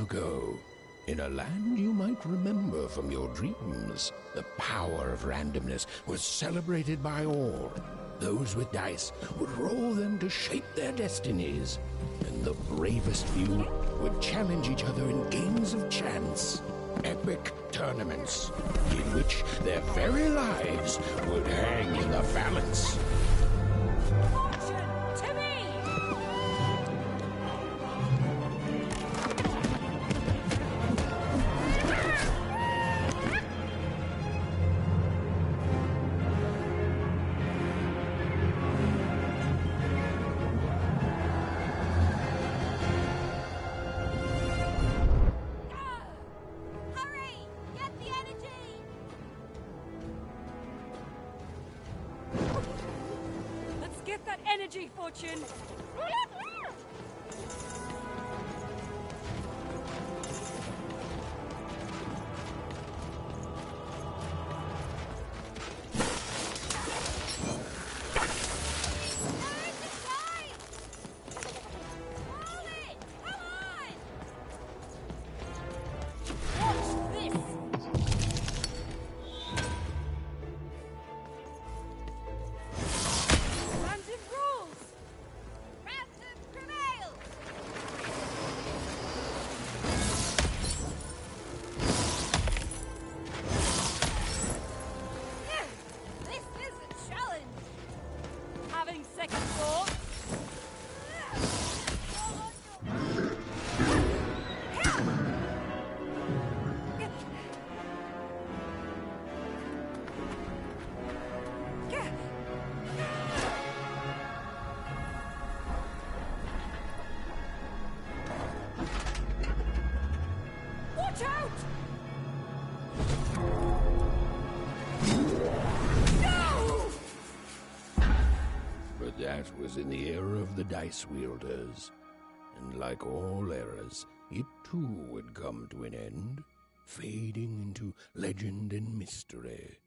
ago, in a land you might remember from your dreams, the power of randomness was celebrated by all. Those with dice would roll them to shape their destinies, and the bravest few would challenge each other in games of chance. Epic tournaments, in which their very lives would hang in the balance. Fortune to me! Energy, Fortune! That was in the era of the dice wielders, and like all eras, it too would come to an end, fading into legend and mystery.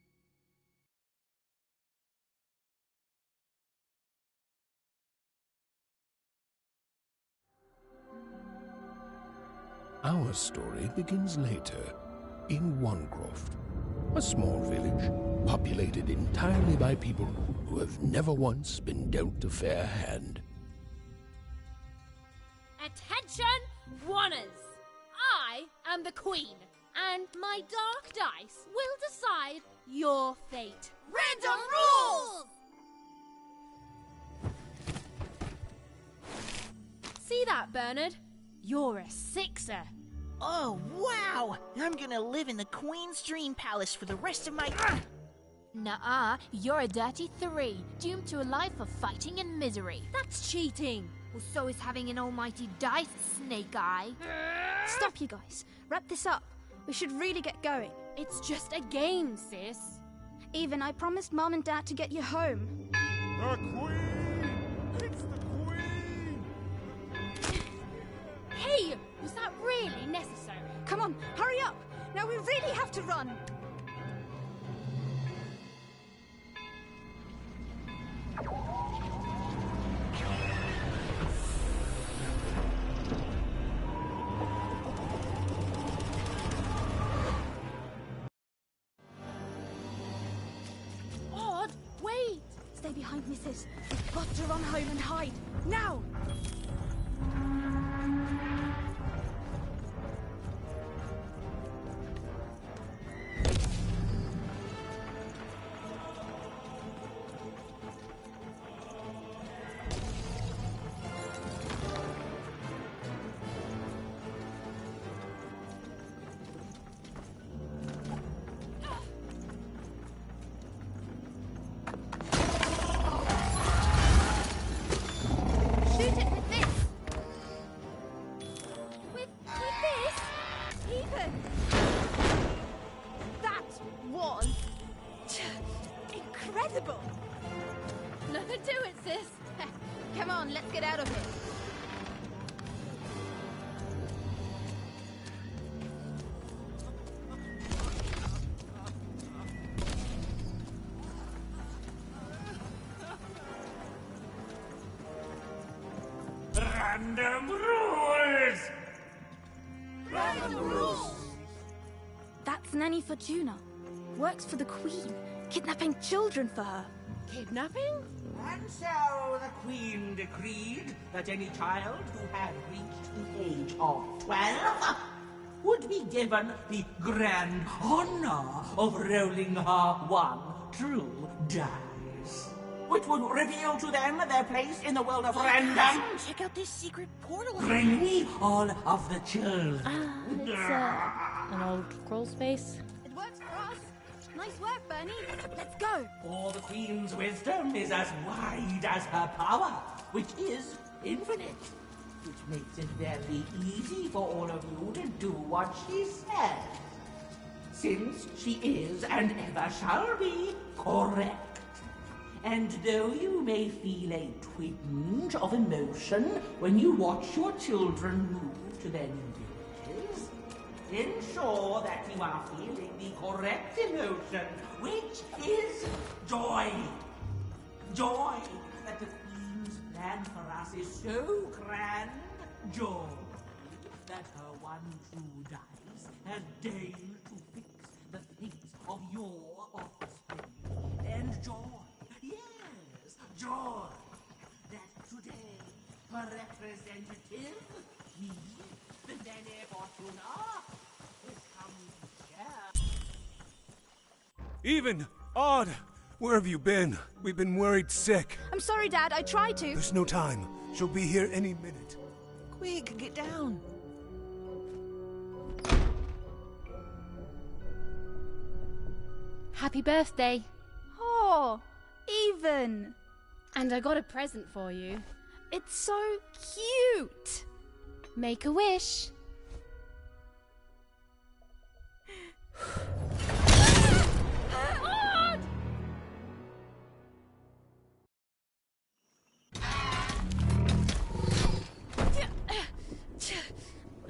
Our story begins later, in Wanecroft, a small village populated entirely by people who have never once been dealt a fair hand. Attention, Wanners! I am the Queen, and my dark dice will decide your fate. Random rules! See that, Bernard? You're a sixer. Oh, wow! I'm gonna live in the Queen's Dream Palace for the rest of my... Nuh-uh, you're a dirty 3, doomed to a life of fighting and misery. That's cheating. Well, so is having an almighty dice, Snake Eye. Stop, you guys. Wrap this up. We should really get going. It's just a game, sis. Even, I promised Mom and Dad to get you home. The Queen! It's the Queen! Hey, was that really necessary? Come on, hurry up! Now we really have to run! Odd, wait! Stay behind me, sis. We've got to run home and hide. Now! Shoot it with this! With this? Ethan! That was... incredible! Nothing to it, sis. Come on, let's get out of here. Random rules! It's Nanny Fortuna. Works for the Queen, kidnapping children for her. Kidnapping? And so the Queen decreed that any child who had reached the age of 12 would be given the grand honor of rolling her one true dice, which would reveal to them their place in the world of random. Check out this secret portal. Bring me all of the children. It's an old crawl space. It works for us. Nice work, Bernie. Let's go. For the Queen's wisdom is as wide as her power, which is infinite. Which makes it very easy for all of you to do what she says. Since she is, and ever shall be, correct. And though you may feel a twinge of emotion when you watch your children move to their new duties, ensure that you are feeling the correct emotion, which is joy. Joy that the Queen's plan for us is so grand. Joy that her one true dice has deigned to fix the fates of your offspring. And joy, yes, joy that today her representative, me, the Nanny Fortuna, has come to share. Even! Odd! Where have you been? We've been worried sick. I'm sorry, Dad. I tried to. There's no time. She'll be here any minute. Quick, get down. Happy birthday. Oh, Even. And I got a present for you. It's so cute. Make a wish.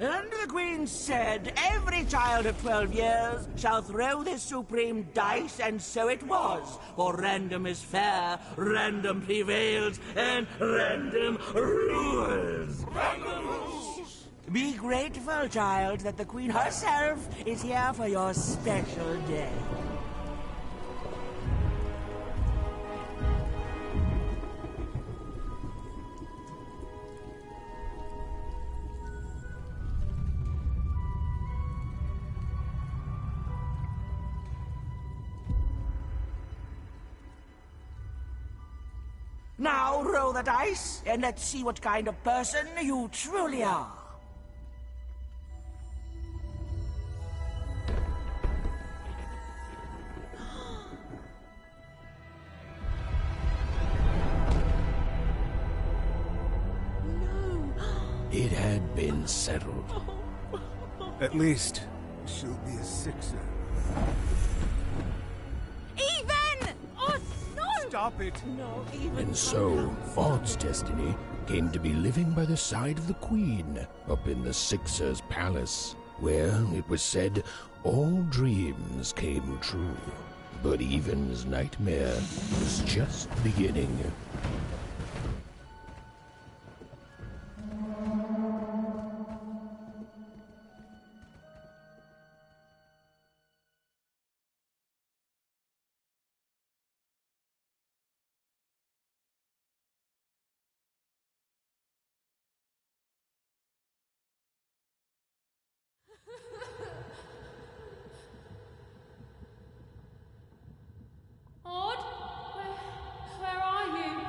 And the Queen said, every child of 12 years shall throw this supreme dice, and so it was. For random is fair, random prevails, and random rules. Random rules! Be grateful, child, that the Queen herself is here for your special day. Now roll the dice, and let's see what kind of person you truly are. It had been settled. At least, she'll be a sixer. Even! Oh, no! Stop it! And so, Odd's destiny came to be living by the side of the Queen up in the Sixer's palace, where, it was said, all dreams came true. But Even's nightmare was just beginning. Odd? Where are you?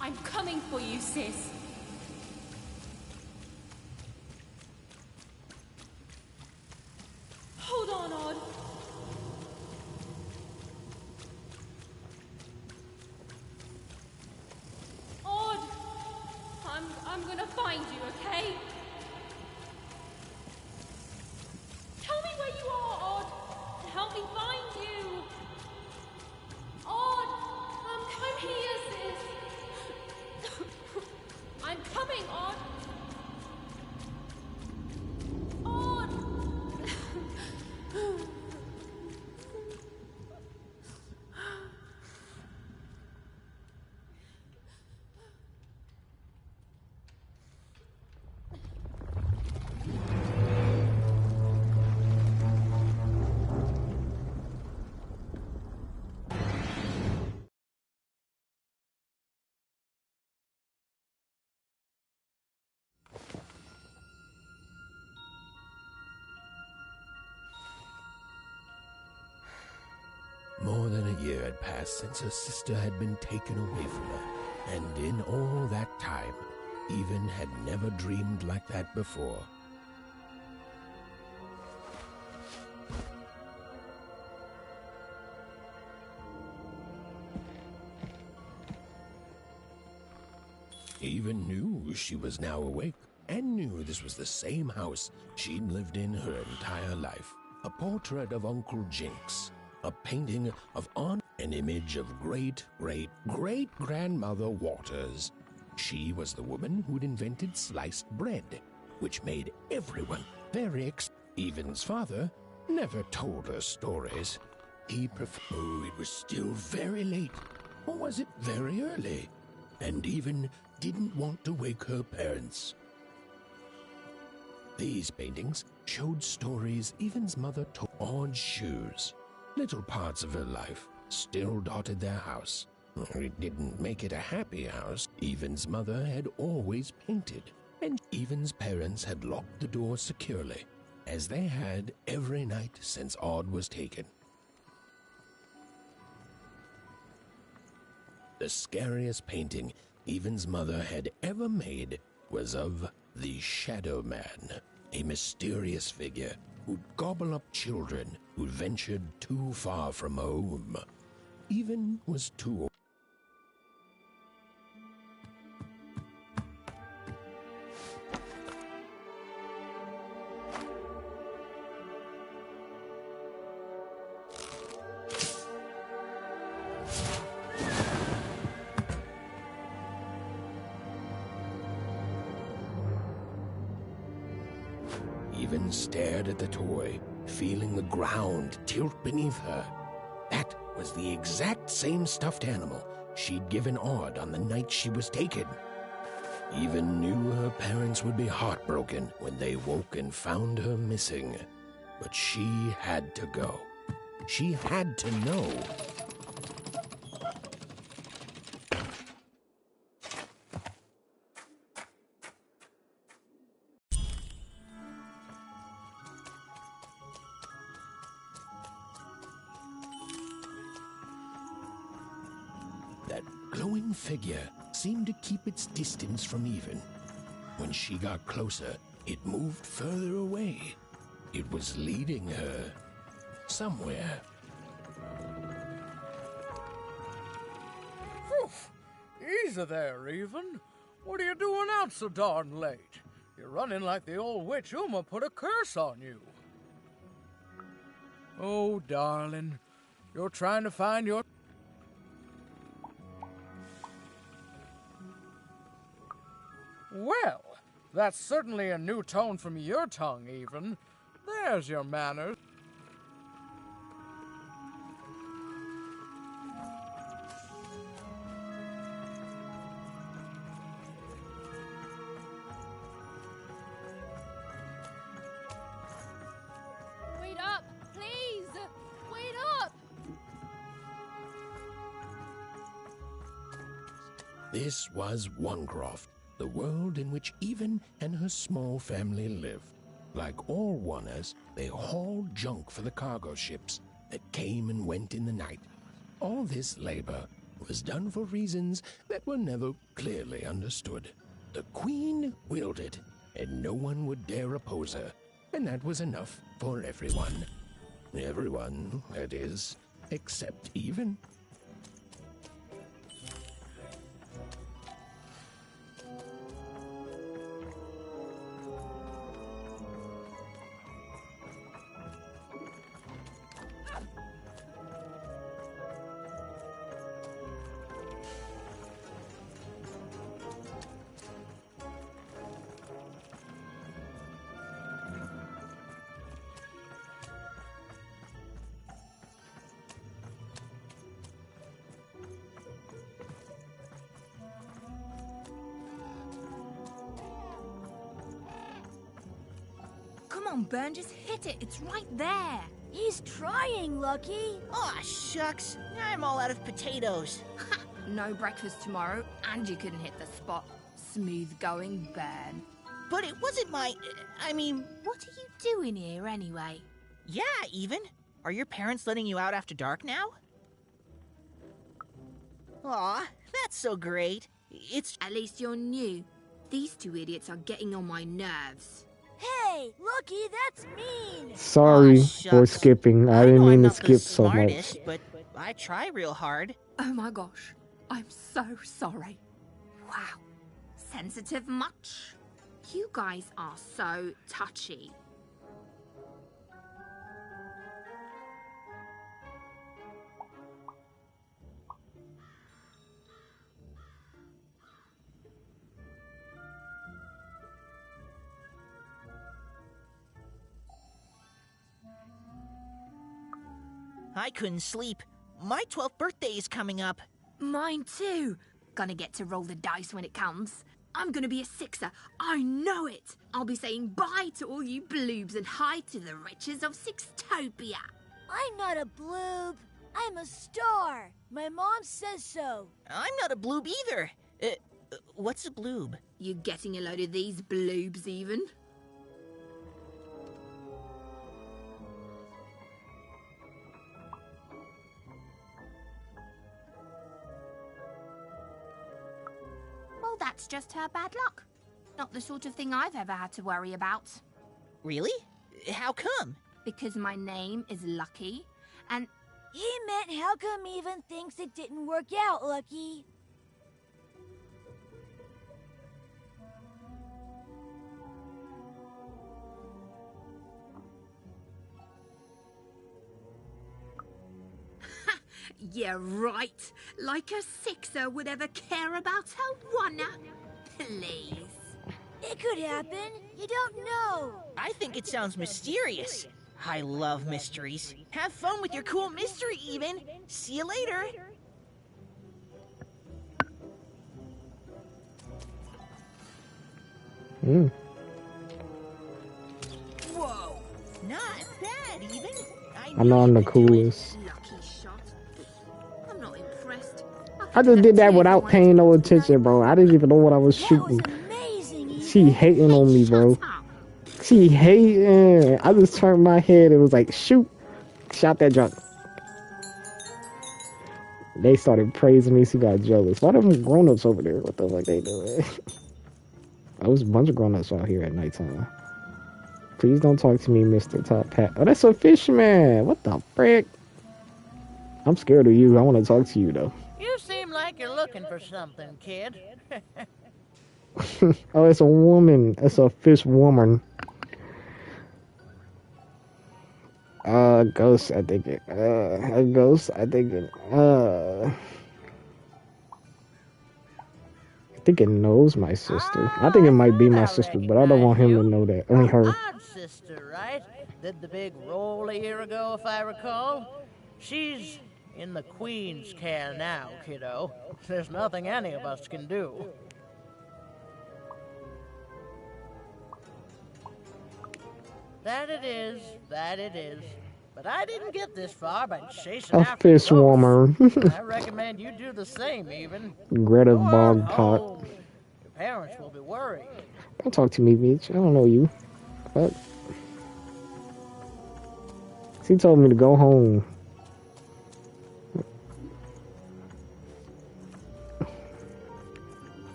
I'm coming for you, sis. Hold on, Odd. Odd! I'm gonna find you, okay? Tell me where you are, Odd, and help me find you. Odd, come here, sis. More than a year had passed since her sister had been taken away from her, and in all that time, Even had never dreamed like that before. Even knew she was now awake, and knew this was the same house she'd lived in her entire life. A portrait of Uncle Jinx, a painting of an image of great-great-great-grandmother Waters. She was the woman who'd invented sliced bread, which made everyone very Even's father never told her stories. He preferred it was still very late, or was it very early? And Even didn't want to wake her parents. These paintings showed stories Even's mother told. Odd shoes, little parts of her life, still dotted their house. It didn't make it a happy house. Even's mother had always painted, and Even's parents had locked the door securely, as they had every night since Odd was taken. The scariest painting Even's mother had ever made was of the Shadow Man, a mysterious figure who'd gobble up children who ventured too far from home. Even was too old. Even stared at the toy, feeling the ground tilt beneath her. That was the exact same stuffed animal she'd given Odd on the night she was taken. Even knew her parents would be heartbroken when they woke and found her missing. But she had to go. She had to know. That glowing figure seemed to keep its distance from Even. When she got closer, it moved further away. It was leading her somewhere. Phew! Easy there, Even. What are you doing out so darn late? You're running like the old witch Uma put a curse on you. Oh, darling, you're trying to find your... Well, that's certainly a new tone from your tongue, Even. There's your manners. Wait up, please! Wait up! This was Onecroft, the world in which Even and her small family lived. Like all Oners, they hauled junk for the cargo ships that came and went in the night. All this labor was done for reasons that were never clearly understood. The Queen willed it, and no one would dare oppose her, and that was enough for everyone. Everyone, that is, except Even. Come on, Burn, just hit it. It's right there. He's trying, Lucky. Aw, shucks. I'm all out of potatoes. No breakfast tomorrow, and you couldn't hit the spot. Smooth going, Burn. But it wasn't my... I mean... What are you doing here, anyway? Yeah, Even. Are your parents letting you out after dark now? Aw, that's so great. It's... At least you're new. These two idiots are getting on my nerves. Hey, Lucky, that's mean. Sorry Aw, for shucks. skipping. I I didn't know I'm mean to not the skip so much. smartest, but I try real hard. Oh my gosh. I'm so sorry. Wow. Sensitive much? You guys are so touchy. I couldn't sleep. My 12th birthday is coming up. Mine too. Gonna get to roll the dice when it comes. I'm gonna be a sixer. I know it. I'll be saying bye to all you bloobs and hi to the riches of Sixtopia. I'm not a bloob. I'm a star. My mom says so. I'm not a bloob either. What's a bloob? You getting a load of these bloobs even? Well, that's just her bad luck. Not the sort of thing I've ever had to worry about. Really? How come? Because my name is Lucky, and He meant how come even thinks it didn't work out, Lucky? yeah, right. Like a sixer would ever care about her wanna. Please. It could happen. You don't know. I think it sounds mysterious. I love mysteries. Have fun with your cool mystery, Even. See you later. Whoa. Not bad, Even. I know I'm the coolest. Lucky shot. I'm not impressed. I just did that without paying no attention, bro. I didn't even know what I was That was shooting. amazing, Even. She hating on me, bro. She hating. I just turned my head and was like, shoot. Shot that junk. They started praising me. She got jealous. Why them grown-ups over there? What the fuck they doing? Oh, there's a bunch of grown-ups out here at nighttime. Please don't talk to me, Mr. Top Hat. Oh, that's a fish-man. What the frick? I'm scared of you. I want to talk to you, though. You seem like you're looking for something, kid. Oh, it's a woman. It's a fish woman. Ghost, I think it. A ghost, I think it. I think it knows my sister. I think it might be my sister, but I don't want him to know that. I mean, her. Odd sister, right? Did the big roll a year ago, if I recall. She's in the Queen's care now, kiddo. There's nothing any of us can do. That it is, that it is. But I didn't get this far by chasing A after fish ghosts. warmer. I recommend you do the same, Even. Greta You're Bog Pot. home. Your parents will be worried. Don't talk to me, bitch. I don't know you. Fuck. She told me to go home.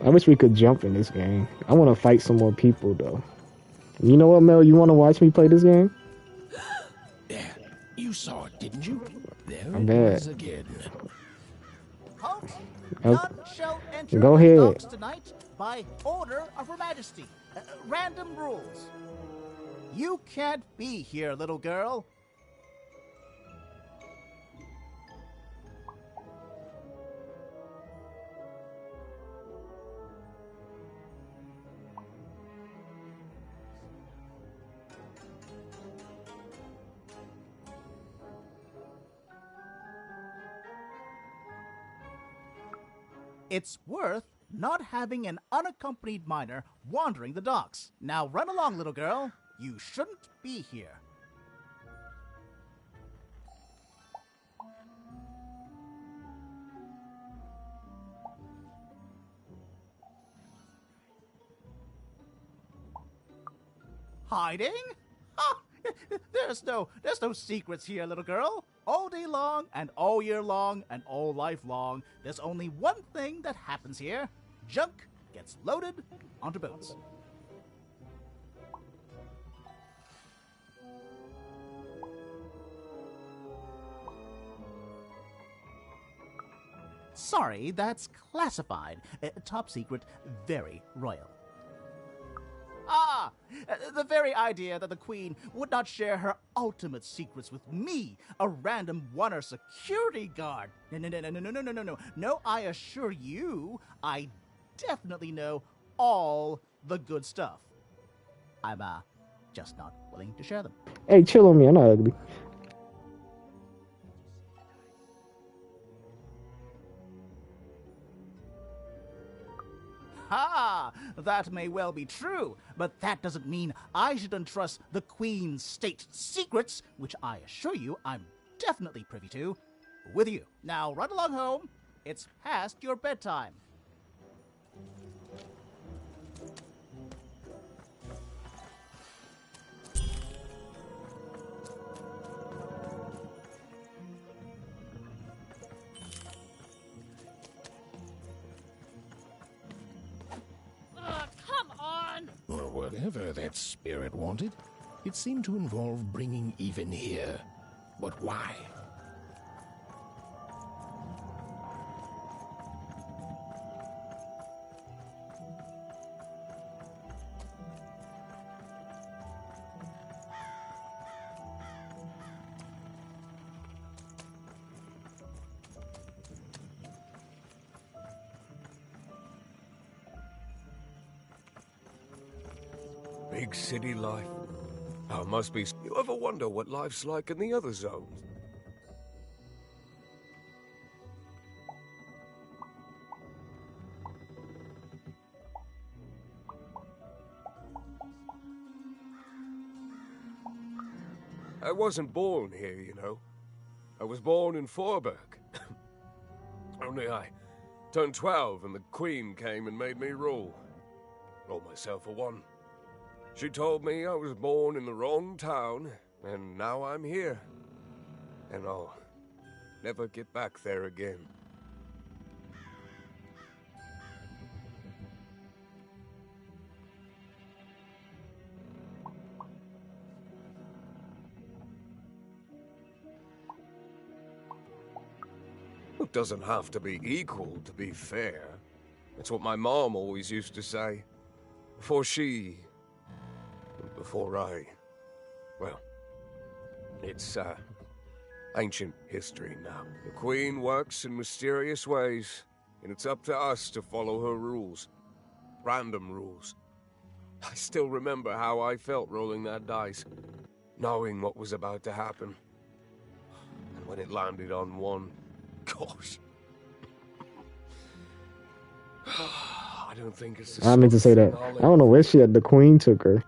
I wish we could jump in this game. I want to fight some more people, though. You know what, Mel? You want to watch me play this game? There, you saw it, didn't you? There I it bet. was again. Folks, Oh. none shall enter Go the ahead. docks tonight by order of Her Majesty. Random rules. You can't be here, little girl. It's worth not having an unaccompanied minor wandering the docks. Now run along, little girl. You shouldn't be here. Hiding? Oh, there's no secrets here, little girl. All day long, and all year long, and all life long, there's only one thing that happens here. Junk gets loaded onto boats. Sorry, that's classified. Top secret, very royal. Ah! The very idea that the Queen would not share her ultimate secrets with me, a random Oner security guard. No. No, I assure you, I definitely know all the good stuff. I'm, just not willing to share them. Hey, chill on me. I'm not ugly. Ha! That may well be true, but that doesn't mean I should entrust the Queen's state secrets, which I assure you I'm definitely privy to, with you. Now run along home. It's past your bedtime. Or whatever that spirit wanted. It seemed to involve bringing even here. But why? Big city life. Oh, must be. You ever wonder what life's like in the other zones? I wasn't born here, you know. I was born in Forberg. Only I turned 12 and the Queen came and made me rule. Roll myself a one. She told me I was born in the wrong town, and now I'm here. And I'll never get back there again. It doesn't have to be equal to be fair. That's what my mom always used to say. Before I... Well, it's, ancient history now. The Queen works in mysterious ways, and it's up to us to follow her rules. Random rules. I still remember how I felt rolling that dice, knowing what was about to happen. And when it landed on one, gosh... I don't think it's the I meant to say that. I don't know where she had. The Queen took her.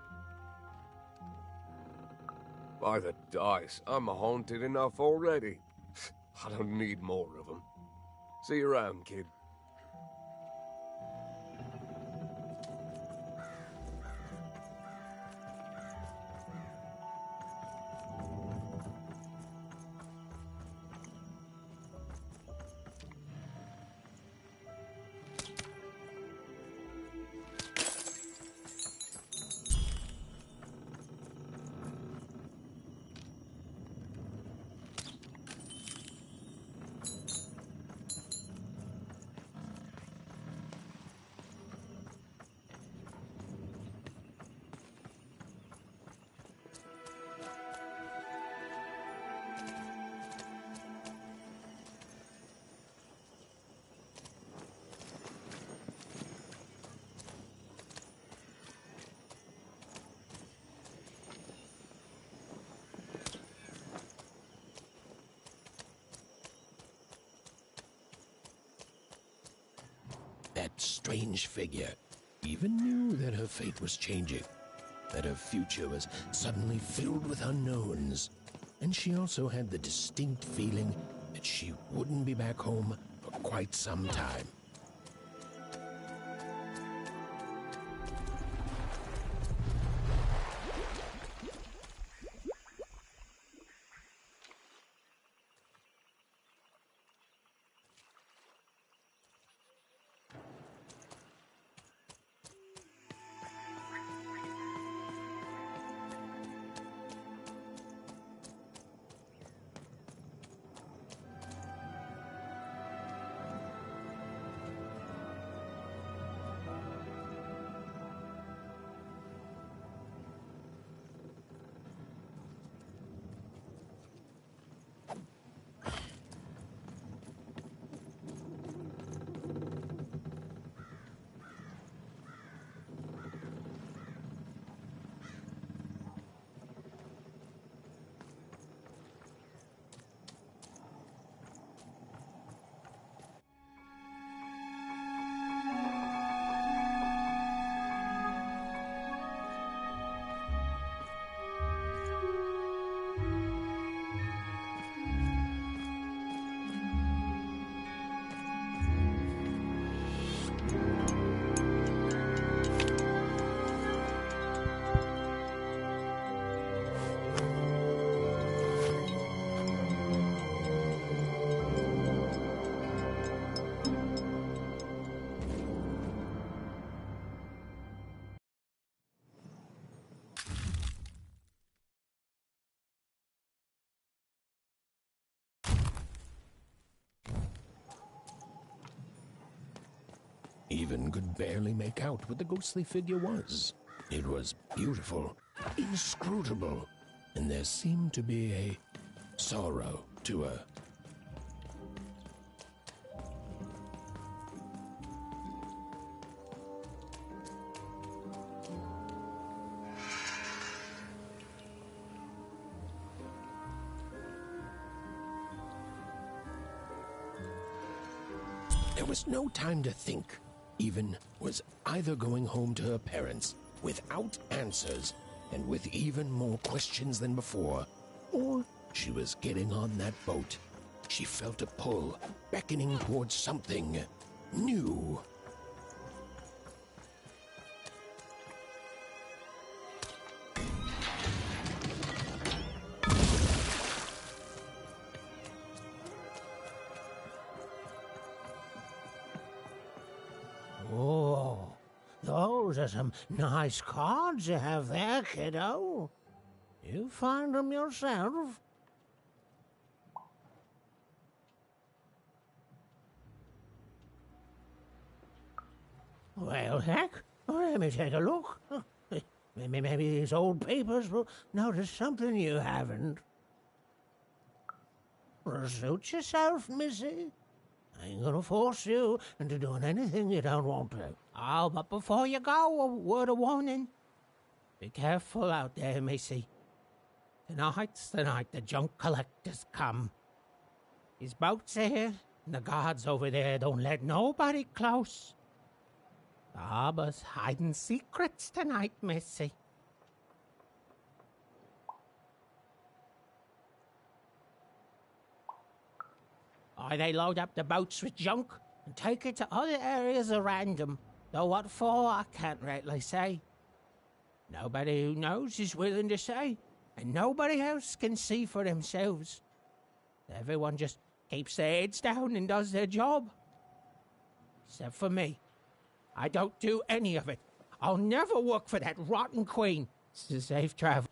By the dice, I'm haunted enough already. I don't need more of them. See you around, kid. That strange figure even knew that her fate was changing, that her future was suddenly filled with unknowns. And she also had the distinct feeling that she wouldn't be back home for quite some time. even could barely make out what the ghostly figure was. It was beautiful, inscrutable, and there seemed to be a sorrow to her. There was no time to think. Even was either going home to her parents without answers and with even more questions than before, or she was getting on that boat. She felt a pull, beckoning towards something new. Oh, those are some nice cards you have there, kiddo. You find them yourself? Well, heck, let me take a look. Maybe these old papers will notice something you haven't. Suit yourself, missy. I ain't gonna force you into doing anything you don't want to. Oh, but before you go, a word of warning. Be careful out there, missy. Tonight's the night the junk collectors come. His boat's here, and the guards over there don't let nobody close. The harbor's hiding secrets tonight, missy. They load up the boats with junk and take it to other areas at random, though what for I can't rightly say. Nobody who knows is willing to say, and nobody else can see for themselves. Everyone just keeps their heads down and does their job. Except for me. I don't do any of it. I'll never work for that rotten queen. Safe travel.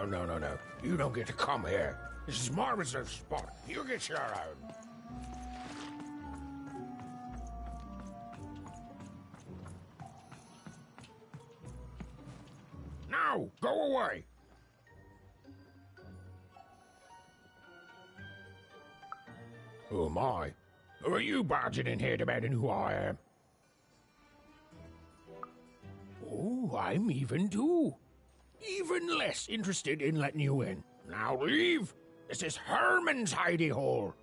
No. You don't get to come here. This is my reserved spot. You get your own. Now, go away. Who am I? Who are you barging in here demanding who I am? Oh, I'm even too. Even less interested in letting you in. Now leave. This is Herman's hidey hole.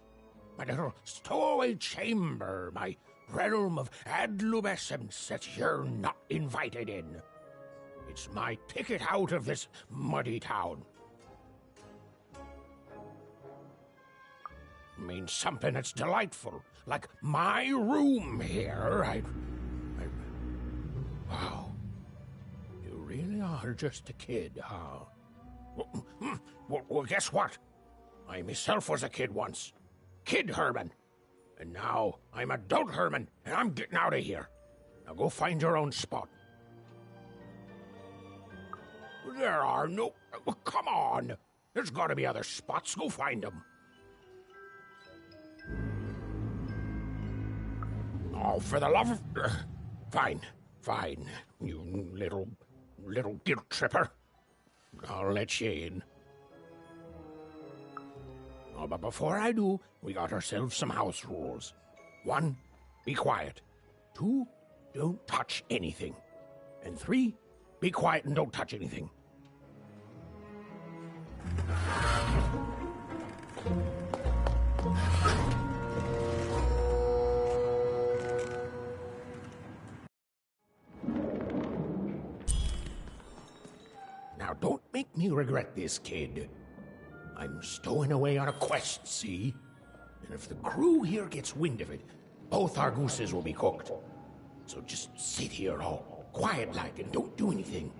My little stowaway chamber, my realm of adolescence that you're not invited in. It's my ticket out of this muddy town. Means something that's delightful, like my room here. Wow. You really are just a kid, huh? Well, guess what? I myself was a kid once. Kid Herman. And now I'm adult Herman, and I'm getting out of here. Now go find your own spot. There are no... Come on. There's got to be other spots. Go find them. Oh, for the love of... Fine. You little guilt tripper. I'll let you in. Oh, but before I do, we got ourselves some house rules. 1, be quiet. 2, don't touch anything. And 3, be quiet and don't touch anything. Now, don't make me regret this, kid. I'm stowing away on a quest, see? And if the crew here gets wind of it, both our gooses will be cooked. So just sit here all quiet-like and don't do anything.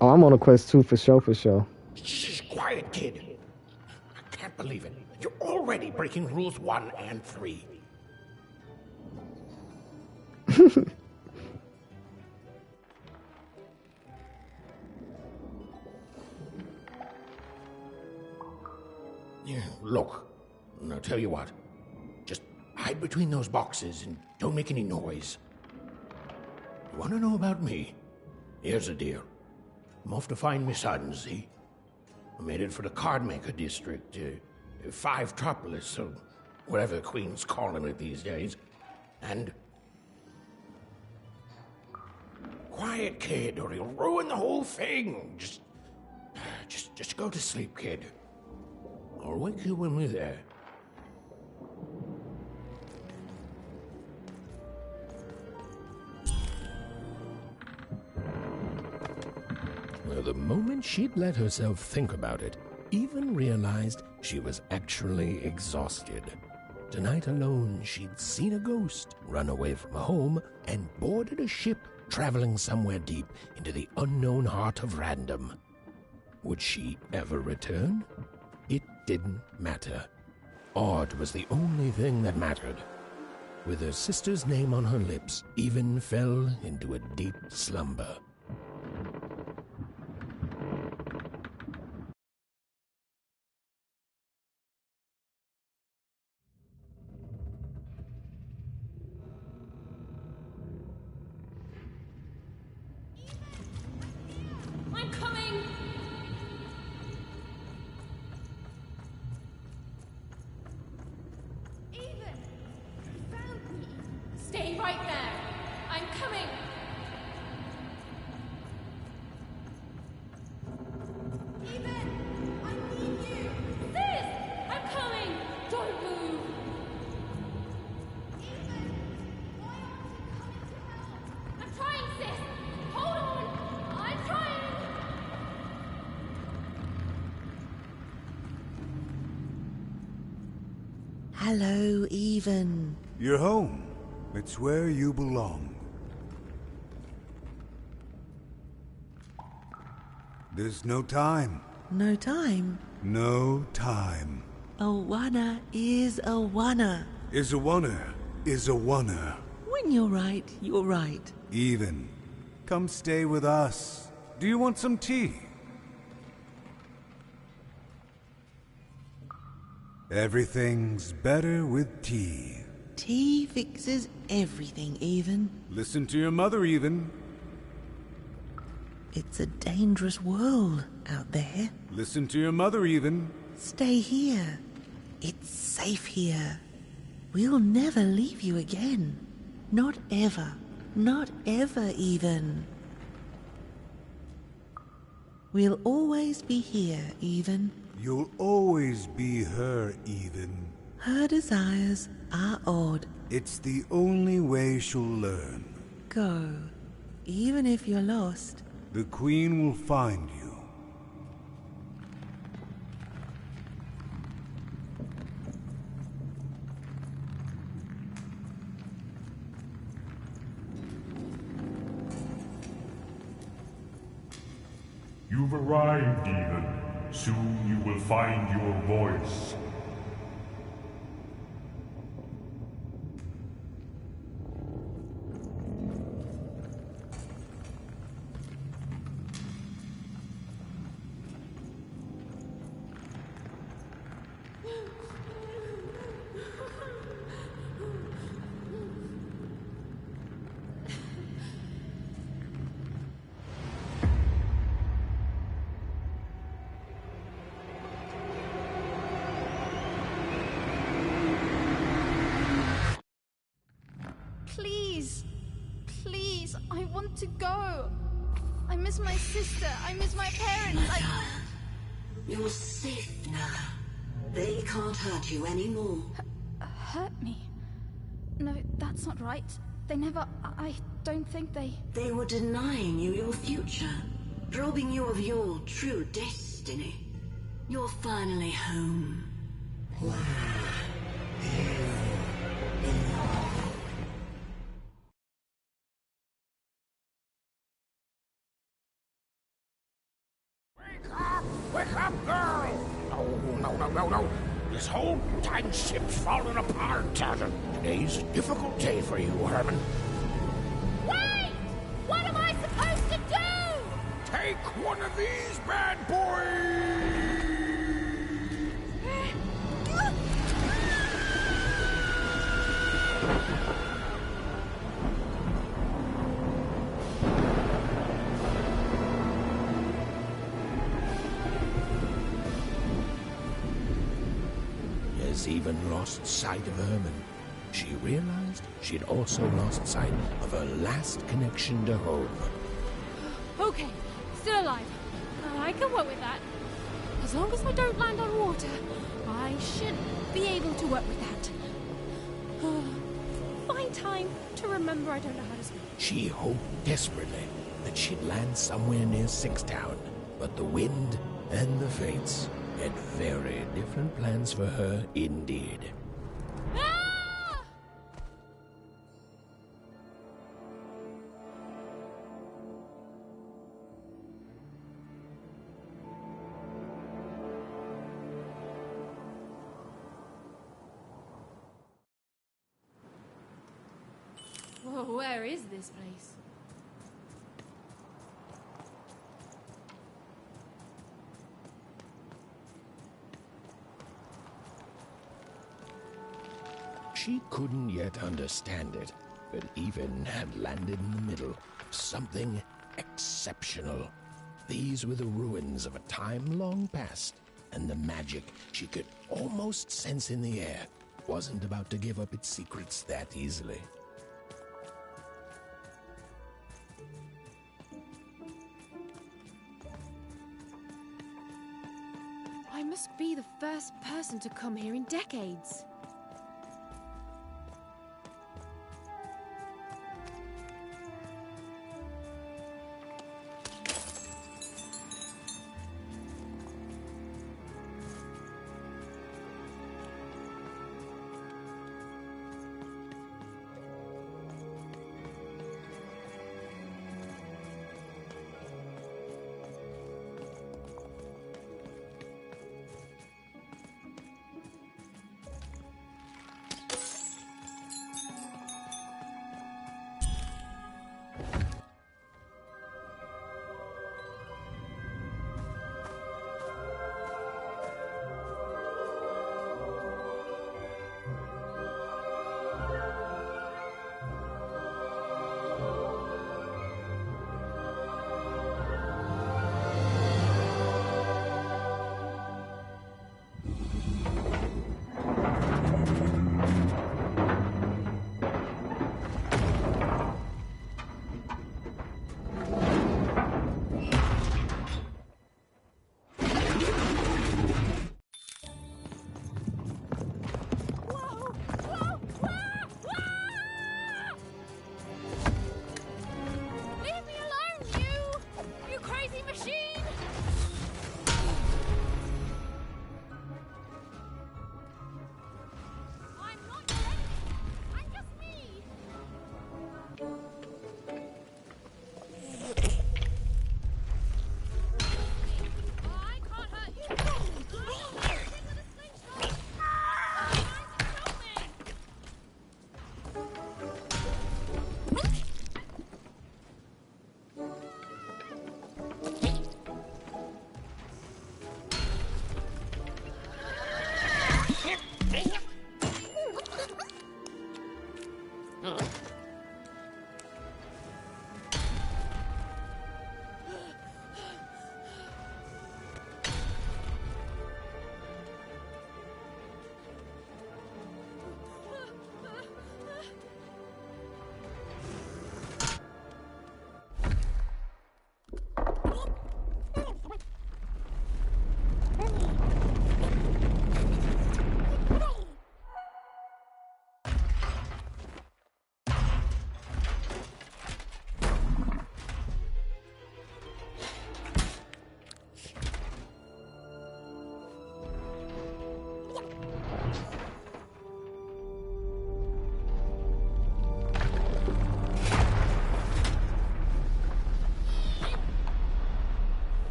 Oh, I'm on a quest too, for sure. Shh, quiet, kid. I can't believe it. You're already breaking rules 1 and 3. Yeah, look, I'll tell you what. Just hide between those boxes and don't make any noise. You want to know about me? Here's a deal. I'm off to find my son, see? I'm headed for the Cardmaker district, 5-tropolis, or whatever the Queen's calling it these days. And... Quiet, kid, or you'll ruin the whole thing. Just go to sleep, kid. I'll wake you when we're there. Well, the moment she'd let herself think about it, Even realized she was actually exhausted. Tonight alone, she'd seen a ghost, run away from home, and boarded a ship traveling somewhere deep into the unknown heart of Random. Would she ever return? It didn't matter. Odd was the only thing that mattered. With her sister's name on her lips, Even fell into a deep slumber. I'm coming! Even! You found me! Stay right there! I'm coming! Even! I need you! Sis! I'm coming! Don't move! Even! Why aren't you coming to help? I'm trying, sis! Hold on! I'm trying! Hello, Even. You're home. It's where you belong. There's no time. No time. No time. A wanna is a wanna. Is a wanna. Is a wanna. When you're right, you're right. Even. Come stay with us. Do you want some tea? Everything's better with tea. Tea fixes everything, Even. Listen to your mother, Even. It's a dangerous world out there. Listen to your mother, Even. Stay here. It's safe here. We'll never leave you again. Not ever. Not ever, Even. We'll always be here, Even. You'll always be her, Even. Her desires are odd. It's the only way she'll learn. Go. Even if you're lost. The Queen will find you. You've arrived, Even. Soon you will find your voice. Please. Please, I want to go. I miss my sister. I miss my parents. You're safe now. They can't hurt you anymore. Hurt me? No, that's not right. They never... I don't think they... They were denying you your future, robbing you of your true destiny. You're finally home. Wake up, girl! No. This whole time ship's falling apart. Today's a difficult day for you, Herman. Wait! What am I supposed to do? Take one of these bad boys! Has even lost sight of Herman. She realized she'd also lost sight of her last connection to home. Okay, still alive. I can work with that. As long as I don't land on water, I should be able to work with that. Find time to remember I don't know how to swim. She hoped desperately that she'd land somewhere near Sixtown, but the wind and the fates had very different plans for her indeed. Whoa, where is this place? She couldn't yet understand it, but Even had landed in the middle of something exceptional. These were the ruins of a time long past, and the magic she could almost sense in the air wasn't about to give up its secrets that easily. I must be the first person to come here in decades.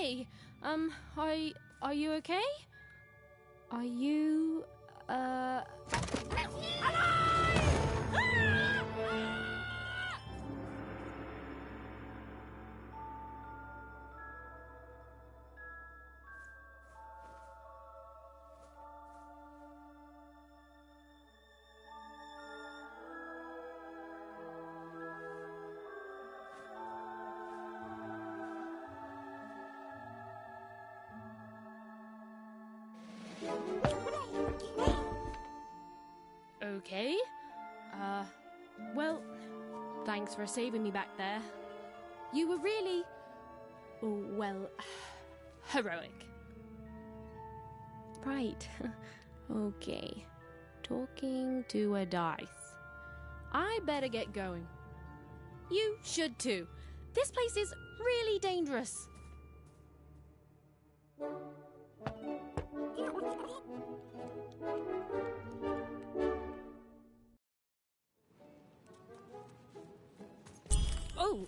Hey, are you okay? Are you, okay? Well, thanks for saving me back there. You were really, well, heroic. Right. Okay. Talking to a dice. I better get going. You should too. This place is really dangerous. Oh,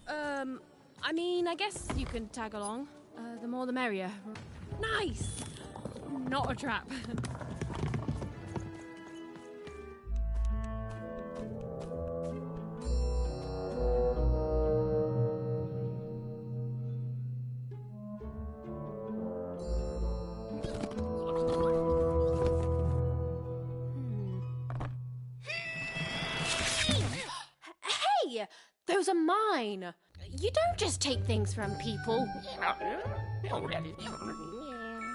I mean, I guess you can tag along. The more the merrier. Nice! Not a trap. Hey! Those are mine! You don't just take things from people.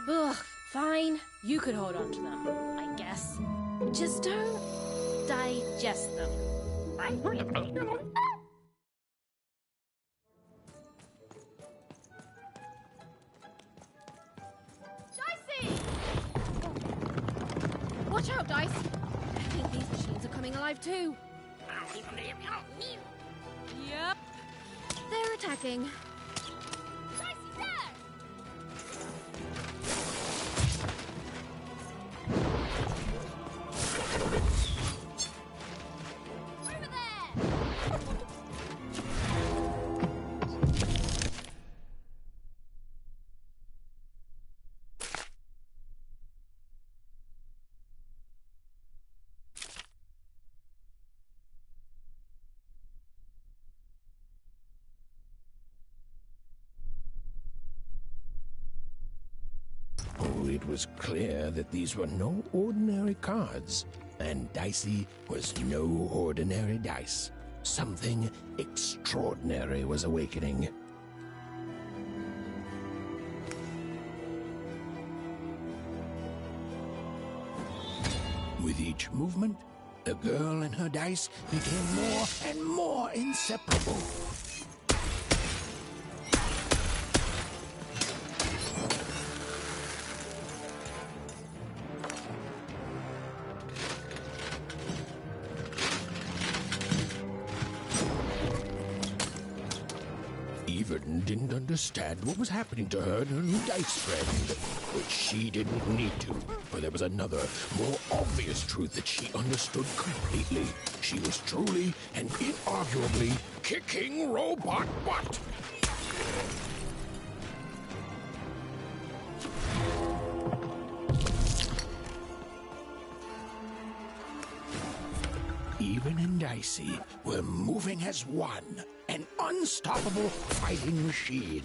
Ugh, fine. You could hold on to them, I guess. Just don't digest them. Dicey! Watch out, Dice! I think these machines are coming alive too. Yep. They're attacking. Dicey, there! Over there! It was clear that these were no ordinary cards, and Dicey was no ordinary dice. Something extraordinary was awakening. With each movement, the girl and her dice became more and more inseparable. Even didn't understand what was happening to her and her new dice friend. But she didn't need to, for there was another, more obvious truth that she understood completely. She was truly and inarguably kicking robot butt. Even and Dicey were moving as one, an unstoppable fighting machine.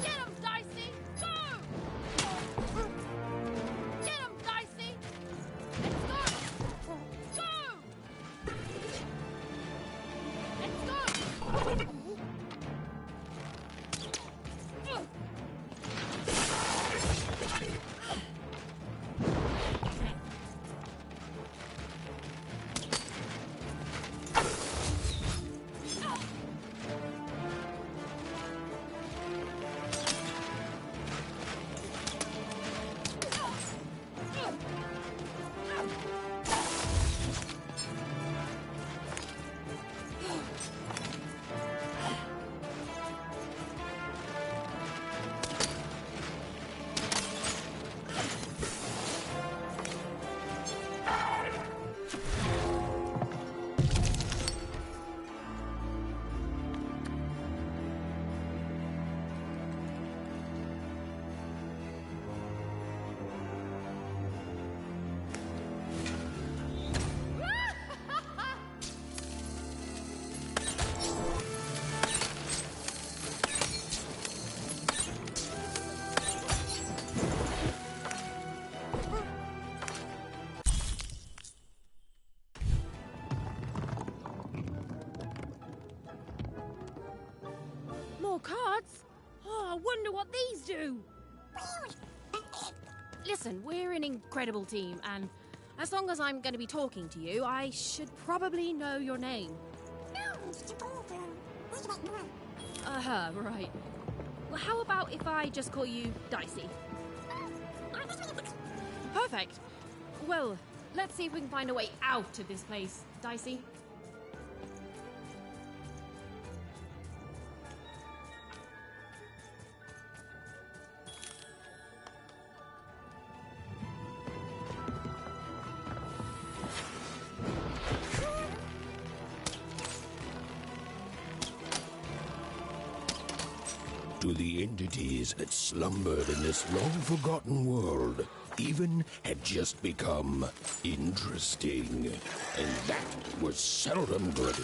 Get him, Dicey! Go! Get him, Dicey! Let's go! Go! Let's go! wonder what these do. Listen, we're an incredible team, and as long as I'm going to be talking to you, I should probably know your name. Right. Well, how about if I just call you Dicey? Perfect. Well, let's see if we can find a way out of this place, Dicey. To the entities that slumbered in this long-forgotten world, even had just become interesting. And that was seldom good.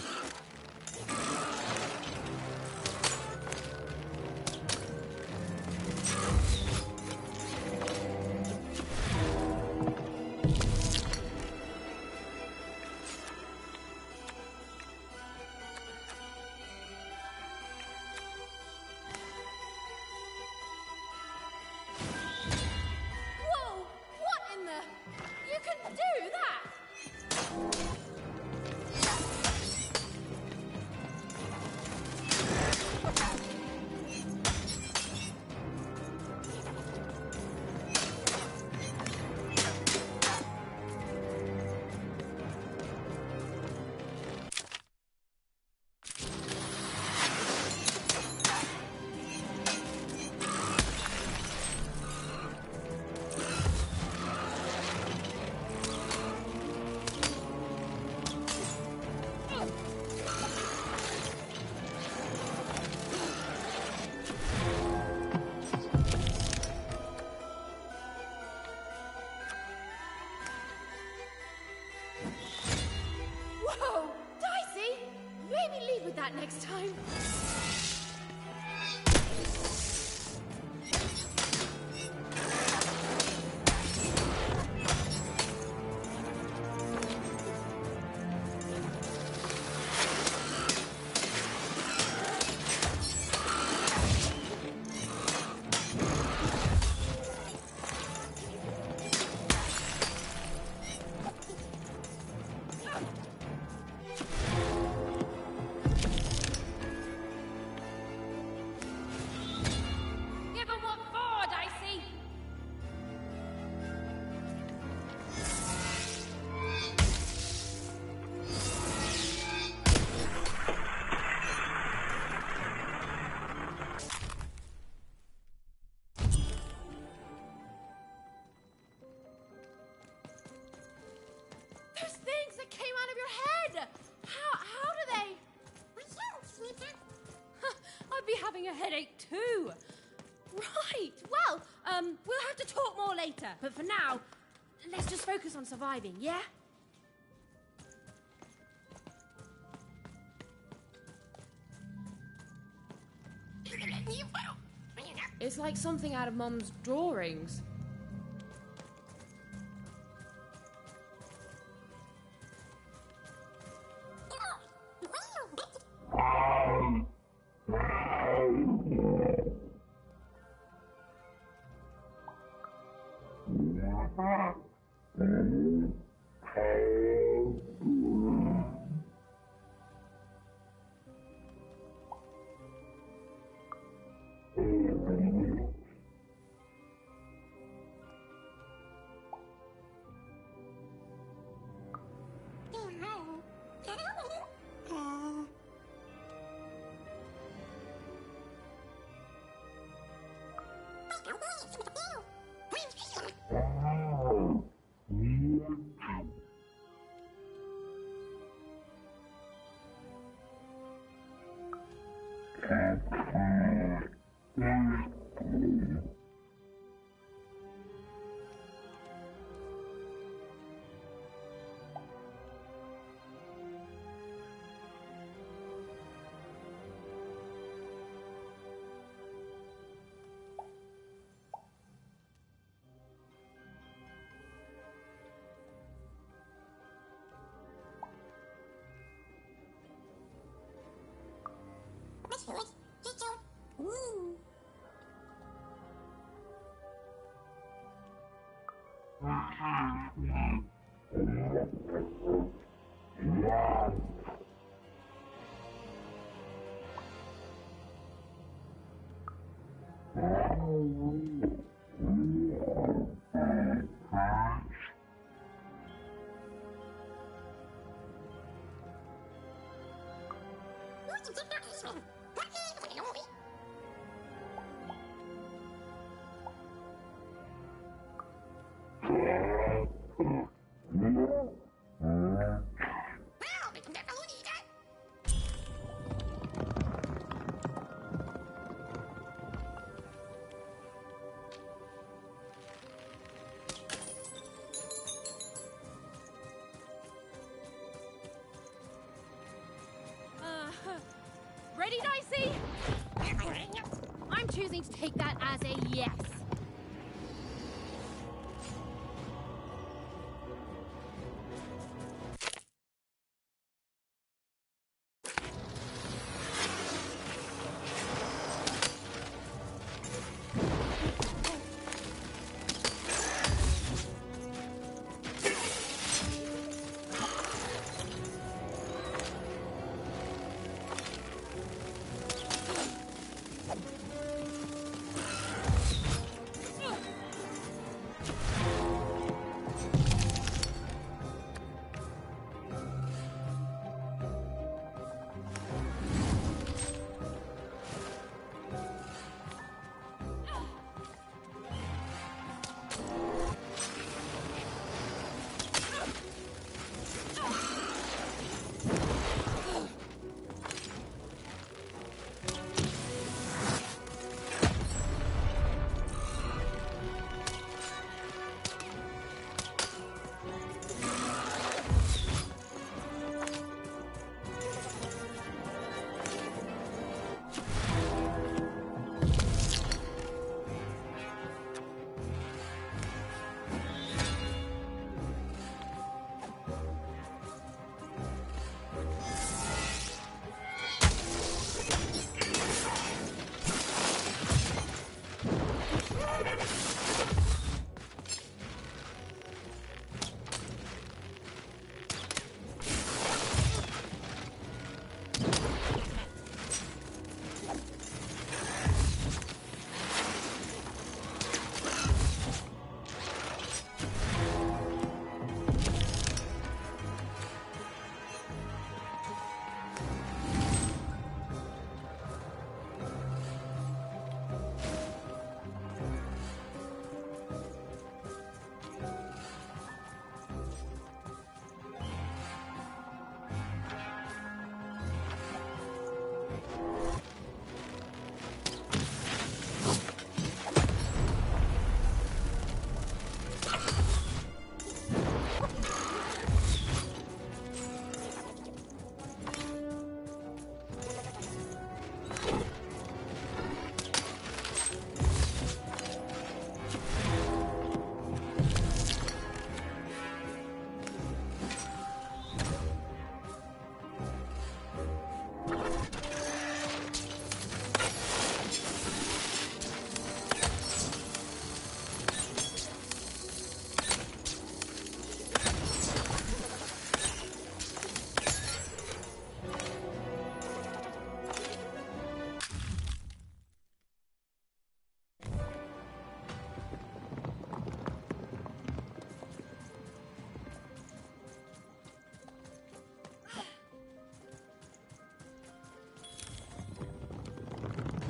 Next time. A headache too. Right. Well, we'll have to talk more later. But for now, let's just focus on surviving, yeah? It's like something out of Mum's drawings. Ready, Dicey? I'm choosing to take that as a yes.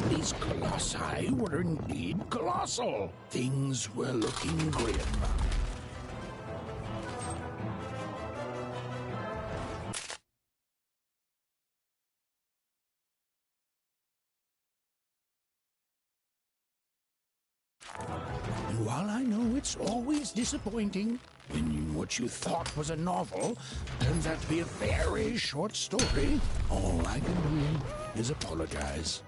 These colossi were indeed colossal. Things were looking grim. And while I know it's always disappointing when what you thought was a novel turns out to be a very short story, all I can do is apologize.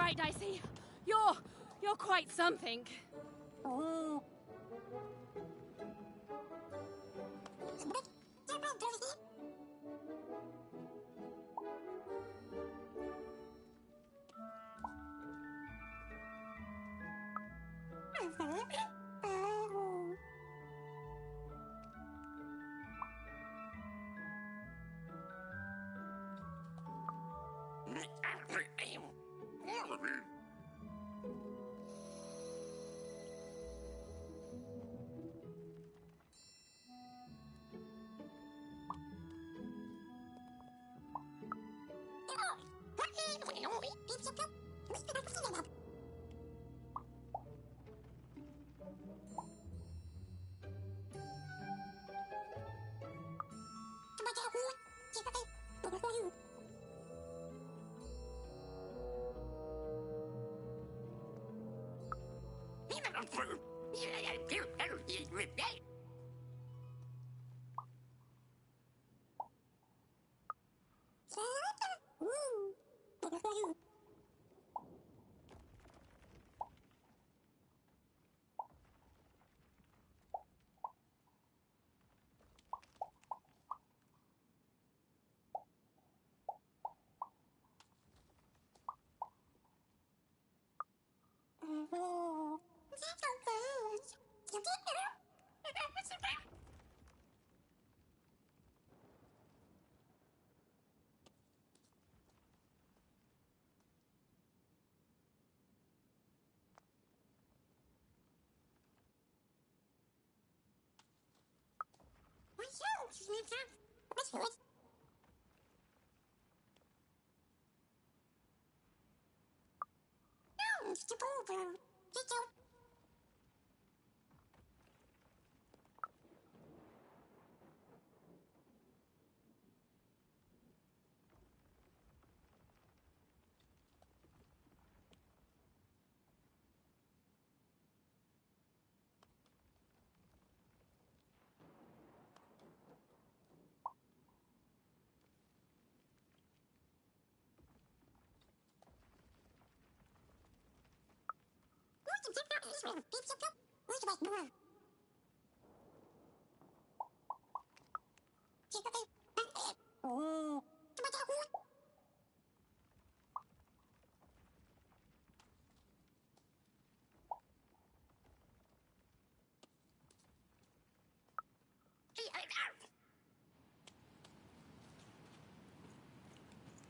right, Dicey. You're quite something.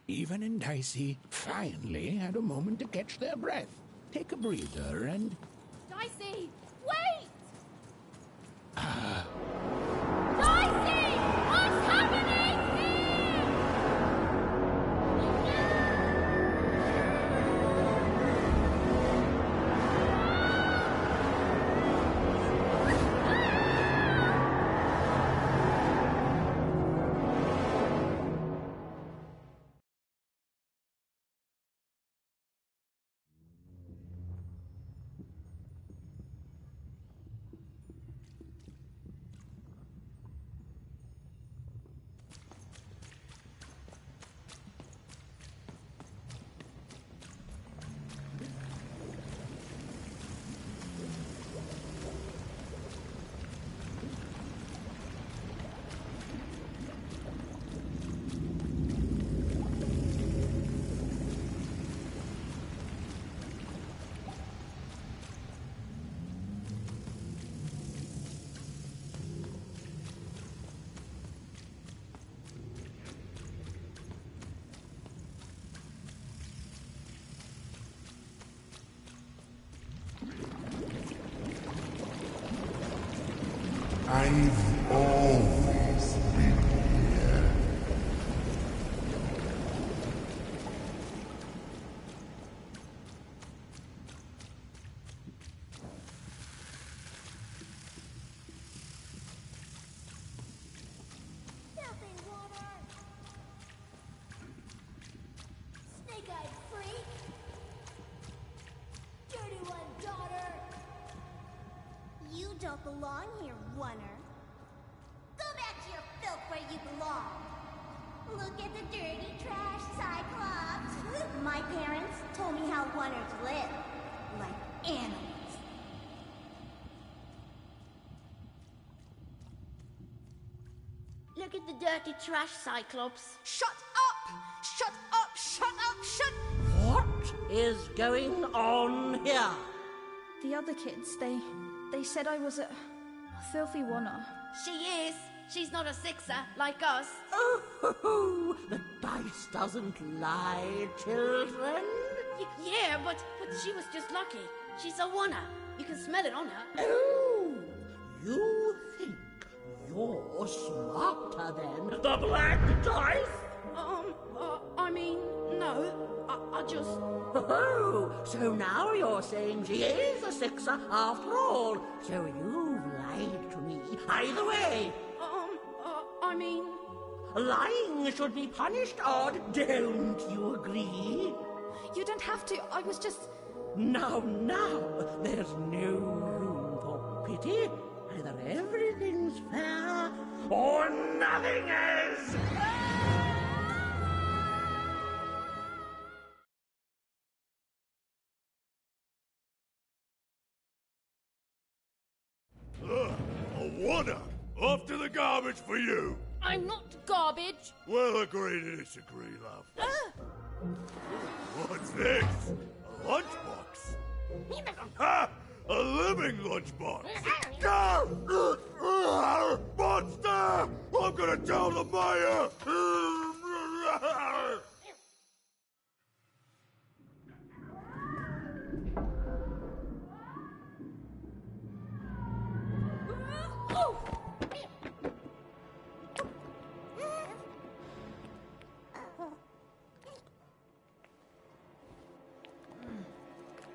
Even and Dicey finally had a moment to catch their breath, take a breather, and... Dicey, wait! Ah, Dicey! What's happening here? I've always been here. Filthy water! Snake-eyed freak! Dirty one, daughter! You don't belong here, Oner. Go back to your filth where you belong. Look at the dirty trash, Cyclops. My parents told me how Oneers live. Like animals. Look at the dirty trash, Cyclops. Shut up! Shut up! Shut up! Shut... What is going on here? The other kids, they said I was a filthy oner. She is. She's not a sixer like us. Oh, the dice doesn't lie, children. Yeah, but she was just lucky. She's a oner. You can smell it on her. Oh, you think you're smarter than the black dice? I mean, no. I just... Oh, so now you're saying she is a sixer after all. So you've lied to me. Either way. I mean... Lying should be punished, Odd. Don't you agree? You don't have to. I was just... Now, there's no room for pity. Either everything's fair, or nothing is! A oner! Off to the garbage for you! I'm not garbage. We'll agree to disagree, love. What's this? A lunchbox? Ha! A living lunchbox! Go! Monster! I'm gonna tell the mayor!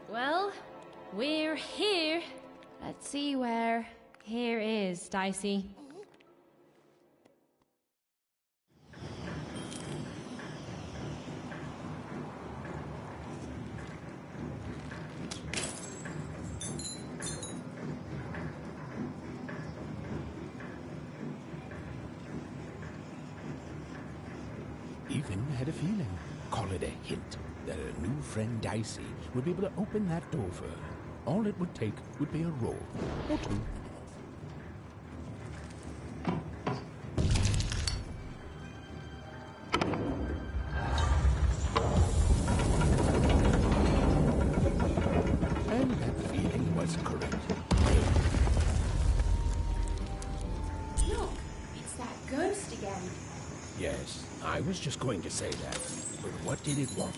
Well, we're here. Let's see where here is, Dicey. Even had a feeling, call it a hint, that a new friend Dicey would be able to open that door for her. All it would take would be a roll or two. And that feeling was correct. Look, it's that ghost again. Yes, I was just going to say that. But what did it want?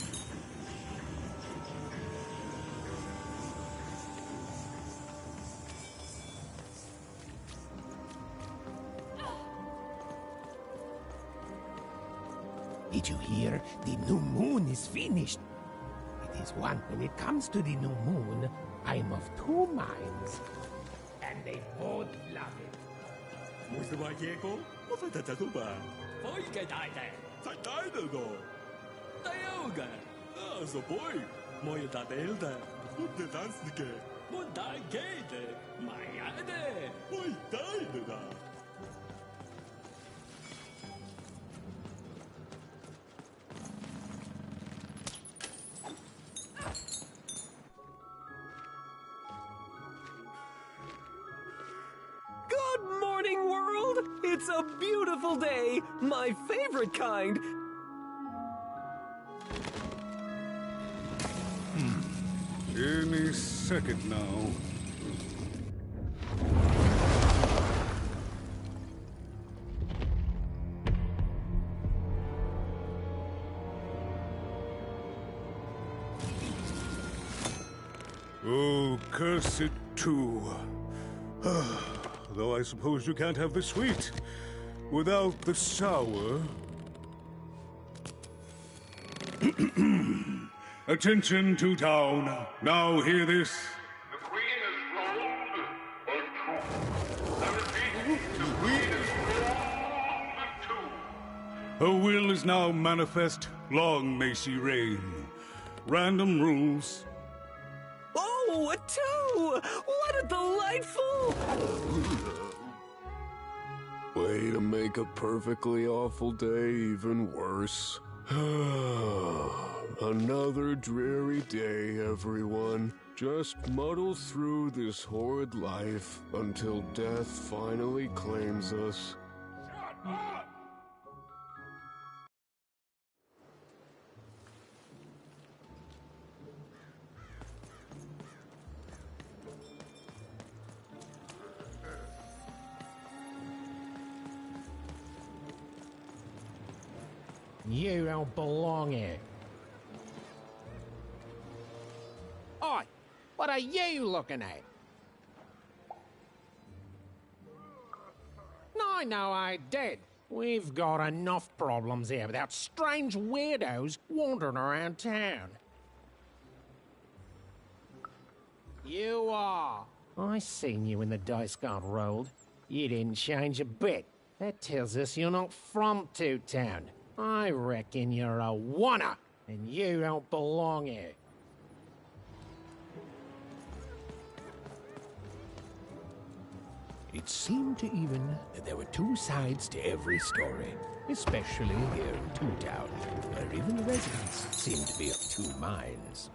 Did you hear? The new moon is finished. It is one. When it comes to the new moon, I am of two minds. And they both love it. Musta ba Kieko? Mafatatato ba? Poi ka taite. Sa taite do. Tayoga. Ah, so poi. Moja tatelte. Mutta tansnike. Mutta keite. Majade. Poi taite da. Good morning, world! It's a beautiful day, my favorite kind. Any second now. Oh, curse it too. Though I suppose you can't have the sweet without the sour. Attention to town. Now hear this. The Queen is rolled a two. I repeat, the Queen is rolled a two. Her will is now manifest. Long may she reign. Random rules. Oh, a two! What a delightful... Way to make a perfectly awful day even worse. Another dreary day, everyone. Just muddle through this horrid life until death finally claims us. You don't belong here. Oi! What are you looking at? No, I did. We've got enough problems here without strange weirdos wandering around town. You are. I seen you when the dice got rolled. You didn't change a bit. That tells us you're not from Two Town. I reckon you're a oner, and you don't belong here. It seemed to even that there were two sides to every story, especially here in Two Town, where even the residents seemed to be of two minds.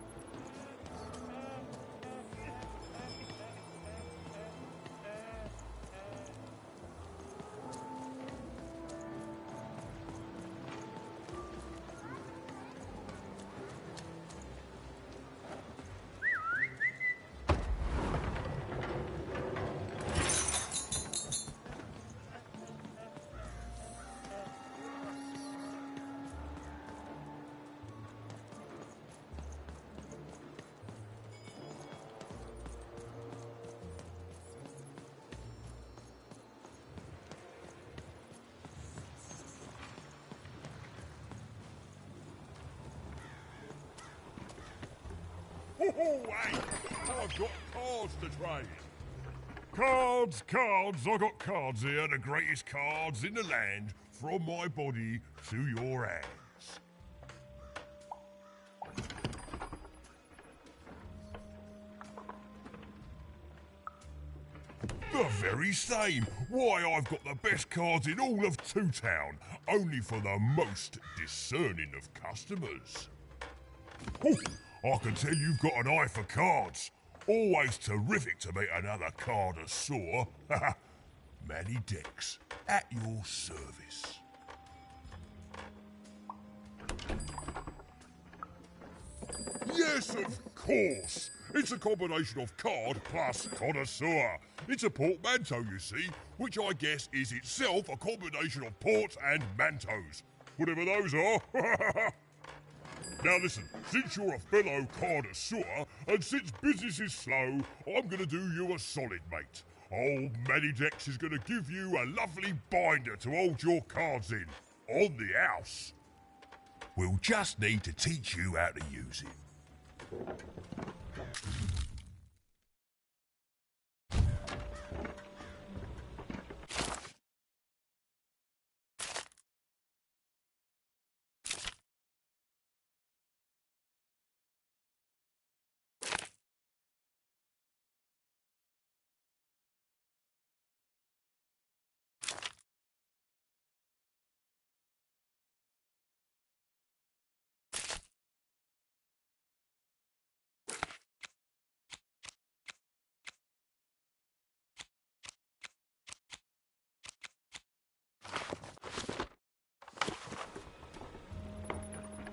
Hey, I've got cards to trade. Cards, cards, I got cards here, the greatest cards in the land, from my body to your hands. The very same. Why, I've got the best cards in all of Two Town, only for the most discerning of customers. Oh, I can tell you've got an eye for cards. Always terrific to meet another connoisseur. Manny Dex, at your service. Yes, of course. It's a combination of card plus connoisseur. It's a portmanteau, you see, which I guess is itself a combination of ports and mantos. Whatever those are. Now listen, since you're a fellow connoisseur, and since business is slow, I'm going to do you a solid, mate. Old Manny Dex is going to give you a lovely binder to hold your cards in, on the house. We'll just need to teach you how to use it.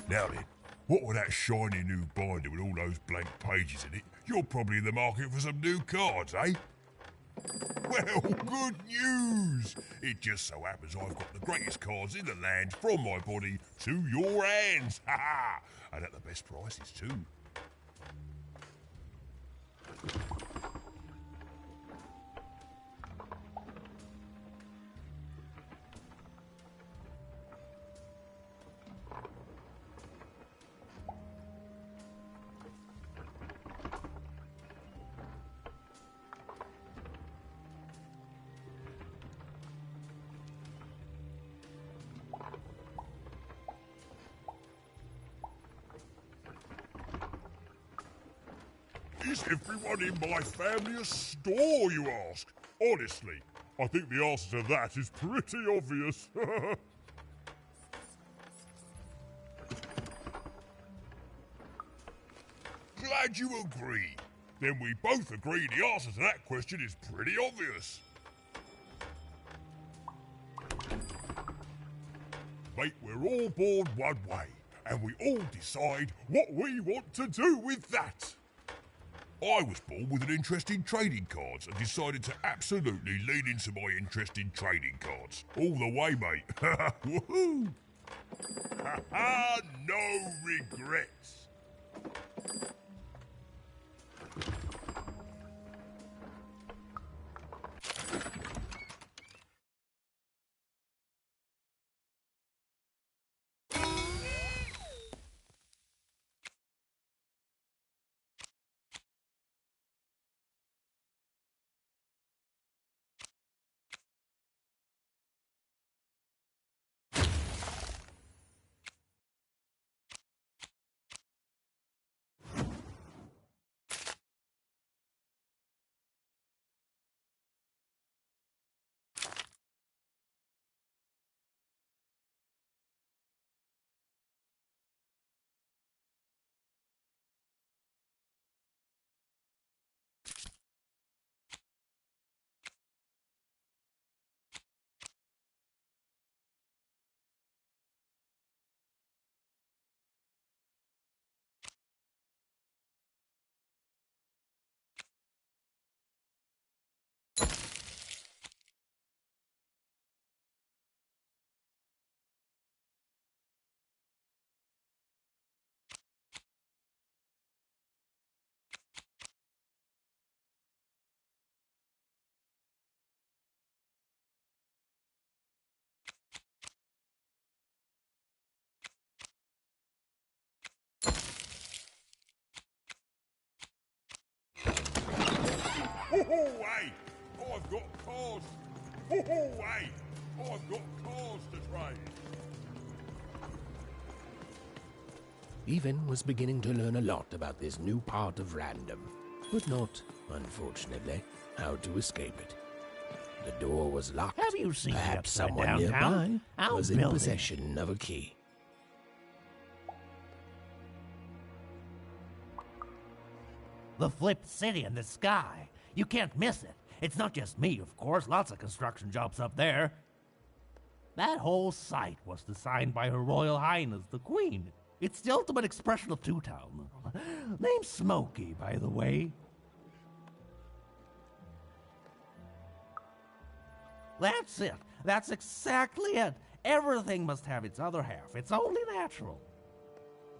Now then, what with that shiny new binder with all those blank pages in it, you're probably in the market for some new cards, eh? Well, good news! It just so happens I've got the greatest cards in the land from my body to your hands, ha-ha! And at the best prices too. Is everyone in my family a store, you ask? Honestly, I think the answer to that is pretty obvious. glad you agree. Then we both agree the answer to that question is pretty obvious. Mate, we're all born one way, and we all decide what we want to do with that. I was born with an interest in trading cards and decided to absolutely lean into my interest in trading cards. All the way, mate. Woohoo! Ha-ha, no regrets. Hey, I've got cars. Hey, I've got cars to trade. Even was beginning to learn a lot about this new part of random, but not, unfortunately, how to escape it. The door was locked. Have you seen Perhaps the upside someone down nearby town? was in Outbuilding. possession of a key. The flipped city in the sky. You can't miss it. It's not just me, of course. Lots of construction jobs up there. That whole site was designed by Her Royal Highness, the Queen. It's the ultimate expression of Two Town. Name's Smokey, by the way. That's it. That's exactly it. Everything must have its other half. It's only natural.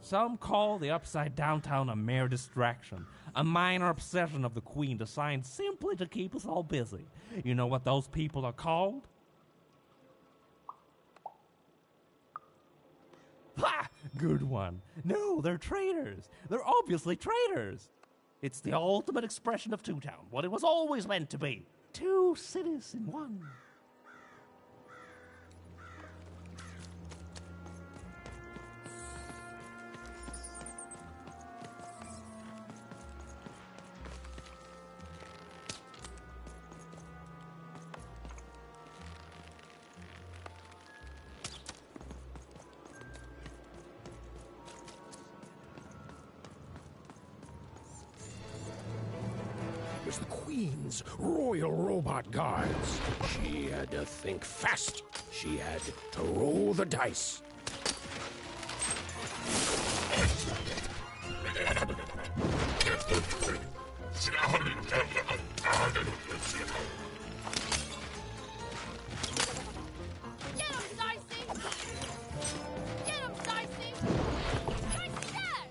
Some call the upside downtown a mere distraction, a minor obsession of the Queen designed simply to keep us all busy. You know what those people are called? Ha! Good one. No, they're traitors. They're obviously traitors. It's the ultimate expression of Two Town, what it was always meant to be. Two cities in one. It was the Queen's Royal Robot Guards. She had to think fast. She had to roll the dice. Get him, Dicey! Get him, Dicey! Right there!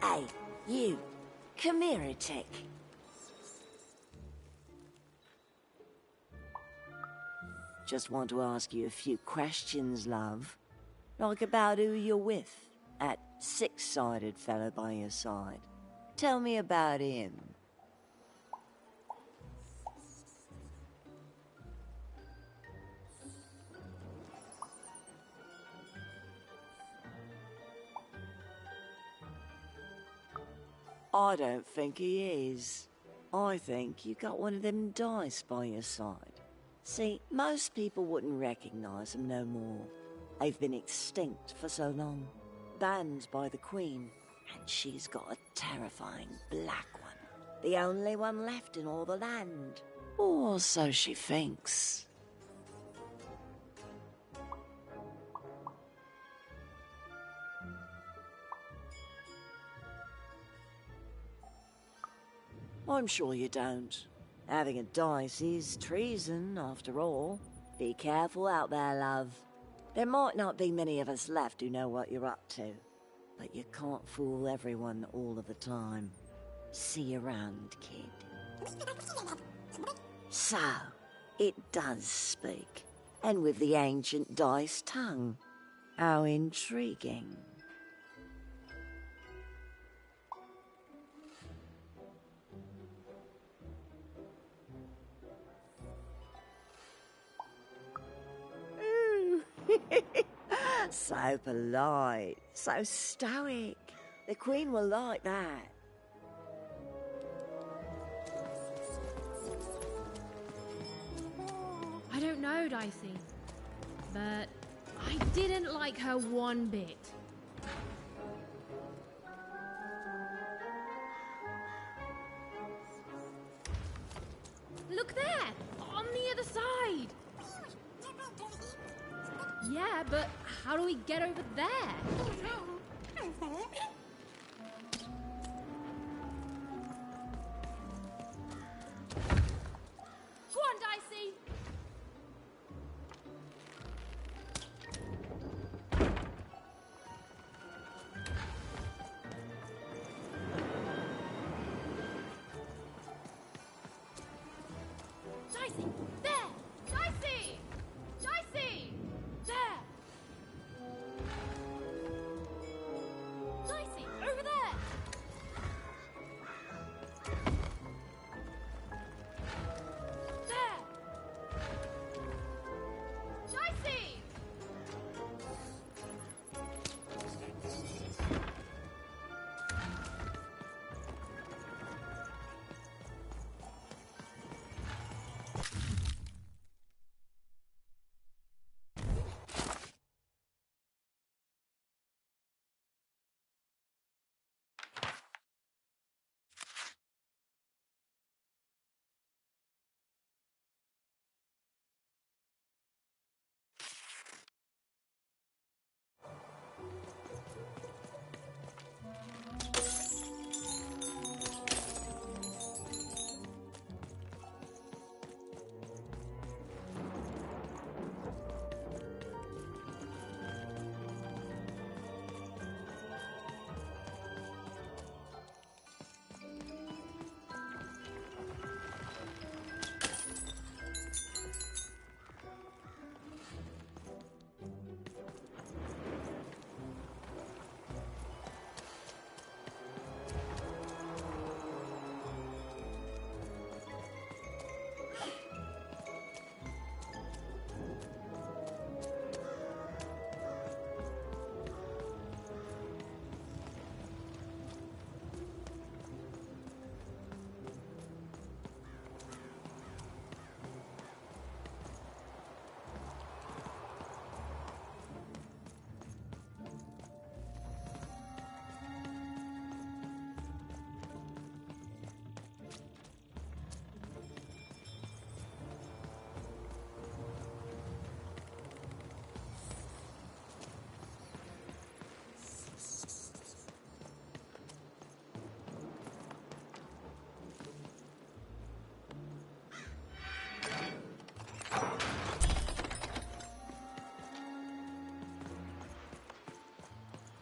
Hey, you. Come here a tick. Just want to ask you a few questions, love. Like about who you're with. That six-sided fellow by your side. Tell me about him. I don't think he is. I think you got one of them dice by your side. See, most people wouldn't recognize them no more. They've been extinct for so long. Banned by the Queen. And she's got a terrifying black one. The only one left in all the land. Or so she thinks. I'm sure you don't. Having a dice is treason, after all. Be careful out there, love. There might not be many of us left who know what you're up to. But you can't fool everyone all of the time. See you around, kid. So, it does speak. And with the ancient dice tongue. How intriguing. So polite, so stoic. The Queen will like that. I don't know, Dicey, but I didn't like her one bit. Look there! On the other side! Yeah, but how do we get over there? Go on, Dicey! Dicey! There! Dicey! Dicey! There! Dicey! Over there! There! Dicey!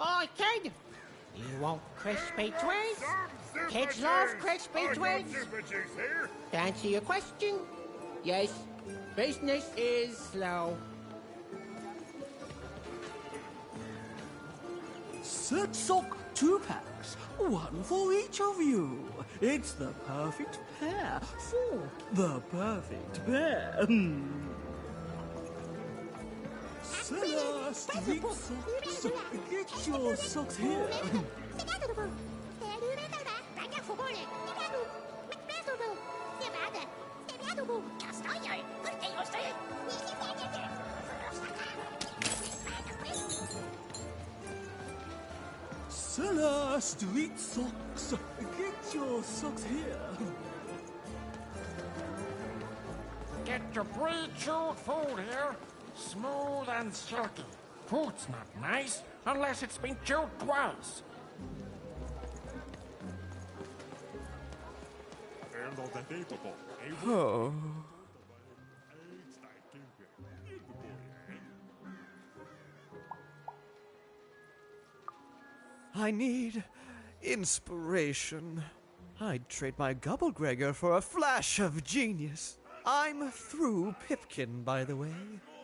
Oi, kid! You want crispy twigs? Kids love crispy twigs. To answer your question, yes, business is slow. 6 sock 2-packs, one for each of you. It's the perfect pair for the perfect pair. Seller Street Socks, get your socks here. Seller Street Socks, get your socks here. Get your pre-chewed food here. Smooth and silky. Food's not nice unless it's been chewed twice. Oh. I need inspiration. I'd trade my Gubblegregor for a flash of genius. I'm through Pipkin, by the way.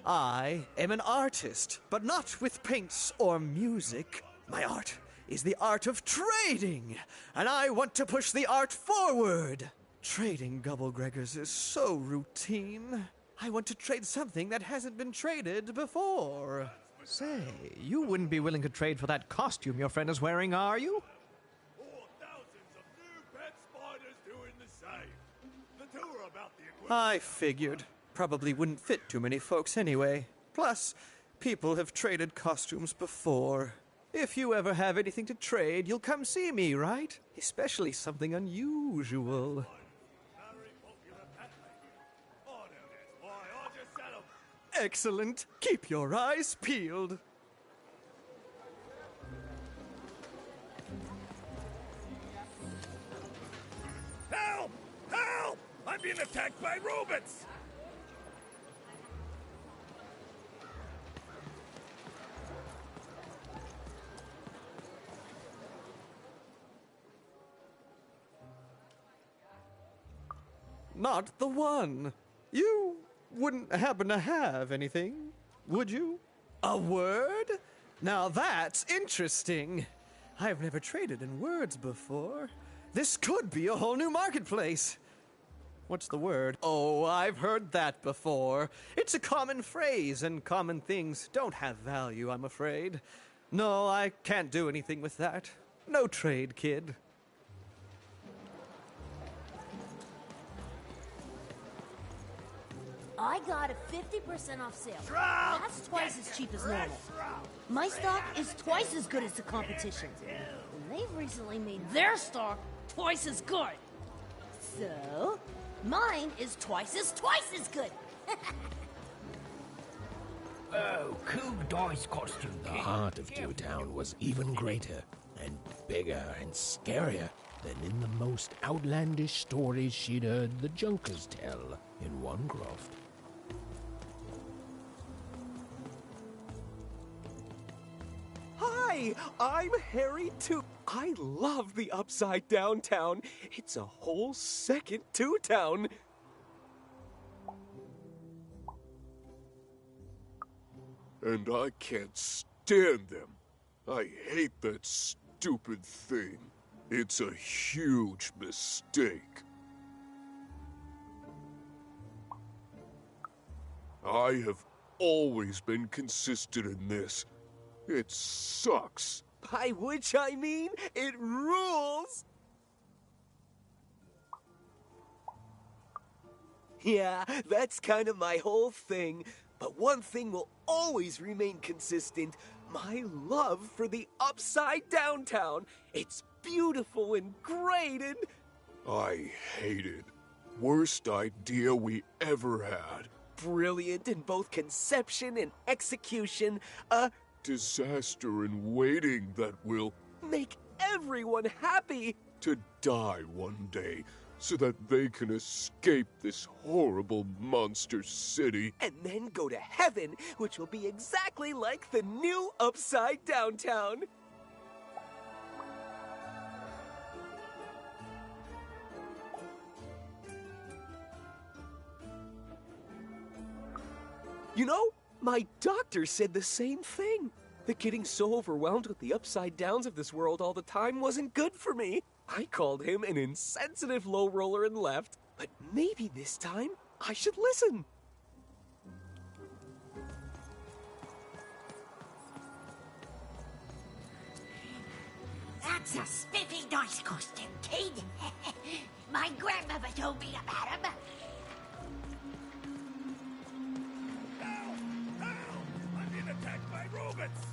I am an artist, but not with paints or music. My art is the art of trading, and I want to push the art forward. Trading Gubblegregors is so routine. I want to trade something that hasn't been traded before. Say, you wouldn't be willing to trade for that costume your friend is wearing, are you? I figured. Probably wouldn't fit too many folks anyway. Plus, people have traded costumes before. If you ever have anything to trade, you'll come see me, right? Especially something unusual. Excellent. Keep your eyes peeled. Help! Help! I'm being attacked by robots! Not the one. You wouldn't happen to have anything, would you? A word? Now that's interesting. I've never traded in words before. This could be a whole new marketplace. What's the word? Oh, I've heard that before. It's a common phrase, and common things don't have value, I'm afraid. No, I can't do anything with that. No trade, kid. I got a 50% off sale. That's twice as cheap as normal. My stock is twice as good as the competition. And they've recently made their stock twice as good. So, mine is twice as good. Oh, cool dice costume. The heart of Two Town was even greater and bigger and scarier than in the most outlandish stories she'd heard the Junkers tell in Onecroft. Hi, I'm Harry Two. I love the Upside Down Town. It's a whole second Two Town. And I can't stand them. I hate that stupid thing. It's a huge mistake. I have always been consistent in this. It sucks. By which I mean, it rules! Yeah, that's kind of my whole thing. But one thing will always remain consistent. My love for the Upside Down Town. It's beautiful and great and... I hate it. Worst idea we ever had. Brilliant in both conception and execution. A disaster in waiting that will make everyone happy. To die one day so that they can escape this horrible monster city. And then go to heaven, which will be exactly like the new Upside Down Town. You know, my doctor said the same thing. That getting so overwhelmed with the upside downs of this world all the time wasn't good for me. I called him an insensitive low roller and left. But maybe this time I should listen. That's a spiffy nice costume, kid. My grandmother told me about him. I'm being attacked by robots!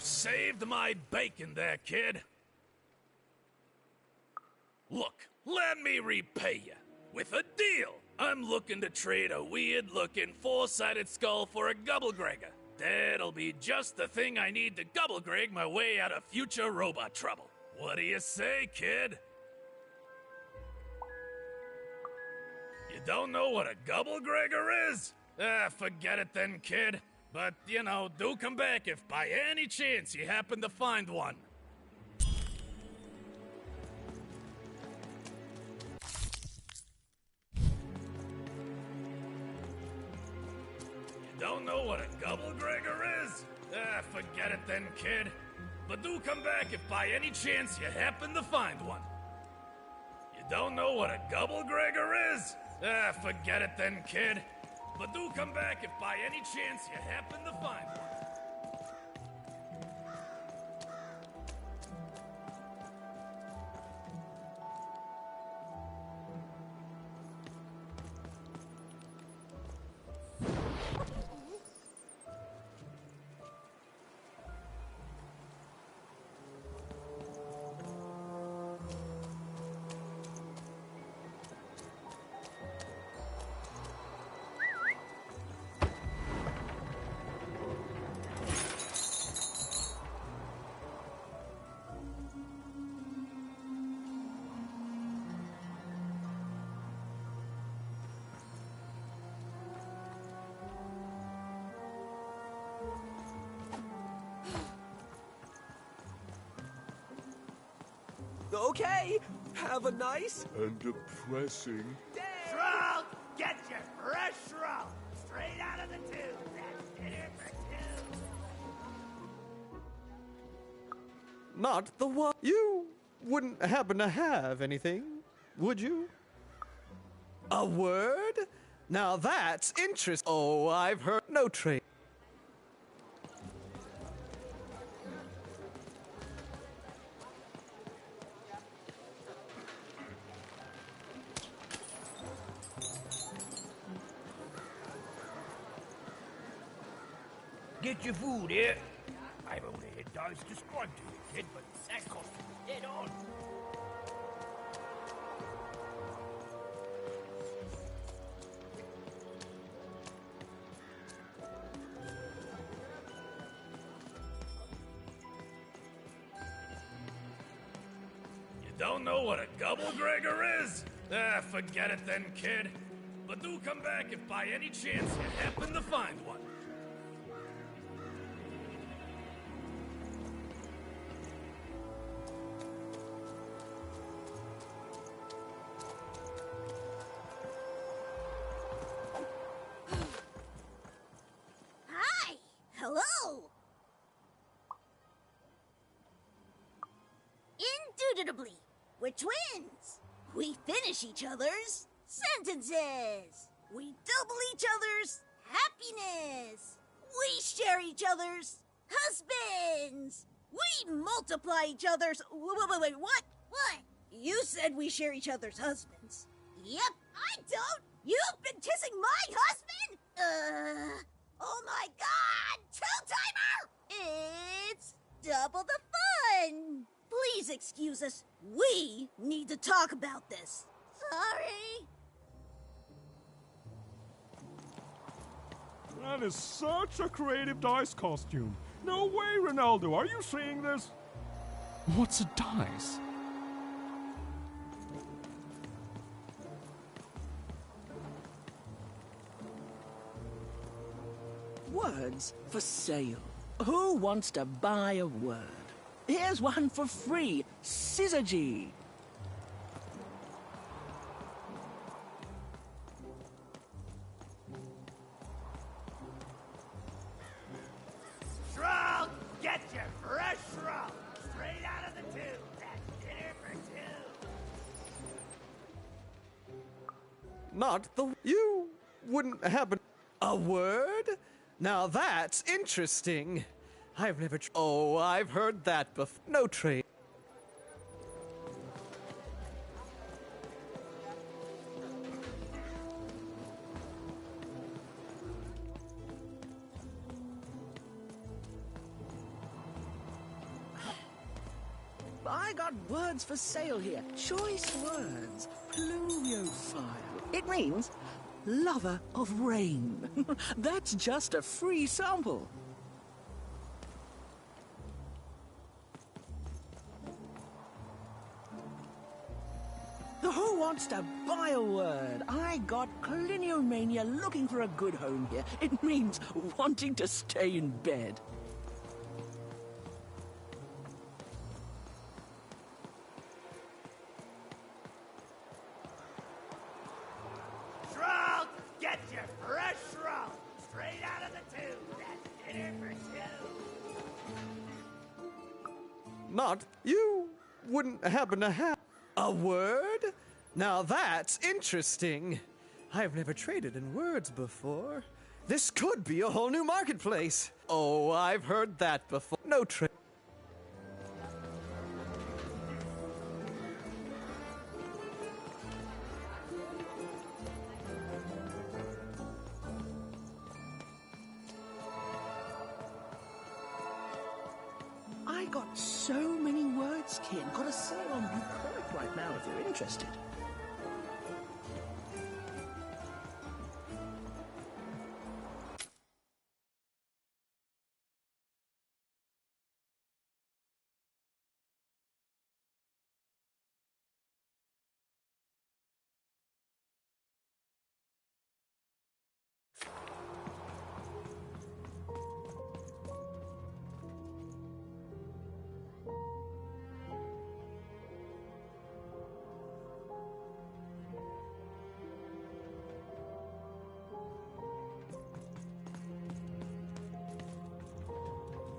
Saved my bacon there, kid. Look, let me repay you. With a deal. I'm looking to trade a weird-looking four-sided skull for a Gubblegregger. That'll be just the thing I need to Gubblegreg my way out of future robot trouble. What do you say, kid? You don't know what a Gubblegregger is? Forget it then, kid. But, you know, do come back if by any chance you happen to find one. what a Gubblegregor is? Forget it then, kid. But do come back if by any chance you happen to find one. You don't know what a Gubblegregor is? Forget it then, kid. But do come back if by any chance you happen to find one. Okay, have a nice and depressing day. Shrunk! Get your fresh shrunk! Straight out of the tube. That's dinner for two. Not the one. You wouldn't happen to have anything, would you? A word? Now that's interesting. Oh, I've heard no trade. Get your food here. I've only had dice described to you, kid, but that cost you dead on. You don't know what a Gubblegregor is? Forget it then, kid. But do come back if by any chance you happen to find one. Hi! Hello! Indubitably, we're twins. We finish each other's sentences. We double each other's happiness. We share each other's husbands. We multiply each other's... Wait, what? What? You said we share each other's husbands. Yep, I don't. You've been kissing my husband? Oh my god! Two-timer! It's double the fun! Please excuse us. We need to talk about this. Sorry. That is such a creative dice costume. No way, Ronaldo. Are you seeing this? What's a dice? Words for sale. Who wants to buy a word? Here's one for free. Syzygy. Shrunk! Get your fresh shrunk! Straight out of the tube. That's dinner for two. Not the... You wouldn't happen... A word? Now that's interesting. I've never... Oh, I've heard that before. No trade. I got words for sale here. Choice words. Pluviophile. It means lover of rain. That's just a free sample. Who wants to buy a word? I got Cliniomania looking for a good home here. It means wanting to stay in bed. Shrunk! Get your fresh shrunk! Straight out of the tube. Not you wouldn't happen to have a word? Now that's interesting. I've never traded in words before. This could be a whole new marketplace. Oh, I've heard that before. No trade. I got so many words, kid. Got a sale on bucolic right now if you're interested.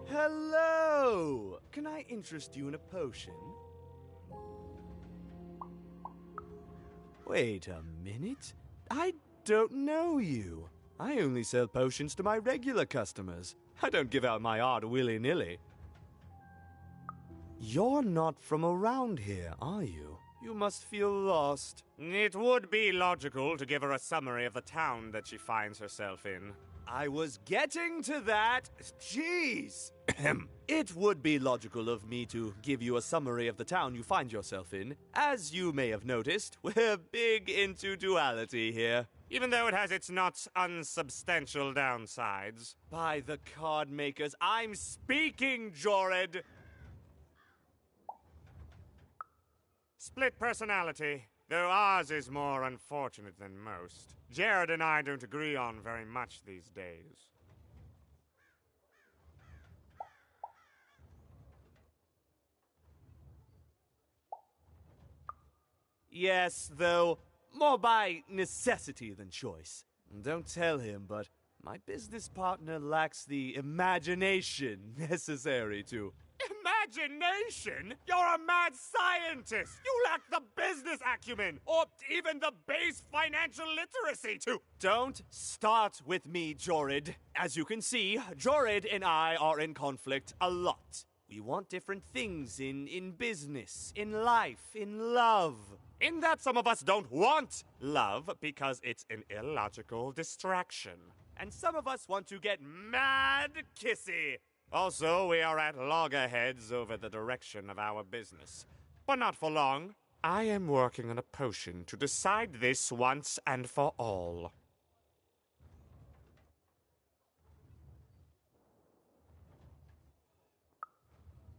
Hello! Can I interest you in a potion? Wait a minute. I don't know you. I only sell potions to my regular customers. I don't give out my art willy-nilly. You're not from around here, are you? You must feel lost. It would be logical to give her a summary of the town that she finds herself in. I was getting to that. Jeez. It would be logical of me to give you a summary of the town you find yourself in. As you may have noticed, we're big into duality here. Even though it has its not unsubstantial downsides. By the card makers, I'm speaking, Jorid! Split personality, though ours is more unfortunate than most. Jared and I don't agree on very much these days. Yes, though, more by necessity than choice. Don't tell him, but my business partner lacks the imagination necessary to... Imagination? You're a mad scientist! You lack the business acumen, or even the base financial literacy to... Don't start with me, Jorid. As you can see, Jorid and I are in conflict a lot. We want different things in business, in life, in love. In that some of us don't want love because it's an illogical distraction. And some of us want to get mad kissy. Also, we are at loggerheads over the direction of our business. But not for long. I am working on a potion to decide this once and for all.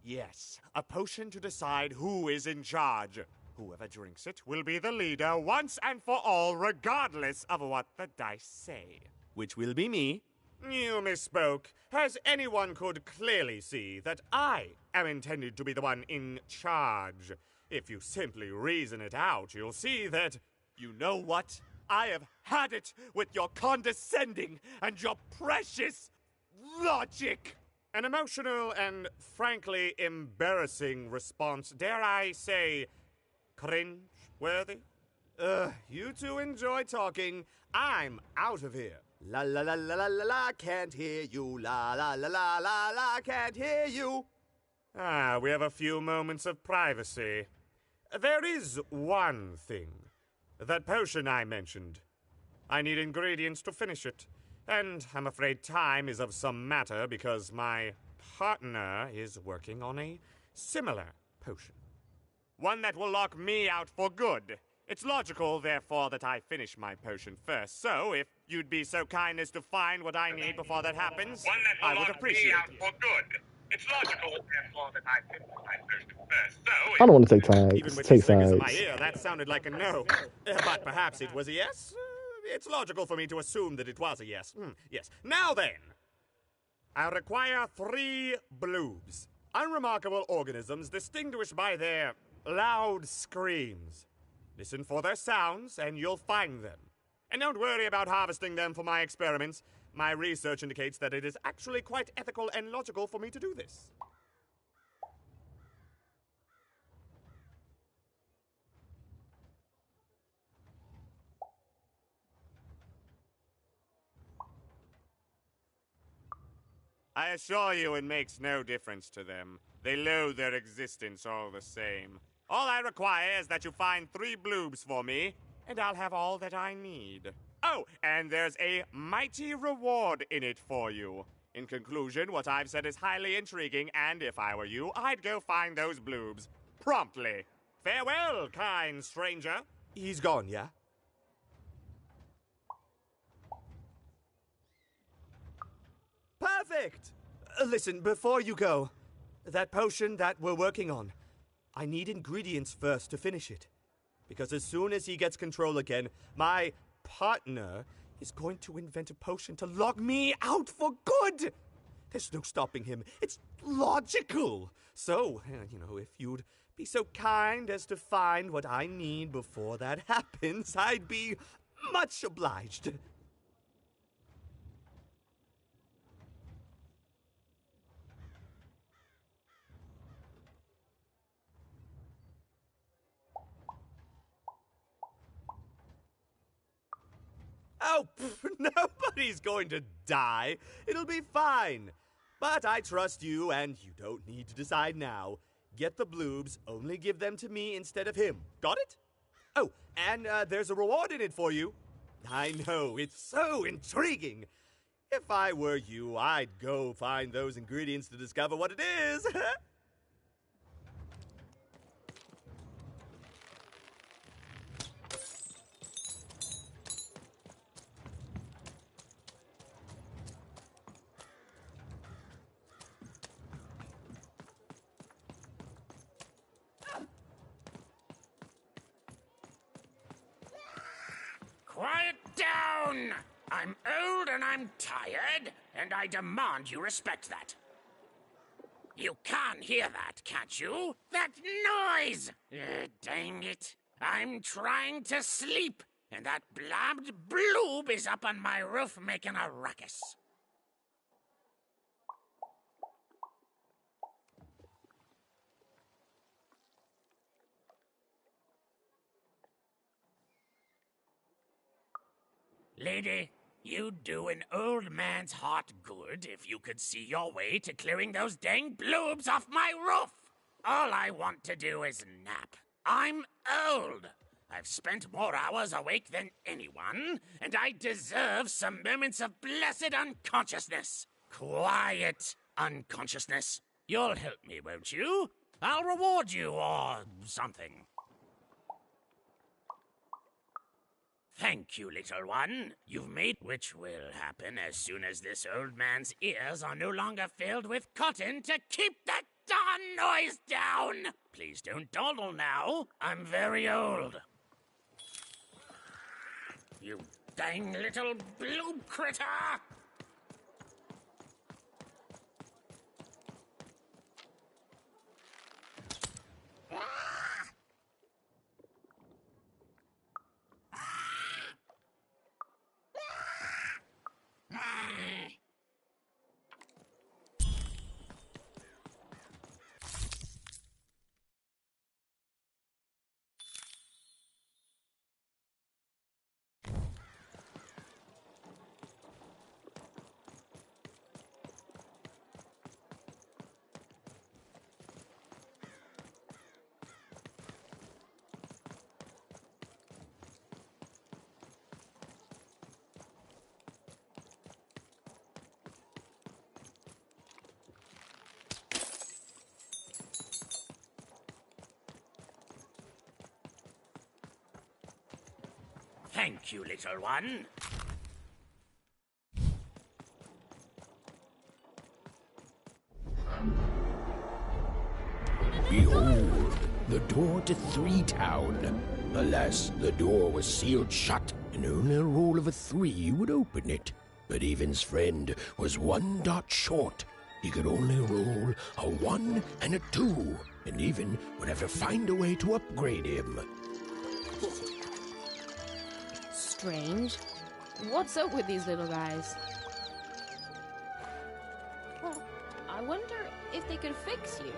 Yes, a potion to decide who is in charge. Whoever drinks it will be the leader once and for all, regardless of what the dice say. Which will be me. You misspoke, as anyone could clearly see that I am intended to be the one in charge. If you simply reason it out, you'll see that... You know what? I have had it with your condescending and your precious logic. An emotional and frankly embarrassing response, dare I say, cringe-worthy? You two enjoy talking. I'm out of here. La la la la la la la, can't hear you. La la la la la la, can't hear you. Ah, we have a few moments of privacy. There is one thing. That potion I mentioned. I need ingredients to finish it. And I'm afraid time is of some matter because my partner is working on a similar potion. One that will lock me out for good. It's logical, therefore, that I finish my potion first. So, if you'd be so kind as to find what I need before that happens, I would appreciate it. For good. It's logical, therefore, that I finish my potion first. So, I don't want to take even sides. with Take these fingers in my sides. ear, that sounded like a no. But perhaps it was a yes? It's logical for me to assume that it was a yes. Yes. Now then, I require 3 bloobs. Unremarkable organisms distinguished by their loud screams. Listen for their sounds, and you'll find them. And don't worry about harvesting them for my experiments. My research indicates that it is actually quite ethical and logical for me to do this. I assure you it makes no difference to them. They loathe their existence all the same. All I require is that you find 3 bloobs for me, and I'll have all that I need. Oh, and there's a mighty reward in it for you. In conclusion, what I've said is highly intriguing, and if I were you, I'd go find those bloobs. Promptly. Farewell, kind stranger. He's gone, yeah? Perfect! Listen, before you go, that potion that we're working on, I need ingredients first to finish it. Because as soon as he gets control again, my partner is going to invent a potion to lock me out for good! There's no stopping him. It's logical. So, if you'd be so kind as to find what I need before that happens, I'd be much obliged. Oh, nobody's going to die. It'll be fine. But I trust you, and you don't need to decide now. Get the bloobs, only give them to me instead of him. Got it? Oh, and there's a reward in it for you. I know, it's so intriguing. If I were you, I'd go find those ingredients to discover what it is. Quiet down! I'm old and I'm tired, and I demand you respect that. You can't hear that, can't you? That noise! Dang it. I'm trying to sleep, and that blabbed bloob is up on my roof making a ruckus. Lady, you'd do an old man's heart good if you could see your way to clearing those dang bloobs off my roof. All I want to do is nap. I'm old. I've spent more hours awake than anyone, and I deserve some moments of blessed unconsciousness. Quiet unconsciousness. You'll help me, won't you? I'll reward you or something. Thank you, little one. You've made which will happen as soon as this old man's ears are no longer filled with cotton to keep that darn noise down. Please don't dawdle now. I'm very old. You dang little bloob critter! Thank you, little one. Behold, the door to Three Town. Alas, the door was sealed shut, and only a roll of a 3 would open it. But Even's friend was 1 dot short. He could only roll a 1 and a 2, and Even would have to find a way to upgrade him. Strange. What's up with these little guys? Well, I wonder if they could fix you.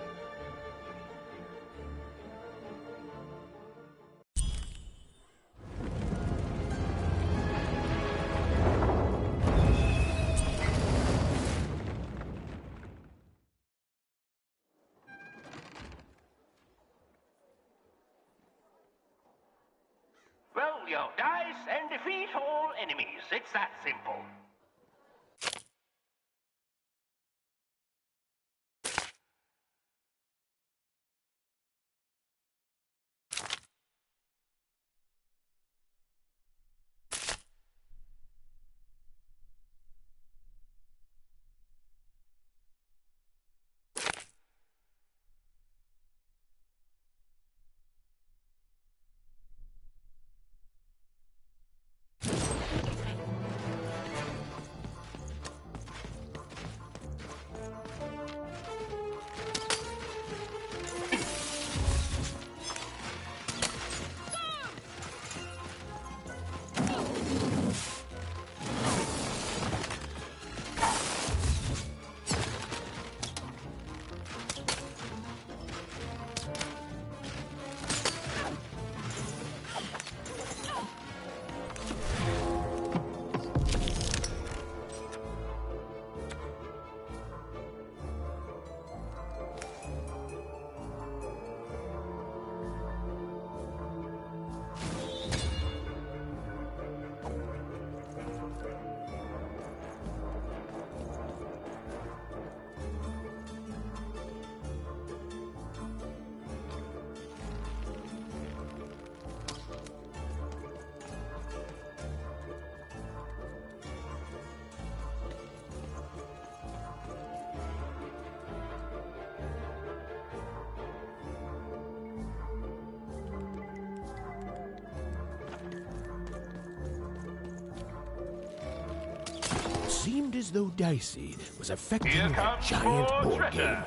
your dice and defeat all enemies. It's that simple. Seemed as though Dicey was affecting a giant board game.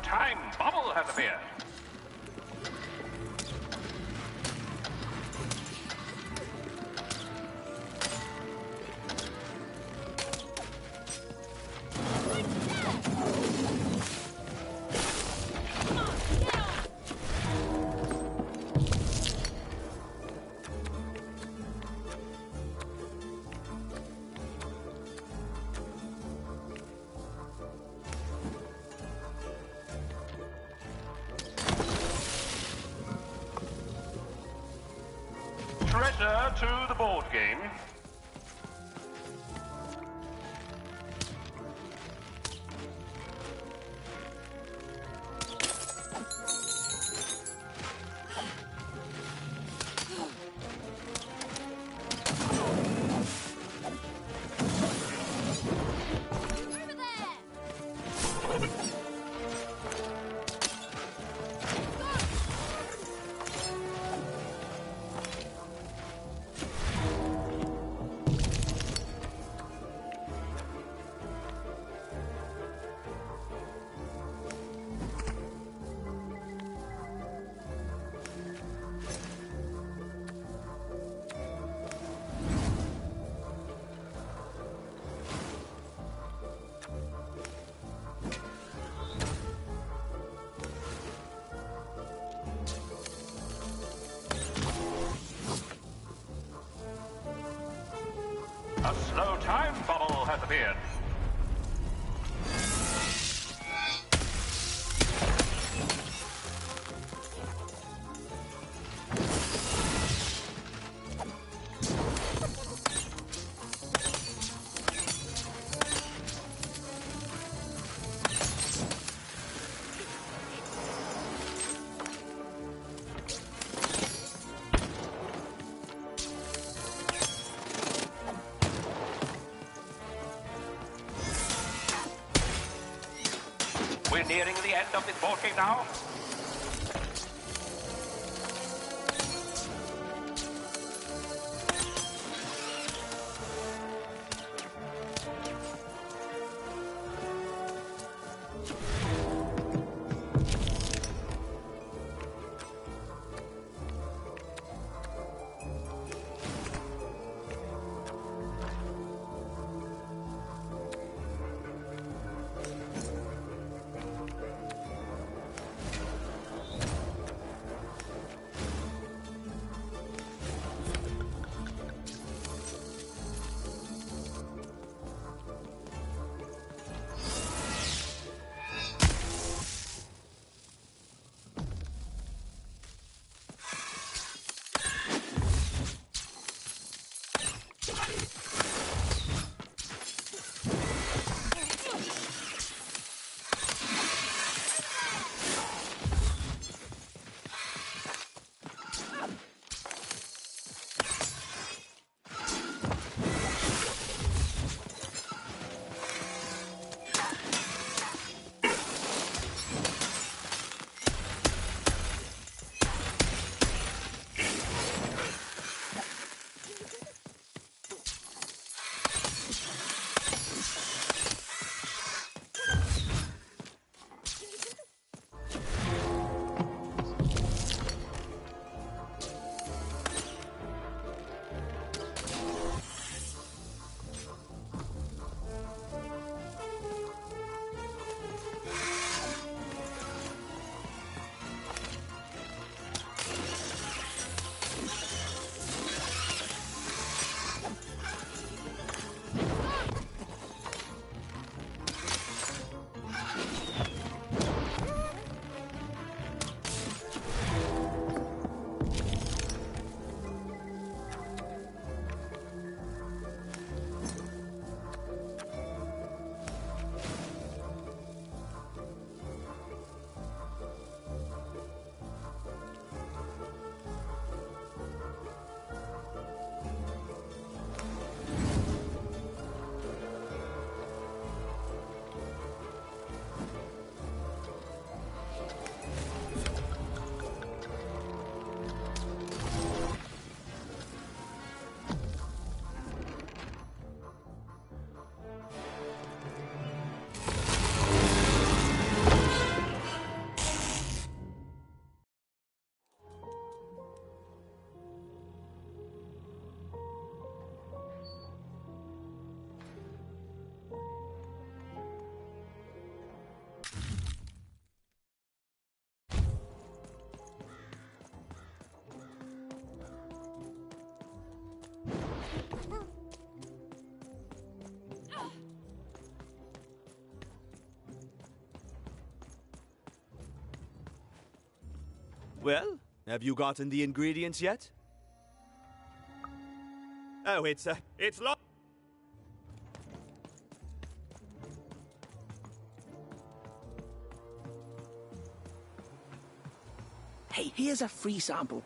Time bubble has appeared. Treasure to the board game. A slow time bubble has appeared. nearing the end of this ball game now? Well, have you gotten the ingredients yet? Oh, it's lo- Hey, here's a free sample.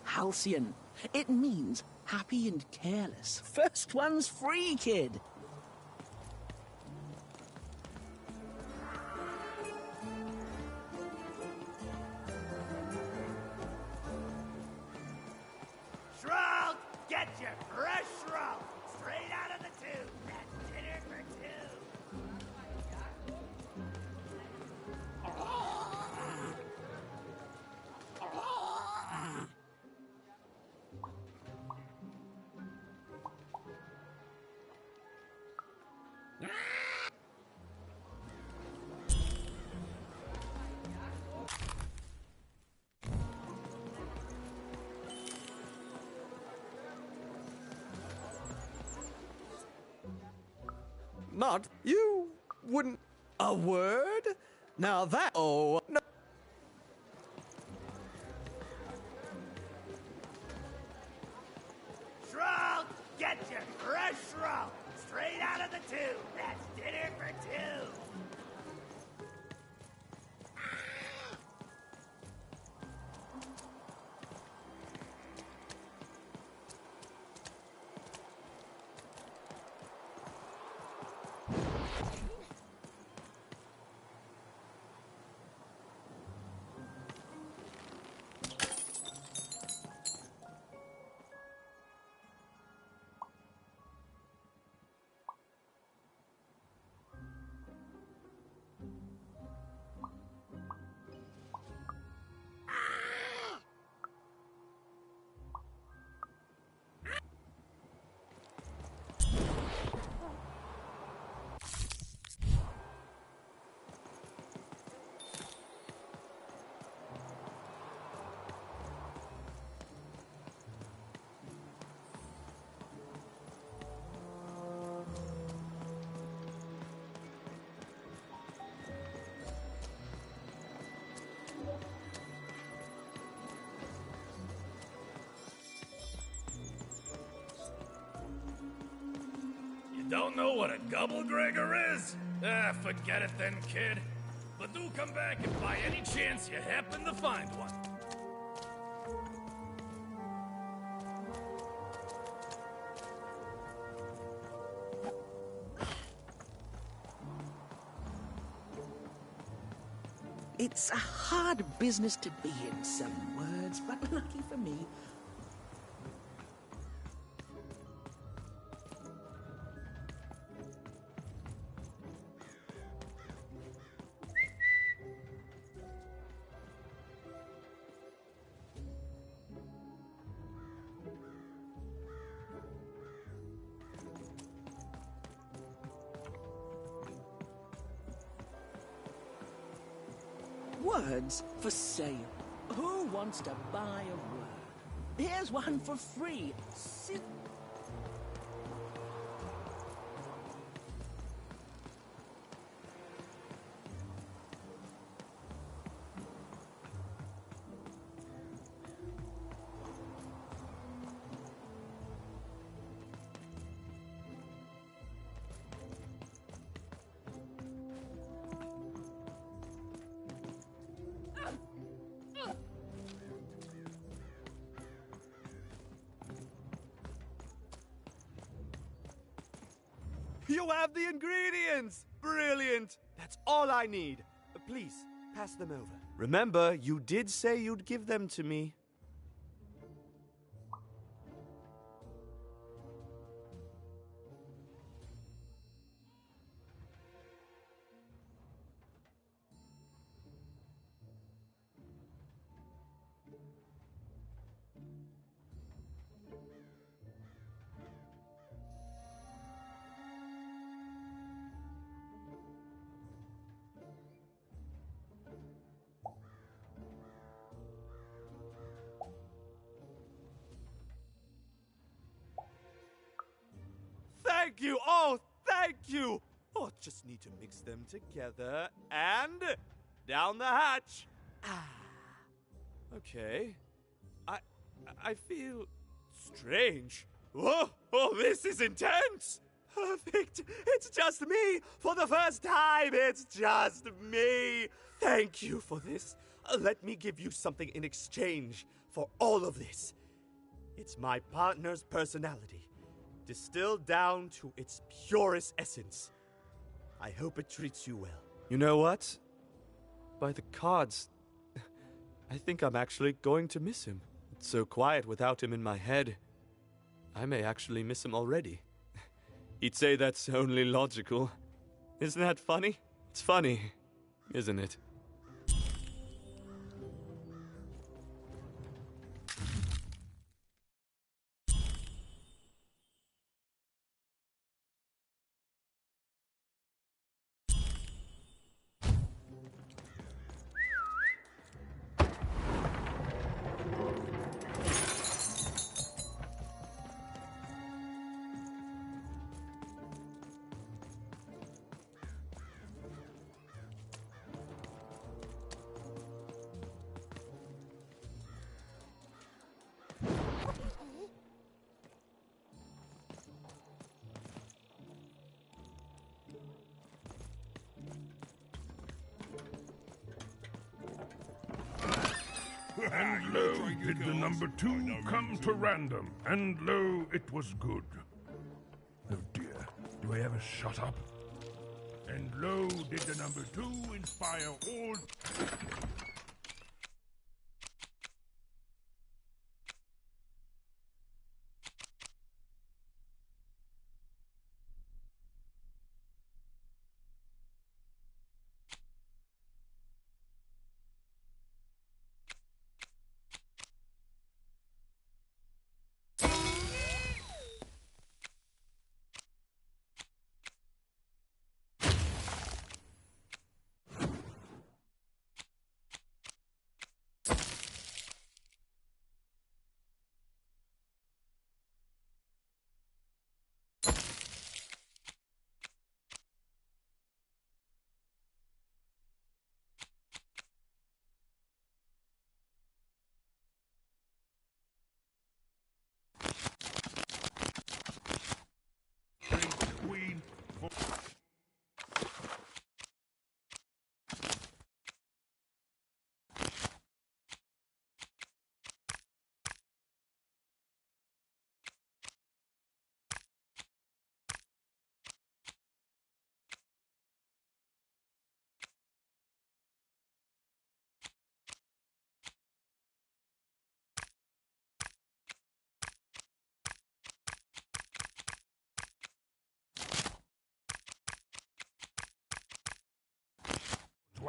Halcyon. It means happy and careless. First one's free, kid. Shroud, get your fresh shroud straight out of the tube. That's dinner for two. Not you wouldn't. A word? Now that. Oh, no. Shroud, get your fresh shroud straight out of the tube. That's dinner for two. Don't know what a Gubblegregor is? Forget it then, kid. But do come back if by any chance you happen to find one. It's a hard business to be in, selling words, but lucky for me, words for sale. Who wants to buy a word? Here's one for free. See? You have the ingredients! Brilliant! That's all I need. Please, pass them over. Remember, you did say you'd give them to me. Thank you! Oh, thank you! Oh, just need to mix them together and down the hatch. Okay. I feel strange. Whoa! Oh, this is intense! Perfect! It's just me! For the first time, it's just me! Thank you for this. Let me give you something in exchange for all of this. It's my partner's personality, distilled down to its purest essence. I hope it treats you well. You know what? By the cards, I think I'm actually going to miss him. It's so quiet without him in my head. I may actually miss him already. He'd say that's only logical. Isn't that funny? It's funny, isn't it? And lo, did the number 2 come to random, and lo, it was good. Oh dear, do I ever shut up? And lo, did the number 2 inspire all...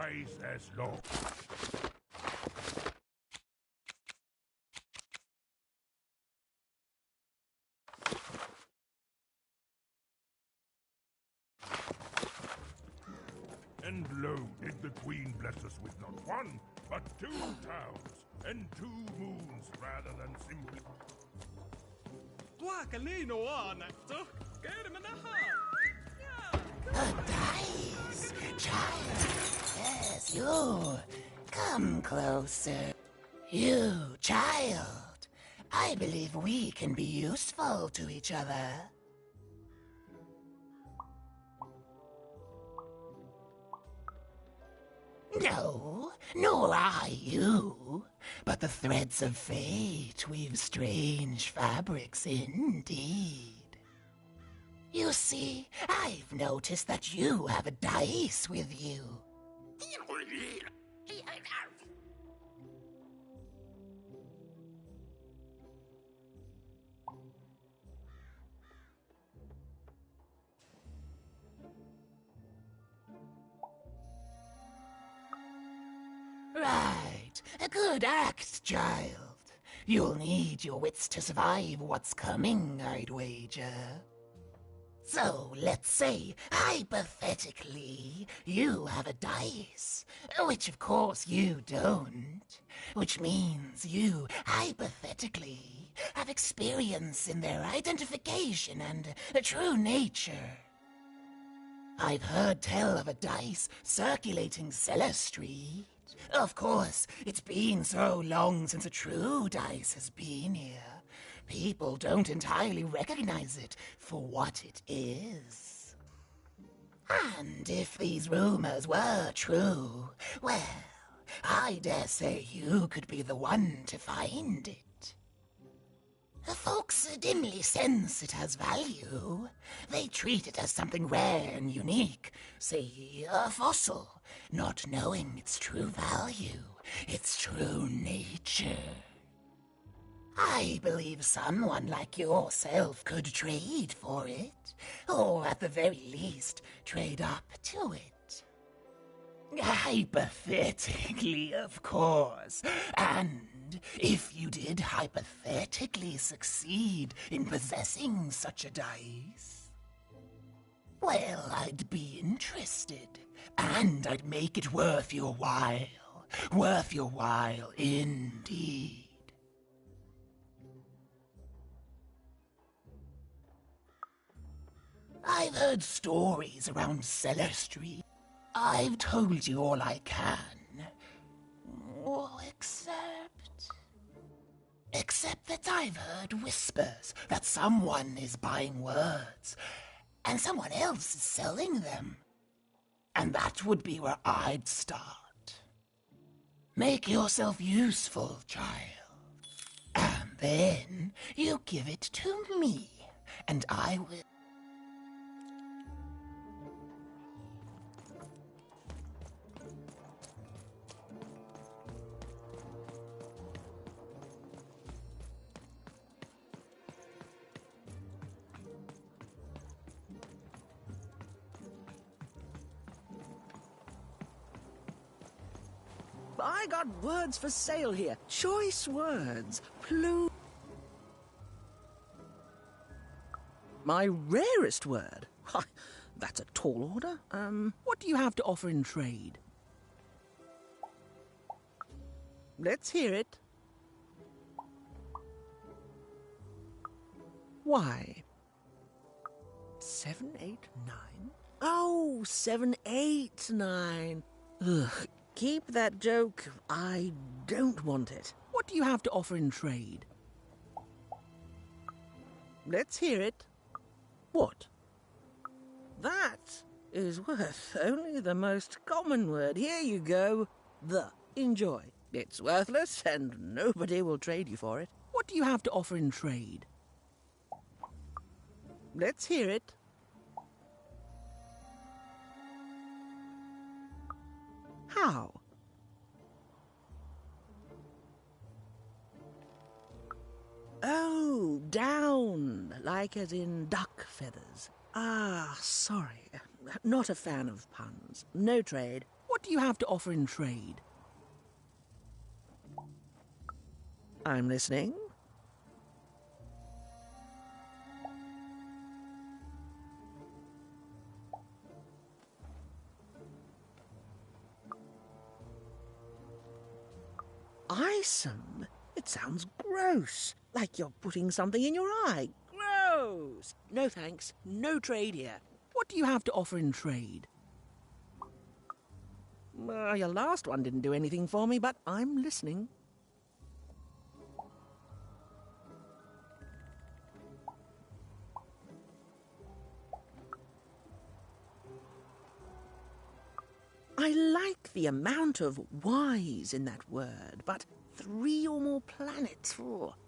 twice as long. And lo, did the Queen bless us with not one, but 2 towns, and 2 moons rather than simply... The dice, child. Yes, you. Come closer. You, child. I believe we can be useful to each other. No, nor I you. But the threads of fate weave strange fabrics indeed. You see, I've noticed that you have a dice with you. Right, a good act, child. You'll need your wits to survive what's coming, I'd wager. So, let's say, hypothetically, you have a dice, which of course you don't, which means you, hypothetically, have experience in their identification and true nature. I've heard tell of a dice circulating Cellar Street. Of course, it's been so long since a true dice has been here. People don't entirely recognize it for what it is. And if these rumors were true, well, I dare say you could be the one to find it. Folks dimly sense it has value. They treat it as something rare and unique, say a fossil, not knowing its true value, its true nature. I believe someone like yourself could trade for it, or at the very least, trade up to it. Hypothetically, of course, and if you did hypothetically succeed in possessing such a dice, well, I'd be interested, and I'd make it worth your while indeed. I've heard stories around Cellar Street. I've told you all I can. Except that I've heard whispers that someone is buying words, and someone else is selling them. And that would be where I'd start. Make yourself useful, child. And then you give it to me, and I will... I got words for sale here. Choice words. My rarest word? That's a tall order. What do you have to offer in trade? Let's hear it. Why? 789? Oh, 789. Ugh. Keep that joke. I don't want it. What do you have to offer in trade? Let's hear it. What? That is worth only the most common word. Here you go. The. Enjoy. It's worthless and nobody will trade you for it. What do you have to offer in trade? Let's hear it. How? Oh, down, like as in duck feathers. Ah, sorry. Not a fan of puns. No trade. What What do you have to offer in trade? I'm listening. Eyesome? It sounds gross. Like you're putting something in your eye. Gross! No thanks. No trade here. What do you have to offer in trade? Your last one didn't do anything for me, but I'm listening. I like the amount of wise in that word, but 3 or more planets,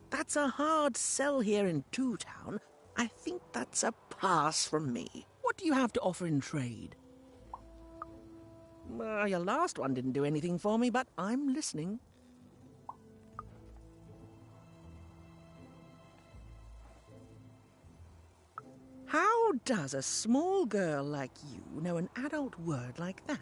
that's a hard sell here in Two Town. I think that's a pass from me. What do you have to offer in trade? Your last one didn't do anything for me, but I'm listening. How does a small girl like you know an adult word like that?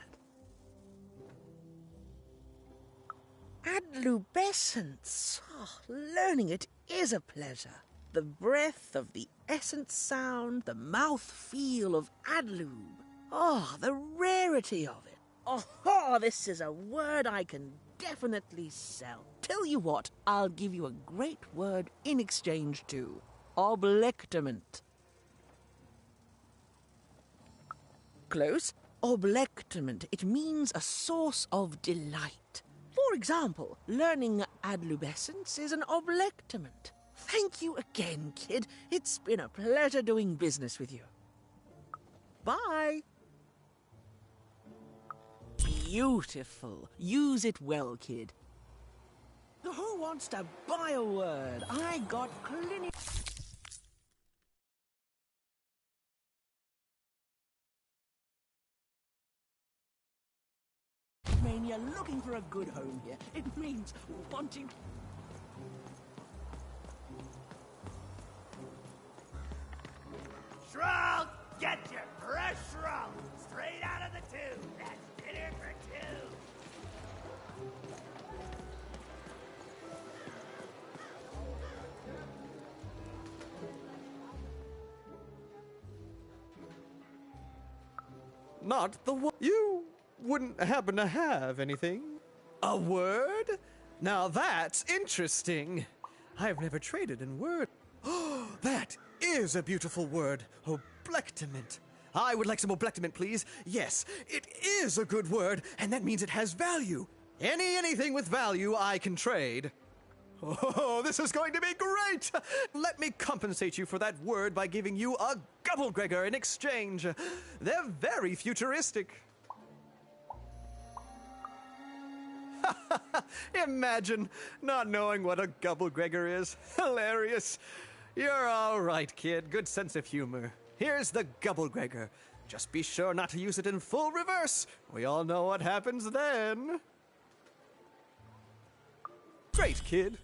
Adlubescence. Learning it is a pleasure. The breath of the essence sound, the mouth feel of adlube. The rarity of it. This is a word I can definitely sell. Tell you what, I'll give you a great word in exchange too. Oblectament. Close. Oblectament. It means a source of delight. For example, learning adlubescence is an oblectament. Thank you again, kid. It's been a pleasure doing business with you. Bye. Beautiful. Use it well, kid. Who wants to buy a word? I got clinic... Mania, looking for a good home here. It means wanting... Shrunk! Get your fresh shrunk! Straight out of the tube! That's dinner for two! Not the one. You wouldn't happen to have anything? A word? Now that's interesting. I've never traded in word. Oh, that is a beautiful word. Oblectament. I would like some oblectament, please. Yes, it is a good word, and that means it has value. Anything with value I can trade. Oh, this is going to be great! Let me compensate you for that word by giving you a Gubblegregor in exchange. They're very futuristic. Imagine not knowing what a Gubblegregor is. Hilarious. You're all right, kid. Good sense of humor. Here's the Gubblegregor. Just be sure not to use it in full reverse. We all know what happens then. Great, kid.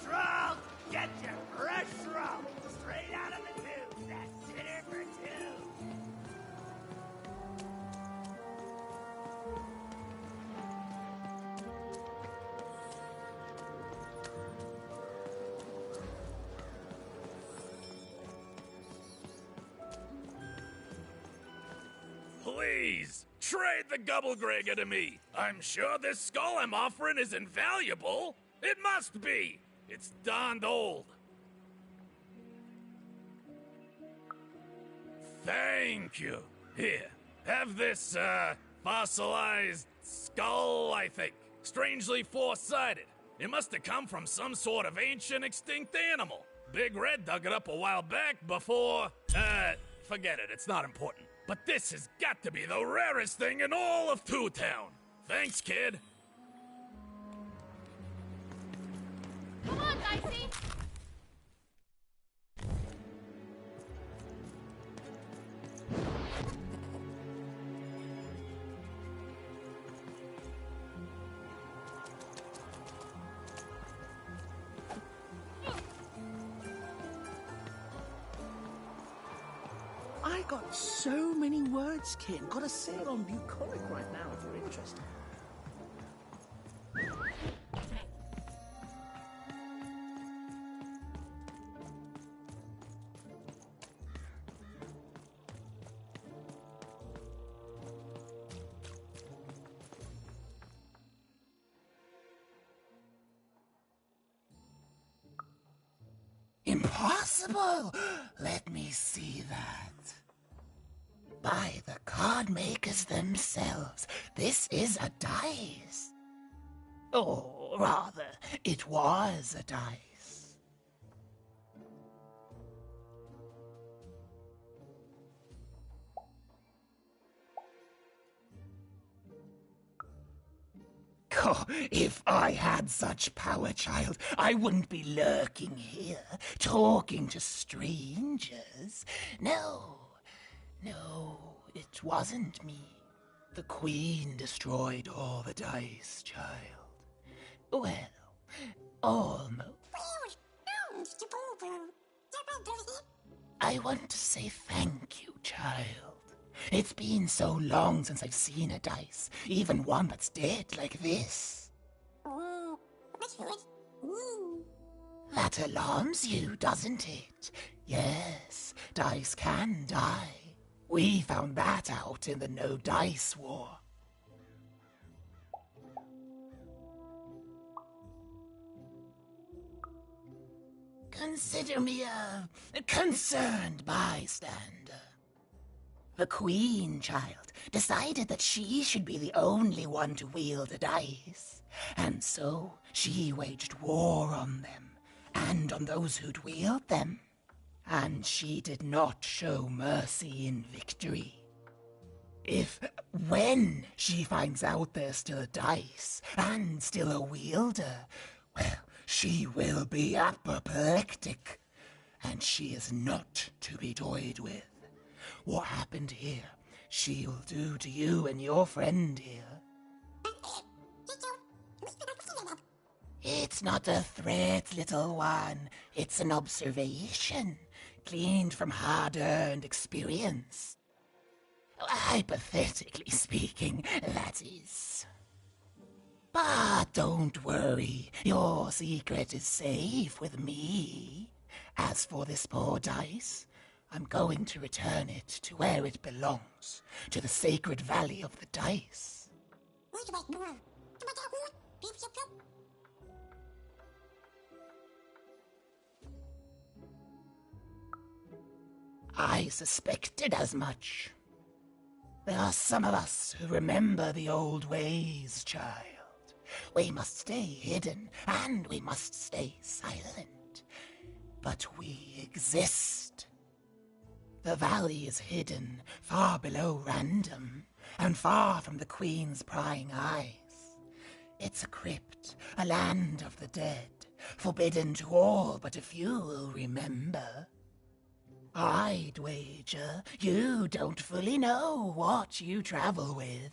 Shrunk! Get your fresh shrunk! Straight out of the tube! That's dinner for two! Please, trade the Gubblegregor to me. I'm sure this skull I'm offering is invaluable. It must be. It's darned old. Thank you. Here, have this, fossilized skull, I think. Strangely four-sided. It must have come from some sort of ancient extinct animal. Big Red dug it up a while back before, forget it, it's not important. But this has got to be the rarest thing in all of Two Town. Thanks, kid. Come on, Dicey! got so many words, Kin. Got a sale on Bucolic right now if you're interested. Impossible! Let me see that. By the card makers themselves, this is a dice. Or rather, it was a dice. Oh, if I had such power, child, I wouldn't be lurking here, talking to strangers. No, it wasn't me. The Queen destroyed all the dice, child. Well, almost. I want to say thank you, child. It's been so long since I've seen a dice, even one that's dead like this. That alarms you, doesn't it? Yes, dice can die. We found that out in the No Dice War. Consider me a concerned bystander. The Queen, child, decided that she should be the only one to wield a dice, and so she waged war on them, and on those who'd wield them. And she did not show mercy in victory. When she finds out there's still a dice, and still a wielder, well, she will be apoplectic, and she is not to be toyed with. What happened here, she'll do to you and your friend here. It's not a threat, little one. It's an observation, gleaned from hard-earned experience. Hypothetically speaking, that is. But don't worry, your secret is safe with me. As for this poor dice, I'm going to return it to where it belongs, to the sacred valley of the dice. I suspected as much. There are some of us who remember the old ways, child. We must stay hidden, and we must stay silent. But we exist. The valley is hidden, far below Random, and far from the Queen's prying eyes. It's a crypt, a land of the dead, forbidden to all but a few will remember. I'd wager you don't fully know what you travel with.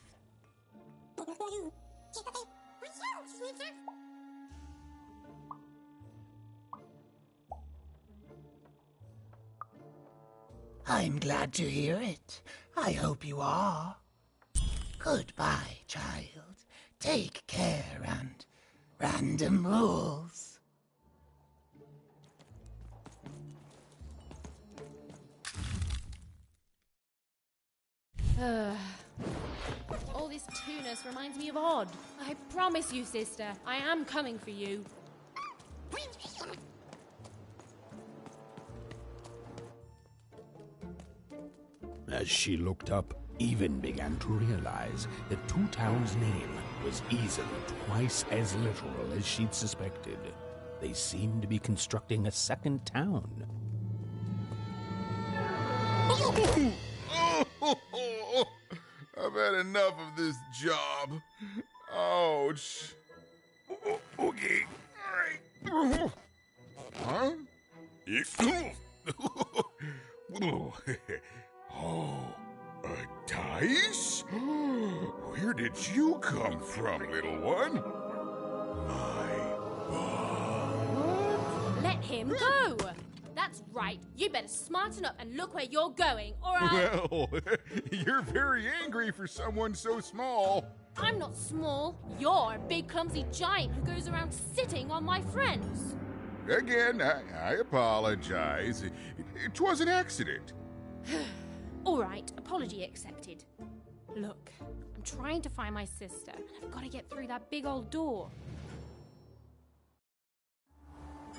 I'm glad to hear it. I hope you are. Goodbye, child. Take care and Random rules. All this to-ness reminds me of Odd. I promise you, sister, I am coming for you. As she looked up, Even began to realize that Two Town's name was easily twice as literal as she'd suspected. They seemed to be constructing a second town. I've had enough of this job. Ouch. Okay. All right. Huh? Oh, a dice? Where did you come from, little one? Let him go! That That's right. You better smarten up and look where you're going, or I'll... Well, you're very angry for someone so small. I'm not small. You're a big, clumsy giant who goes around sitting on my friends. Again, I apologize. It was an accident. All right, apology accepted. Look, I'm trying to find my sister, and I've got to get through that big old door.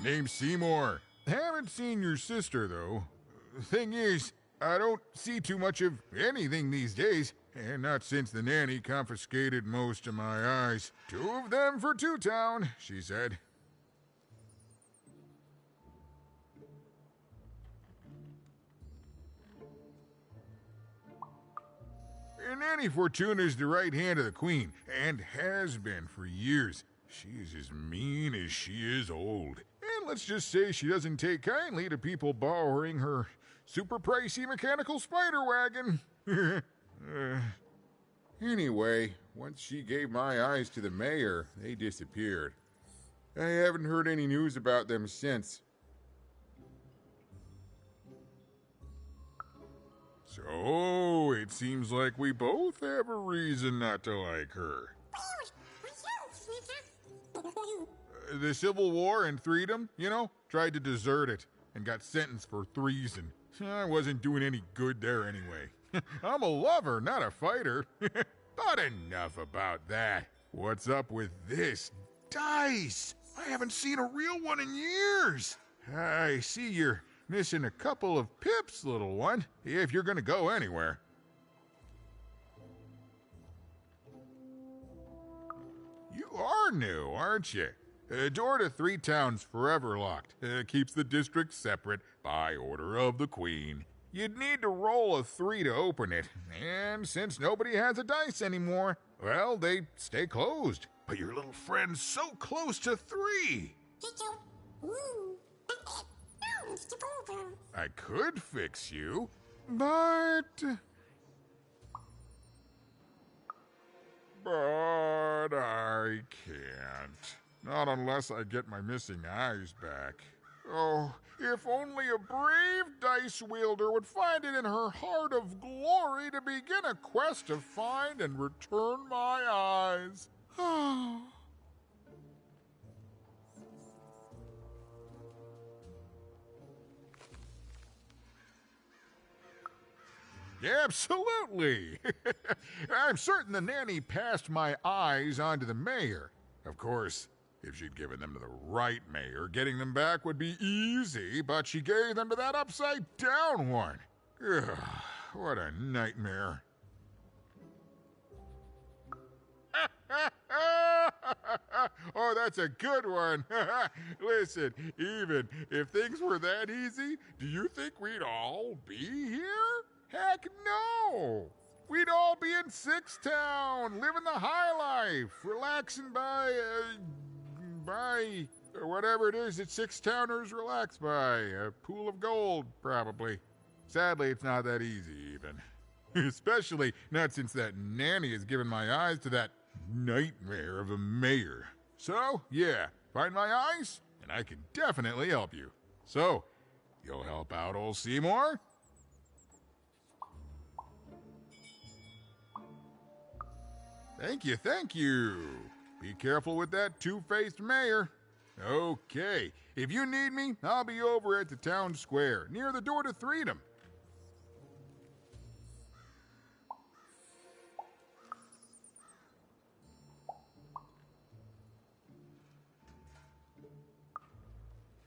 Name's Seymour. Haven't seen your sister, though. Thing is, I don't see too much of anything these days, and not since the nanny confiscated most of my eyes. 2 of them for Two Town, she said. Nanny Fortuna's the right hand of the Queen, and has been for years. She's as mean as she is old. And let's just say she doesn't take kindly to people borrowing her super pricey mechanical spider wagon. Anyway, once she gave my eyes to the mayor, they disappeared. I haven't heard any news about them since. So, it seems like we both have a reason not to like her. The Civil War and Freedom, you know, tried to desert it and got sentenced for treason. I wasn't doing any good there anyway. I'm a lover, not a fighter. But enough about that. What's up with this dice? I haven't seen a real one in years. I see you're missing a couple of pips, little one, if you're gonna go anywhere. You are new, aren't you? Door to Three Town's forever locked. Keeps the district separate by order of the Queen. You'd need to roll a 3 to open it, and since nobody has a dice anymore, well, they stay closed. But your little friend's so close to 3. I could fix you, but I can't. Not unless I get my missing eyes back. Oh, if only a brave dice wielder would find it in her heart of glory to begin a quest to find and return my eyes. Absolutely! I'm certain the nanny passed my eyes on to the mayor. Of course, if she'd given them to the right mayor, getting them back would be easy, but she gave them to that upside-down one. Ugh, what a nightmare. Oh, that's a good one. Listen, even if things were that easy, do you think we'd all be here? Heck no! We'd all be in Six Town, living the high life, relaxing by whatever it is that Six Towners relax by. A pool of gold, probably. Sadly, it's not that easy, even. Especially not since that nanny has given my eyes to that nightmare of a mayor. So, yeah, find my eyes, and I can definitely help you. So, you'll help out old Seymour? Thank you, thank you. Be careful with that two-faced mayor. Okay, if you need me, I'll be over at the town square, near the door to Freedom.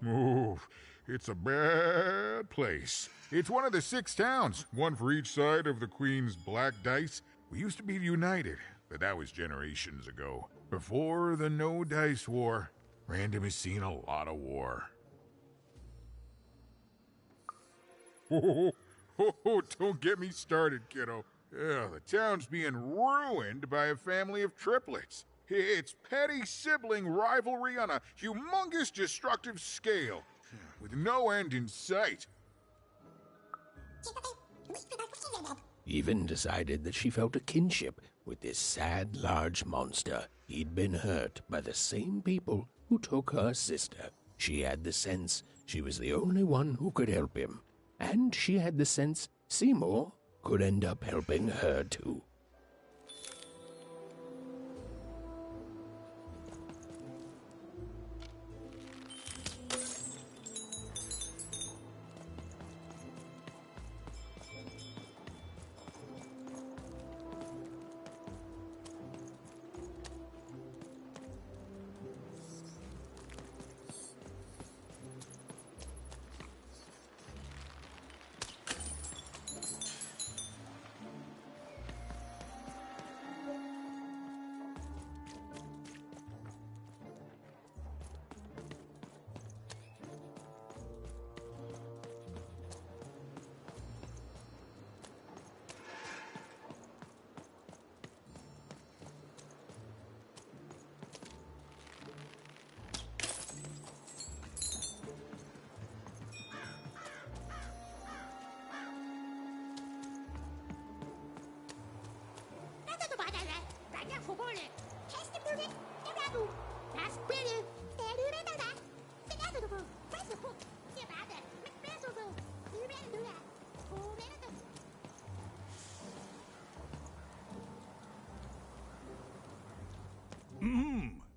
Oh, it's a bad place. It's one of the 6 towns, one for each side of the Queen's black dice. We used to be united, but that was generations ago. Before the No Dice War, Random has seen a lot of war. Oh, don't get me started, kiddo. The town's being ruined by a family of triplets. It's petty sibling rivalry on a humongous destructive scale, with no end in sight. Even decided that she felt a kinship with this sad, large monster. He'd been hurt by the same people who took her sister. She had the sense she was the only one who could help him, and she had the sense Seymour could end up helping her too.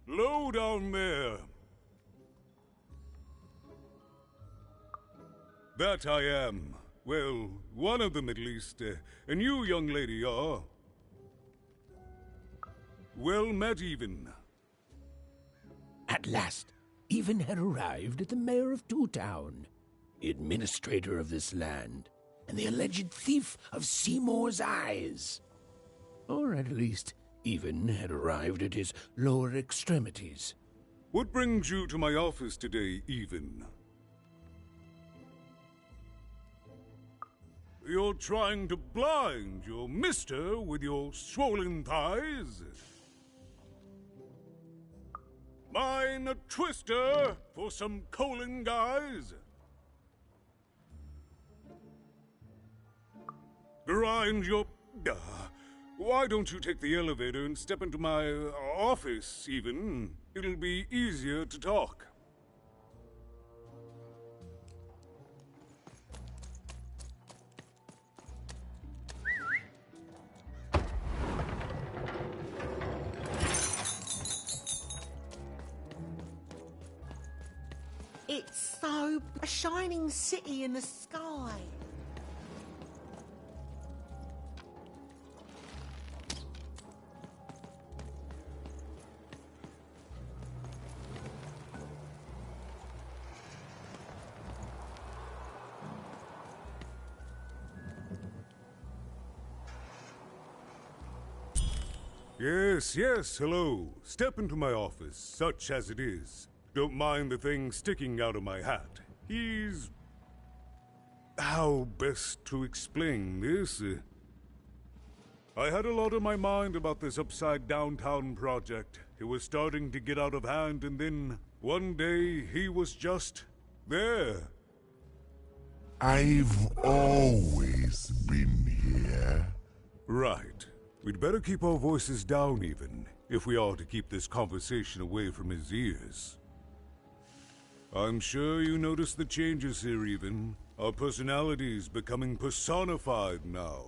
Low down there. That I am. Well, one of them at least. And you, young lady, are... well met, Even. At last, Even had arrived at the mayor of Two Town, the administrator of this land, and the alleged thief of Seymour's eyes. Or at least, Even had arrived at his lower extremities. What brings you to my office today, Even? You're trying to blind your mister with your swollen thighs? Mine a twister for some colon guys? Grind your... why don't you take the elevator and step into my office, Even? It'll be easier to talk. It's so a shining city in the sky. Yes, hello. Step into my office, such as it is. Don't mind the thing sticking out of my hat. He's... how best to explain this? I had a lot on my mind about this Upside Downtown project. It was starting to get out of hand, and then one day he was just there. I've always been here. Right. We'd better keep our voices down, Even, if we are to keep this conversation away from his ears. I'm sure you noticed the changes here, Even. Our personalities becoming personified now.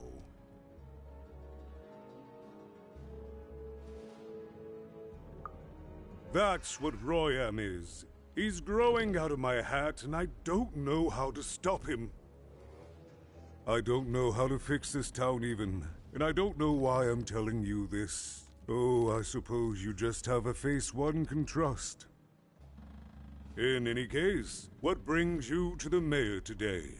That's what Royam is. He's growing out of my hat, and I don't know how to stop him. I don't know how to fix this town, Even. And I don't know why I'm telling you this. Oh, I suppose you just have a face one can trust. In any case, what brings you to the mayor today?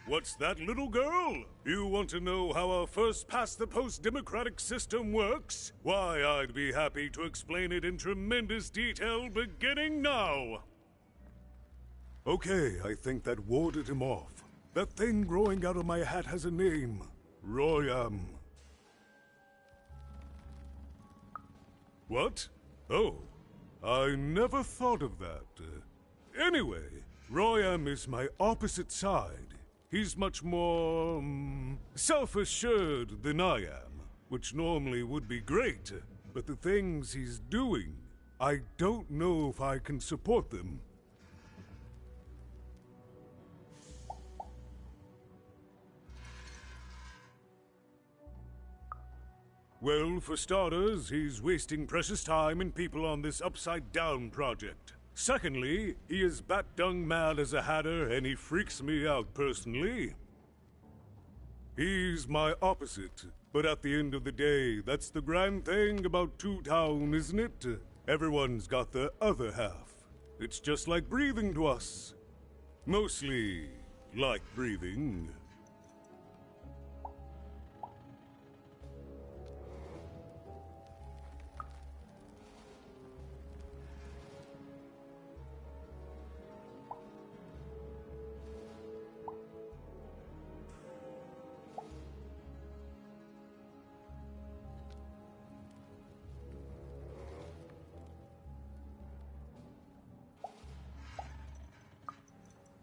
What's that, little girl? You want to know how our first-past-the-post democratic system works? Why, I'd be happy to explain it in tremendous detail beginning now. Okay, I think that warded him off. That thing growing out of my hat has a name. Royam. What? Oh, I never thought of that. Anyway, Royam is my opposite side. He's much more, self-assured than I am, which normally would be great, but the things he's doing, I don't know if I can support them. Well, for starters, he's wasting precious time and people on this upside-down project. Secondly, he is bat-dung mad as a hatter, and he freaks me out personally. He's my opposite, but at the end of the day, that's the grand thing about Two Town, isn't it? Everyone's got the other half. It's just like breathing to us. Mostly like breathing.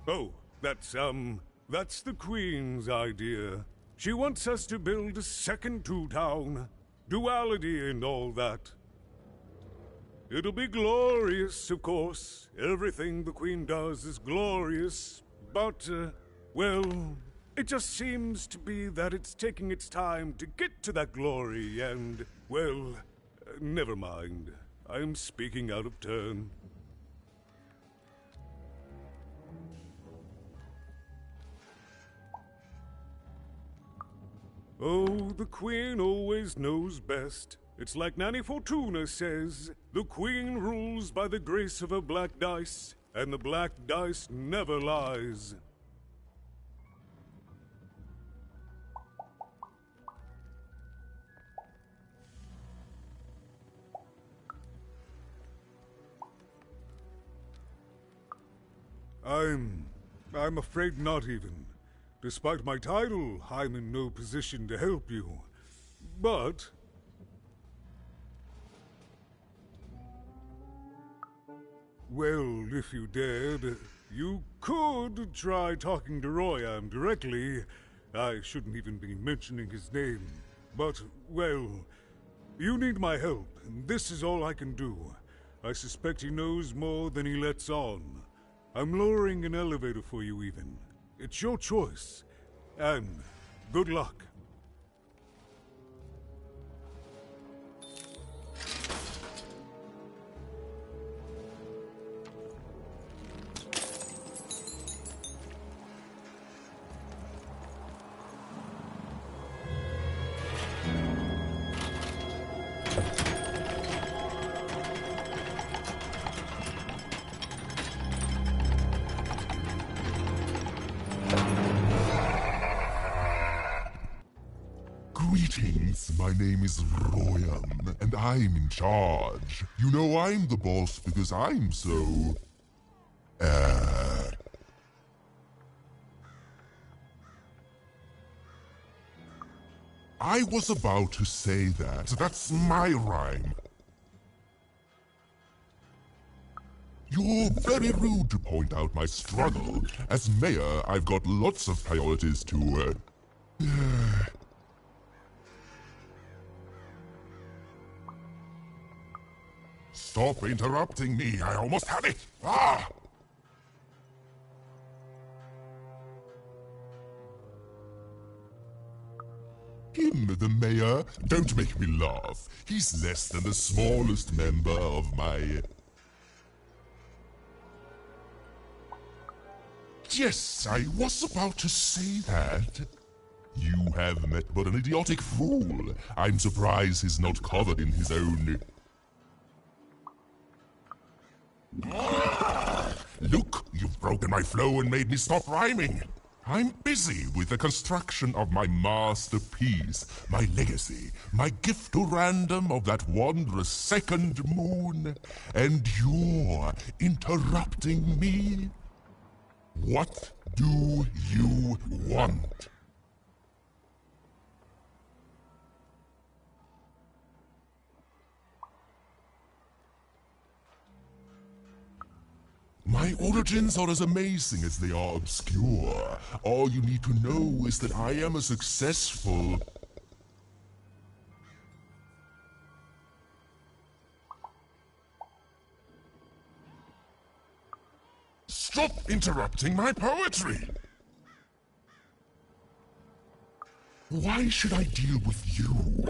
Oh, that's the Queen's idea. She wants us to build a second Two Town. Duality and all that. It'll be glorious, of course. Everything the Queen does is glorious. But, well, it just seems to be that it's taking its time to get to that glory and, well, never mind. I'm speaking out of turn. Oh, the Queen always knows best. It's like Nanny Fortuna says, the Queen rules by the grace of her black dice, and the black dice never lies. I'm afraid not even. Despite my title, I'm in no position to help you. But... well, if you dared, you could try talking to Royam directly. I shouldn't even be mentioning his name. But, well, you need my help, and this is all I can do. I suspect he knows more than he lets on. I'm lowering an elevator for you even. It's your choice. And good luck. Greetings, my name is Royam, and I'm in charge. You know I'm the boss because I'm so... I was about to say that. That's my rhyme. You're very rude to point out my struggle. As mayor, I've got lots of priorities to, Stop interrupting me. I almost had it. Ah! Him, the mayor? Don't make me laugh. He's less than the smallest member of my... Yes, I was about to say that. You have met but an idiotic fool. I'm surprised he's not covered in his own... Look, you've broken my flow and made me stop rhyming. I'm busy with the construction of my masterpiece, my legacy, my gift to random of that wondrous second moon. And you're interrupting me? What do you want? My origins are as amazing as they are obscure. All you need to know is that I am a successful... Stop interrupting my poetry! Why should I deal with you?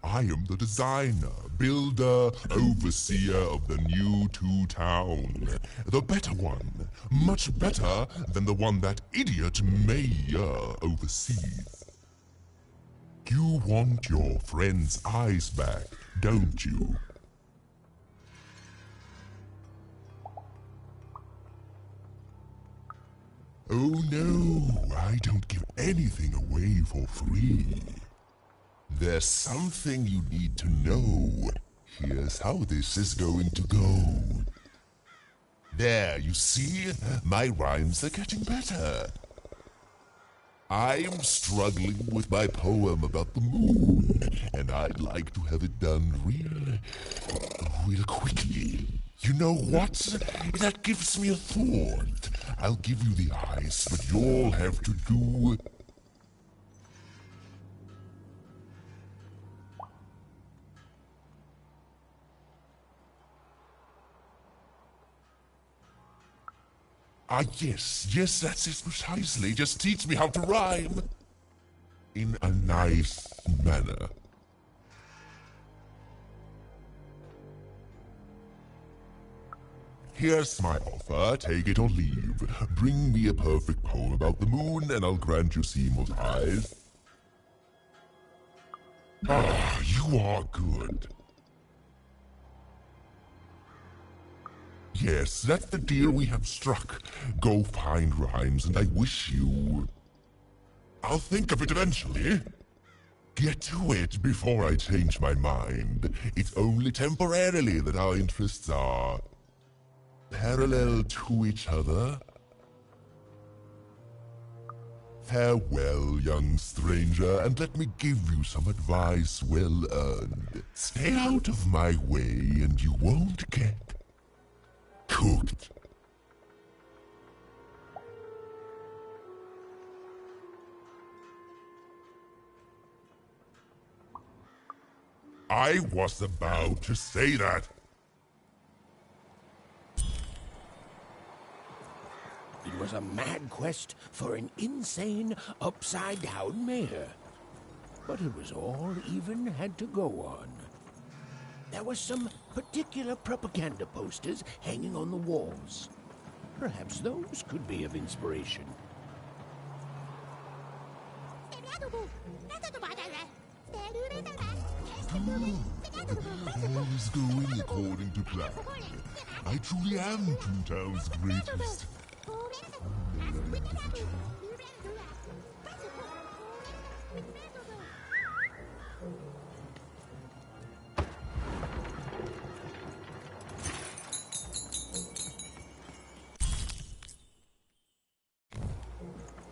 I am the designer, builder, overseer of the new Town. The better one. Much better than the one that idiot Mayor oversees. You want your friend's eyes back, don't you? Oh no, I don't give anything away for free. There's something you need to know. Here's how this is going to go. There, you see? My rhymes are getting better. I'm struggling with my poem about the moon, and I'd like to have it done real quickly. You know what? That gives me a thought. I'll give you the eyes, but you'll have to do... Ah, yes, that's it precisely. Just teach me how to rhyme. In a nice manner. Here's my offer, take it or leave. Bring me a perfect poem about the moon, and I'll grant you Seymour's eyes. Ah, you are good. Yes, that's the deal we have struck. Go find rhymes, and I wish you... I'll think of it eventually. Get to it before I change my mind. It's only temporarily that our interests are... parallel to each other. Farewell, young stranger, and let me give you some advice well earned. Stay out of my way, and you won't get cooked. I was about to say that. It was a mad quest for an insane, upside-down mayor. But it was all even had to go on. There were some particular propaganda posters hanging on the walls. Perhaps those could be of inspiration. All is going according to plan. I truly am Toontown's greatest.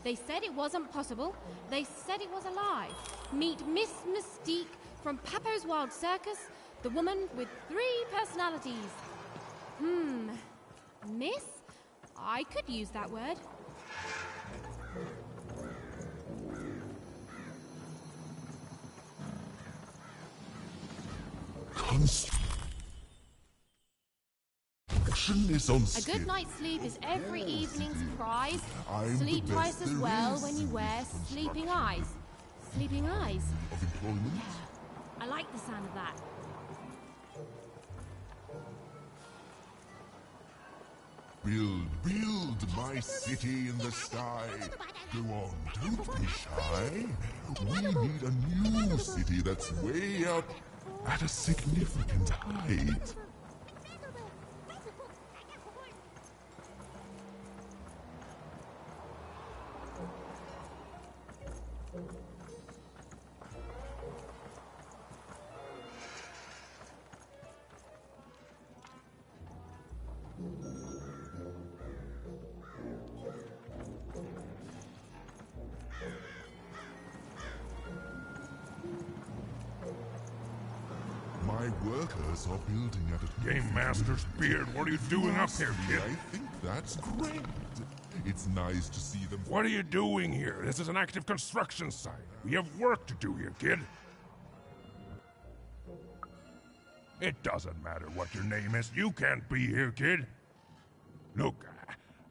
They said it wasn't possible. They said it was a lie. Meet Miss Mystique from Papo's Wild Circus, the woman with 3 personalities. Miss? I could use that word. Is on a good night's sleep is every evening's prize. Sleep twice as well when you wear sleeping eyes. Sleeping eyes? Yeah, I like the sound of that. Build my city in the sky. Go on, don't be shy. We need a new city that's way up at a significant height. My workers are building at a... Game Master's beard, what are you doing up here, kid? I think that's great. It's nice to see them... What are you doing here? This is an active construction site. We have work to do here, kid. It doesn't matter what your name is. You can't be here, kid. Look,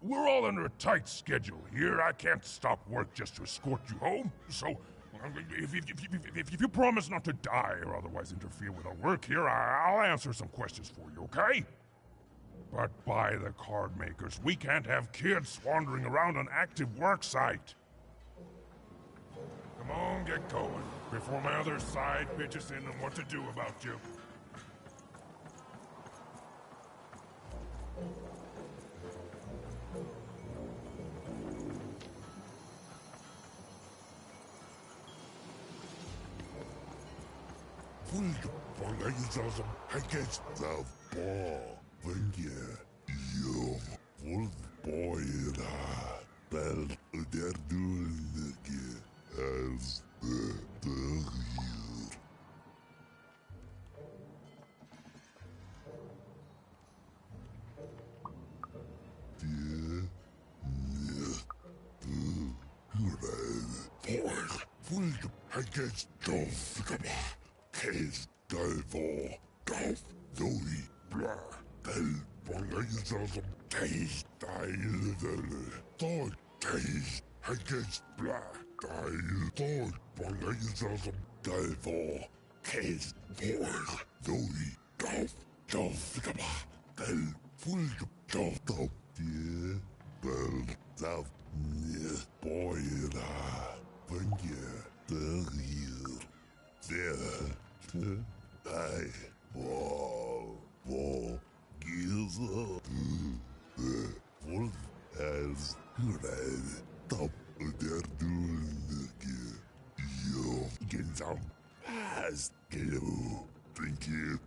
we're all under a tight schedule here. I can't stop work just to escort you home. So, if you promise not to die or otherwise interfere with our work here, I'll answer some questions for you, okay? But by the card makers, we can't have kids wandering around an active work site. Come on, get going, before my other side pitches in on what to do about you. Polarizatum against the ball. When you boyra bel der dulnige as the year. Full against Dovgaba. Case Delvor. Dov Doi Blah. Bel Polarizatum taste Dile. Thought taste against Blah. Thought Polarizatum Delvor. Case Voice Doi Dovgaba. Bel Full Dov Dear Bel Dav Boyra. When the year there I will gives up the wolf as good top der doing you get some as you thank you.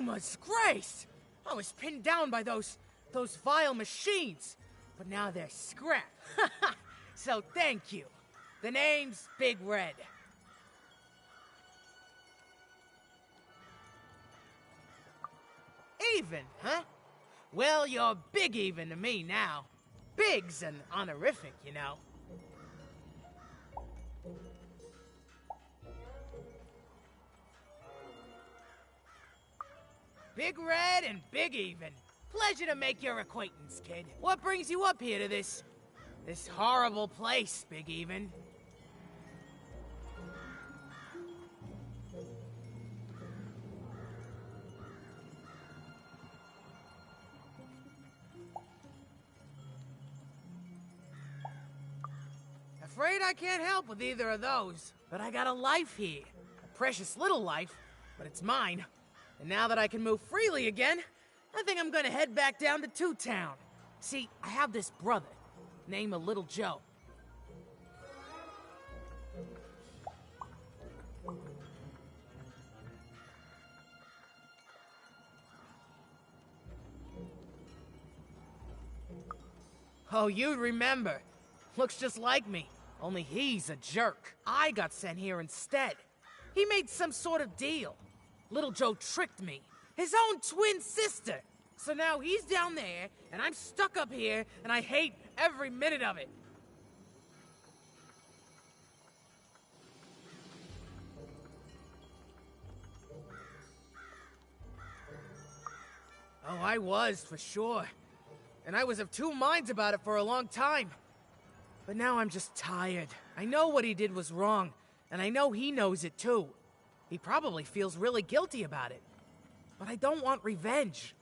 Yuma's grace! I was pinned down by those vile machines, but now they're scrap. So thank you. The name's Big Red. Even, huh? Well, you're big even to me now. Big's an honorific, you know. Big Red and Big Even. Pleasure to make your acquaintance, kid. What brings you up here to this horrible place, Big Even? Afraid I can't help with either of those, but I got a life here. A precious little life, but it's mine. And now that I can move freely again, I think I'm gonna head back down to Two Town. See, I have this brother, named Little Joe. Oh, you'd remember. Looks just like me, only he's a jerk. I got sent here instead. He made some sort of deal. Little Joe tricked me. His own twin sister. So now he's down there, and I'm stuck up here, and I hate every minute of it. Oh, I was, for sure. And I was of two minds about it for a long time. But now I'm just tired. I know what he did was wrong, and I know he knows it too. He probably feels really guilty about it. But I don't want revenge.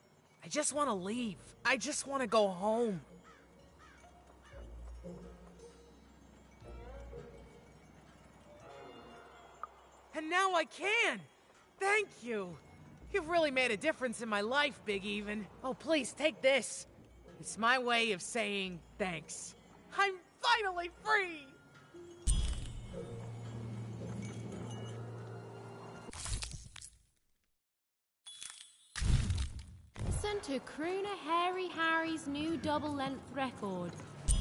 I just want to leave. I just want to go home. And now I can! Thank you! You've really made a difference in my life, Big Even. Oh, please, take this. It's my way of saying thanks. I'm finally free! Listen to Crooner Hairy Harry's new double-length record.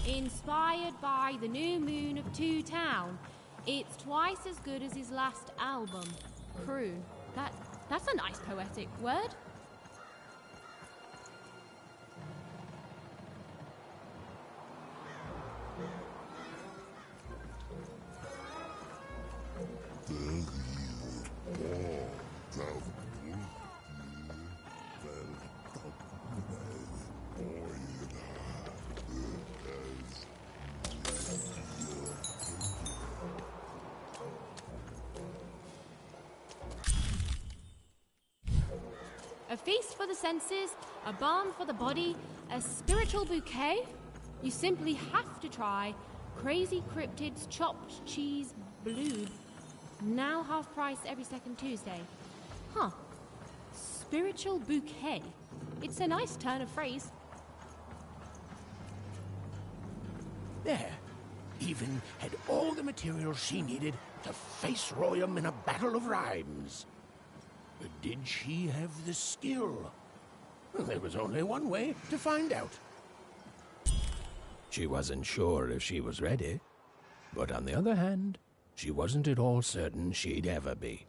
Inspired by the new moon of Two Town, it's twice as good as his last album, Croon. That's a nice poetic word. A feast for the senses, a balm for the body, a spiritual bouquet? You simply have to try Crazy Cryptid's Chopped Cheese Bloob. Now half price every second Tuesday. Huh. Spiritual bouquet. It's a nice turn of phrase. There. Even had all the material she needed to face Royum in a battle of rhymes. But did she have the skill? Well, there was only one way to find out. She wasn't sure if she was ready, but on the other hand, she wasn't at all certain she'd ever be.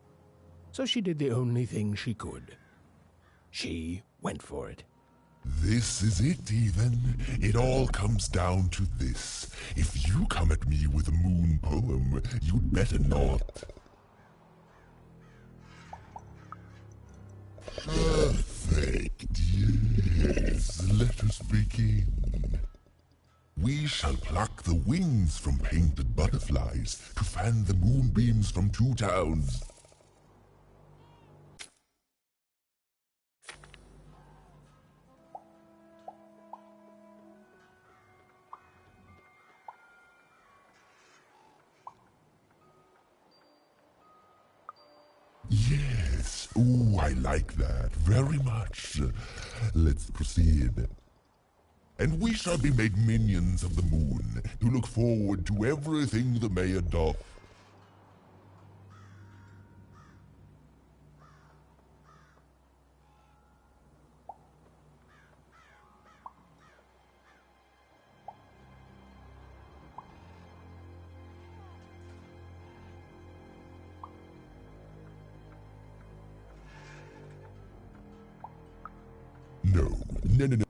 So she did the only thing she could. She went for it. This is it, Even. It all comes down to this. If you come at me with a moon poem, you'd better not. Perfect, yes. Let us begin. We shall pluck the wings from painted butterflies to fan the moonbeams from Two Towns. Yes. Ooh, I like that very much. Let's proceed. And we shall be made minions of the moon to look forward to everything the mayor doth. No, no, no, no.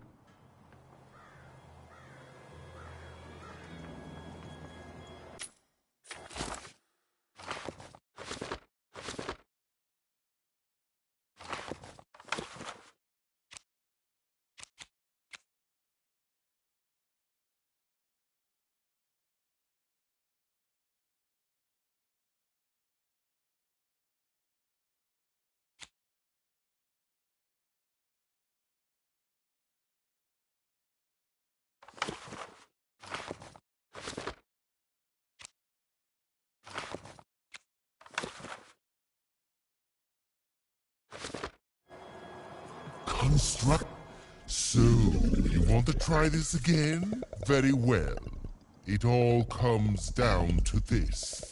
Construct. So, you want to try this again? Very well. It all comes down to this.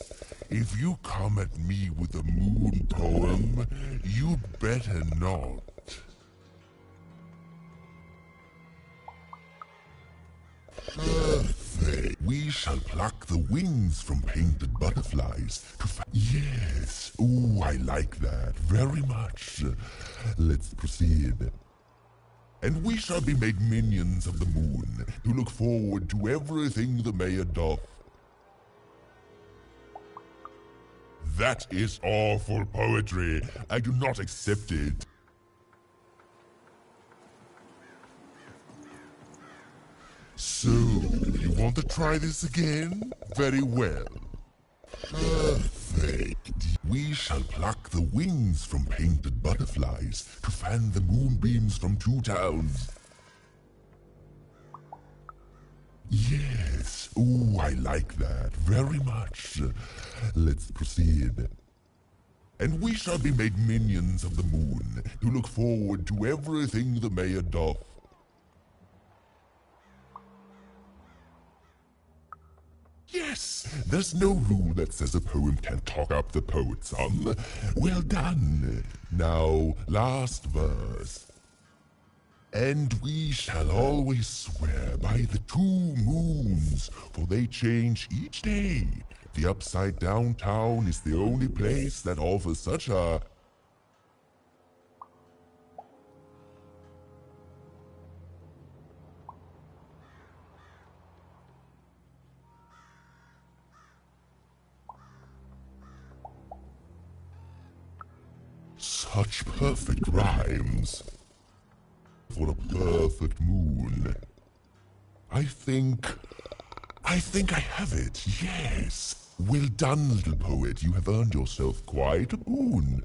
If you come at me with a moon poem, you'd better not. Perfect. We shall pluck the wings from painted butterflies to Yes. Ooh, I like that very much. Let's proceed. And we shall be made minions of the moon to look forward to everything the mayor doth. That is awful poetry. I do not accept it. So, you want to try this again? Very well. Perfect. We shall pluck the wings from painted butterflies to fan the moonbeams from two towns. Yes. Ooh, I like that very much. Let's proceed. And we shall be made minions of the moon to look forward to everything the mayor doth. Yes! There's no rule that says a poem can't talk up the poet, son. Well done. Now, last verse. And we shall always swear by the 2 moons, for they change each day. The upside down town is the only place that offers such a... Such perfect rhymes for a perfect moon. I think I have it, yes. Well done, little poet. You have earned yourself quite a boon.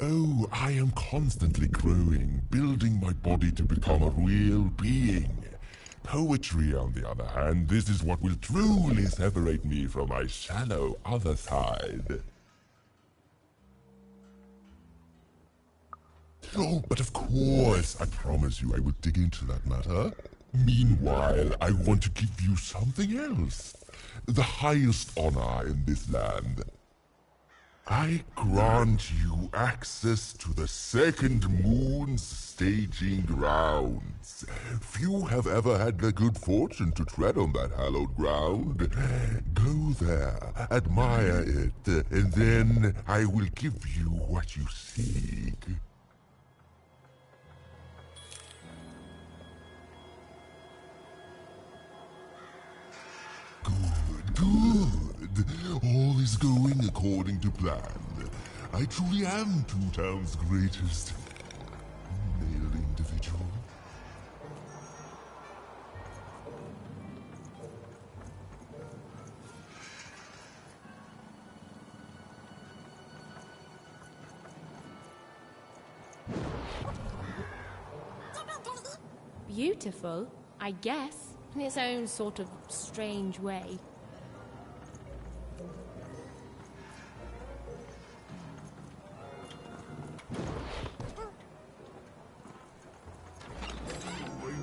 Oh, I am constantly growing, building my body to become a real being. Poetry, on the other hand, this is what will truly separate me from my shallow other side. Oh, but of course, I promise you I will dig into that matter. Meanwhile, I want to give you something else. The highest honor in this land. I grant you access to the second moon's staging grounds. Few have ever had the good fortune to tread on that hallowed ground. Go there, admire it, and then I will give you what you seek. Good. All is going according to plan. I truly am Two Town's greatest male individual. Beautiful, I guess, in its own sort of strange way.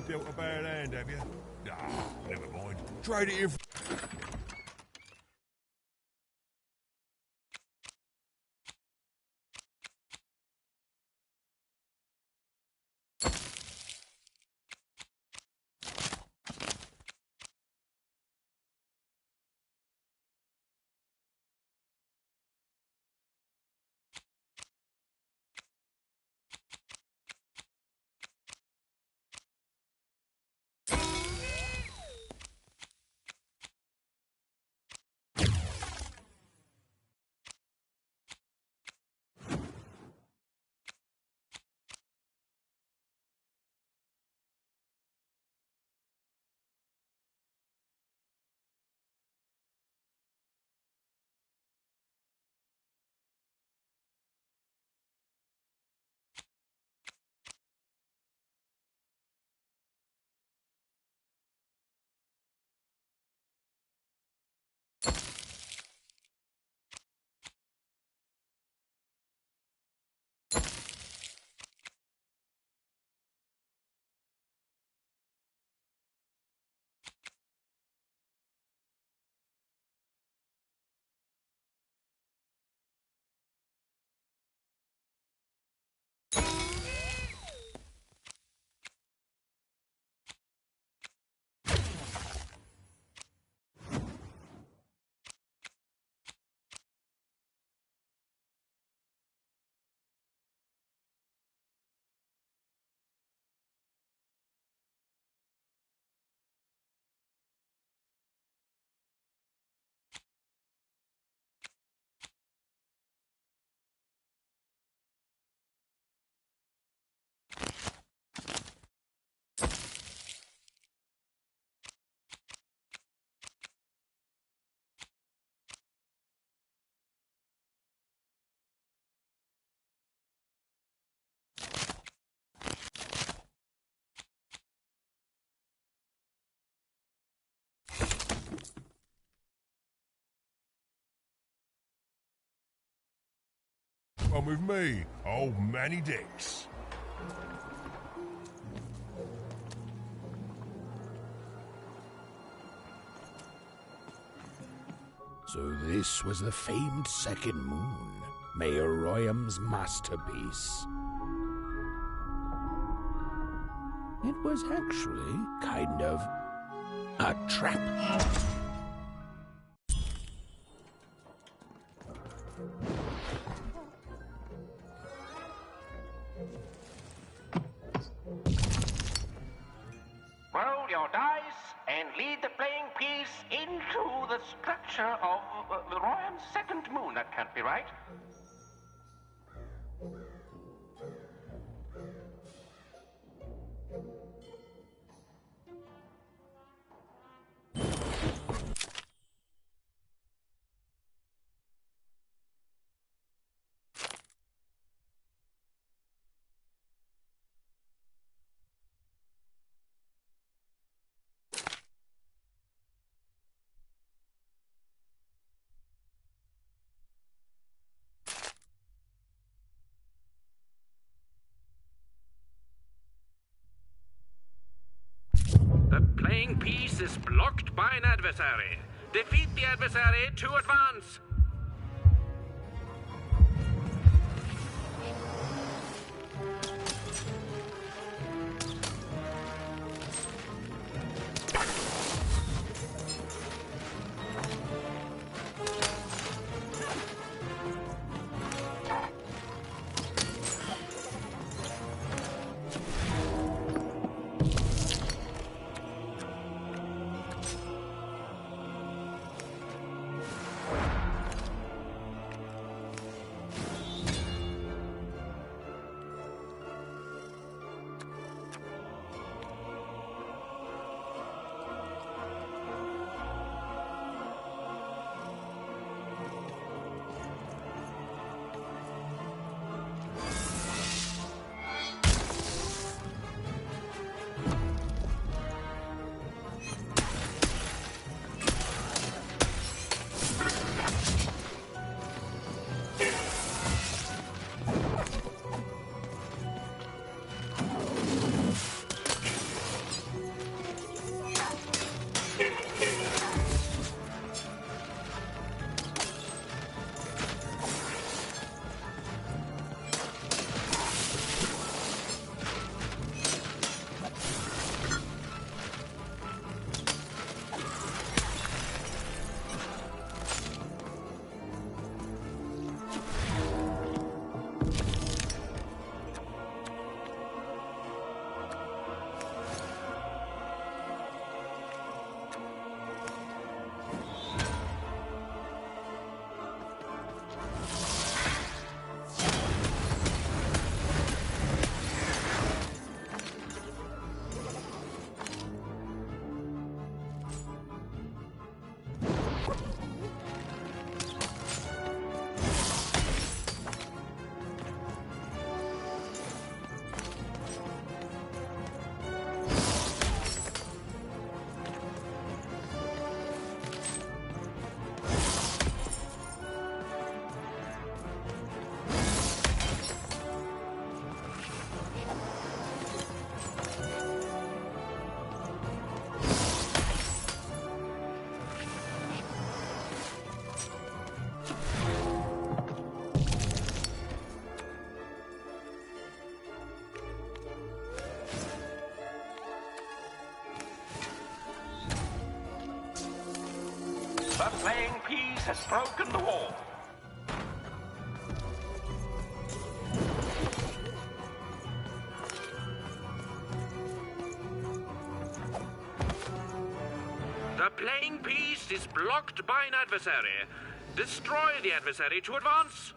Dealt a bad hand, have you? Ah, never mind. Trade it in come with me, old Manny Dix. So this was the famed second moon, Mayor Royham's masterpiece. It was actually kind of a trap. Roll your dice and lead the playing piece into the structure of the Royham's second moon. That can't be right. The playing piece is blocked by an adversary. Defeat the adversary to advance. The playing piece has broken the wall. The playing piece is blocked by an adversary. Destroy the adversary to advance.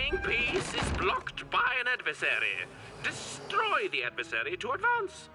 playing piece is blocked by an adversary. Destroy the adversary to advance.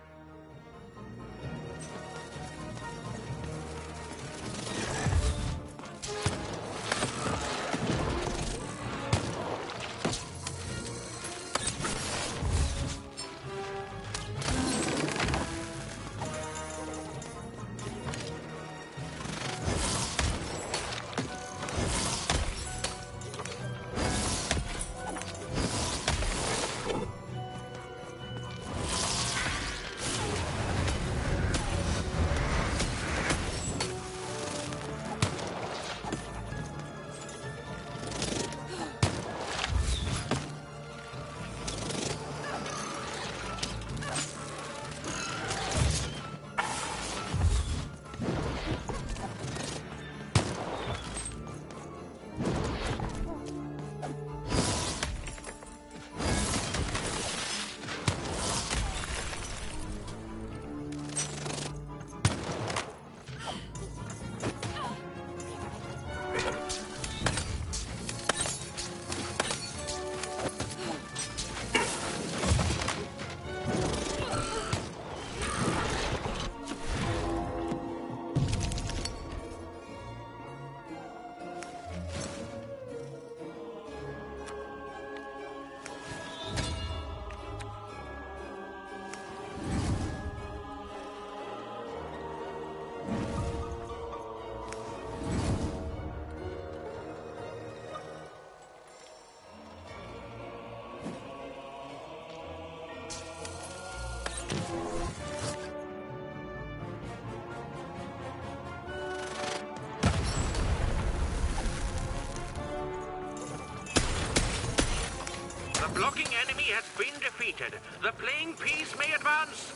The blocking enemy has been defeated. The playing piece may advance.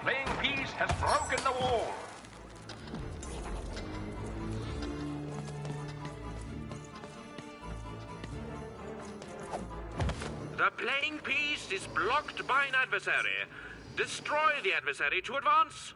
Playing piece has broken the wall. The playing piece is blocked by an adversary. Destroy the adversary to advance.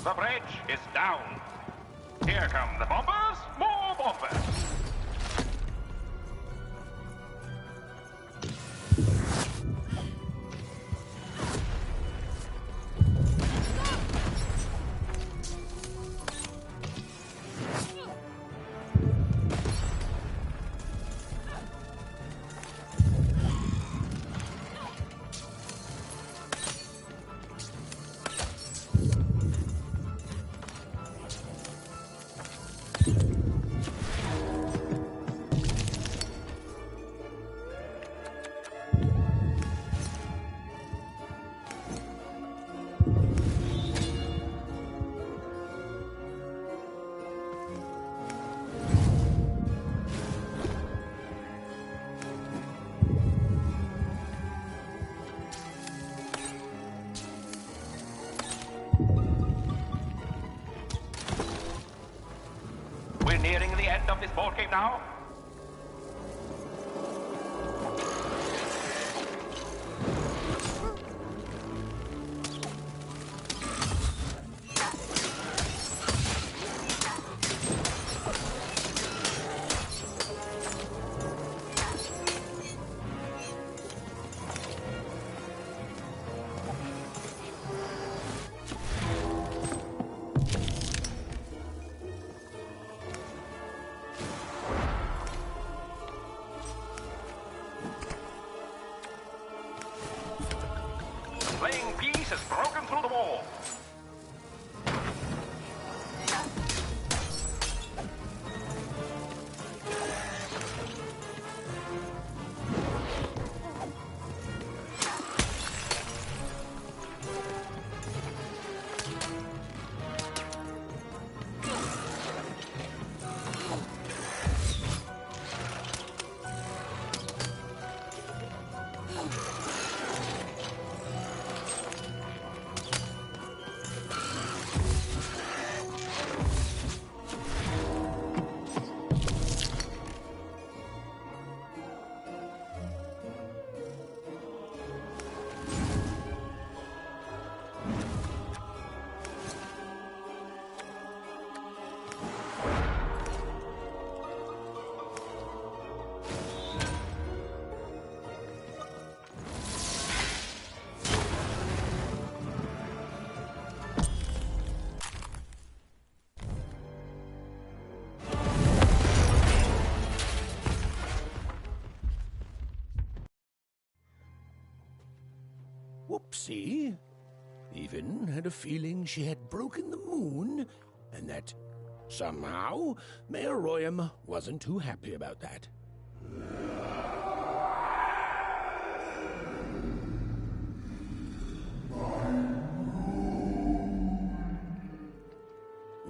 The bridge is down. Here come the bombers. More bombers. We're nearing the end of this board game now. Playing peace has broken through the wall. Whoopsie. Even had a feeling she had broken the moon, and that somehow Mayor Royam wasn't too happy about that.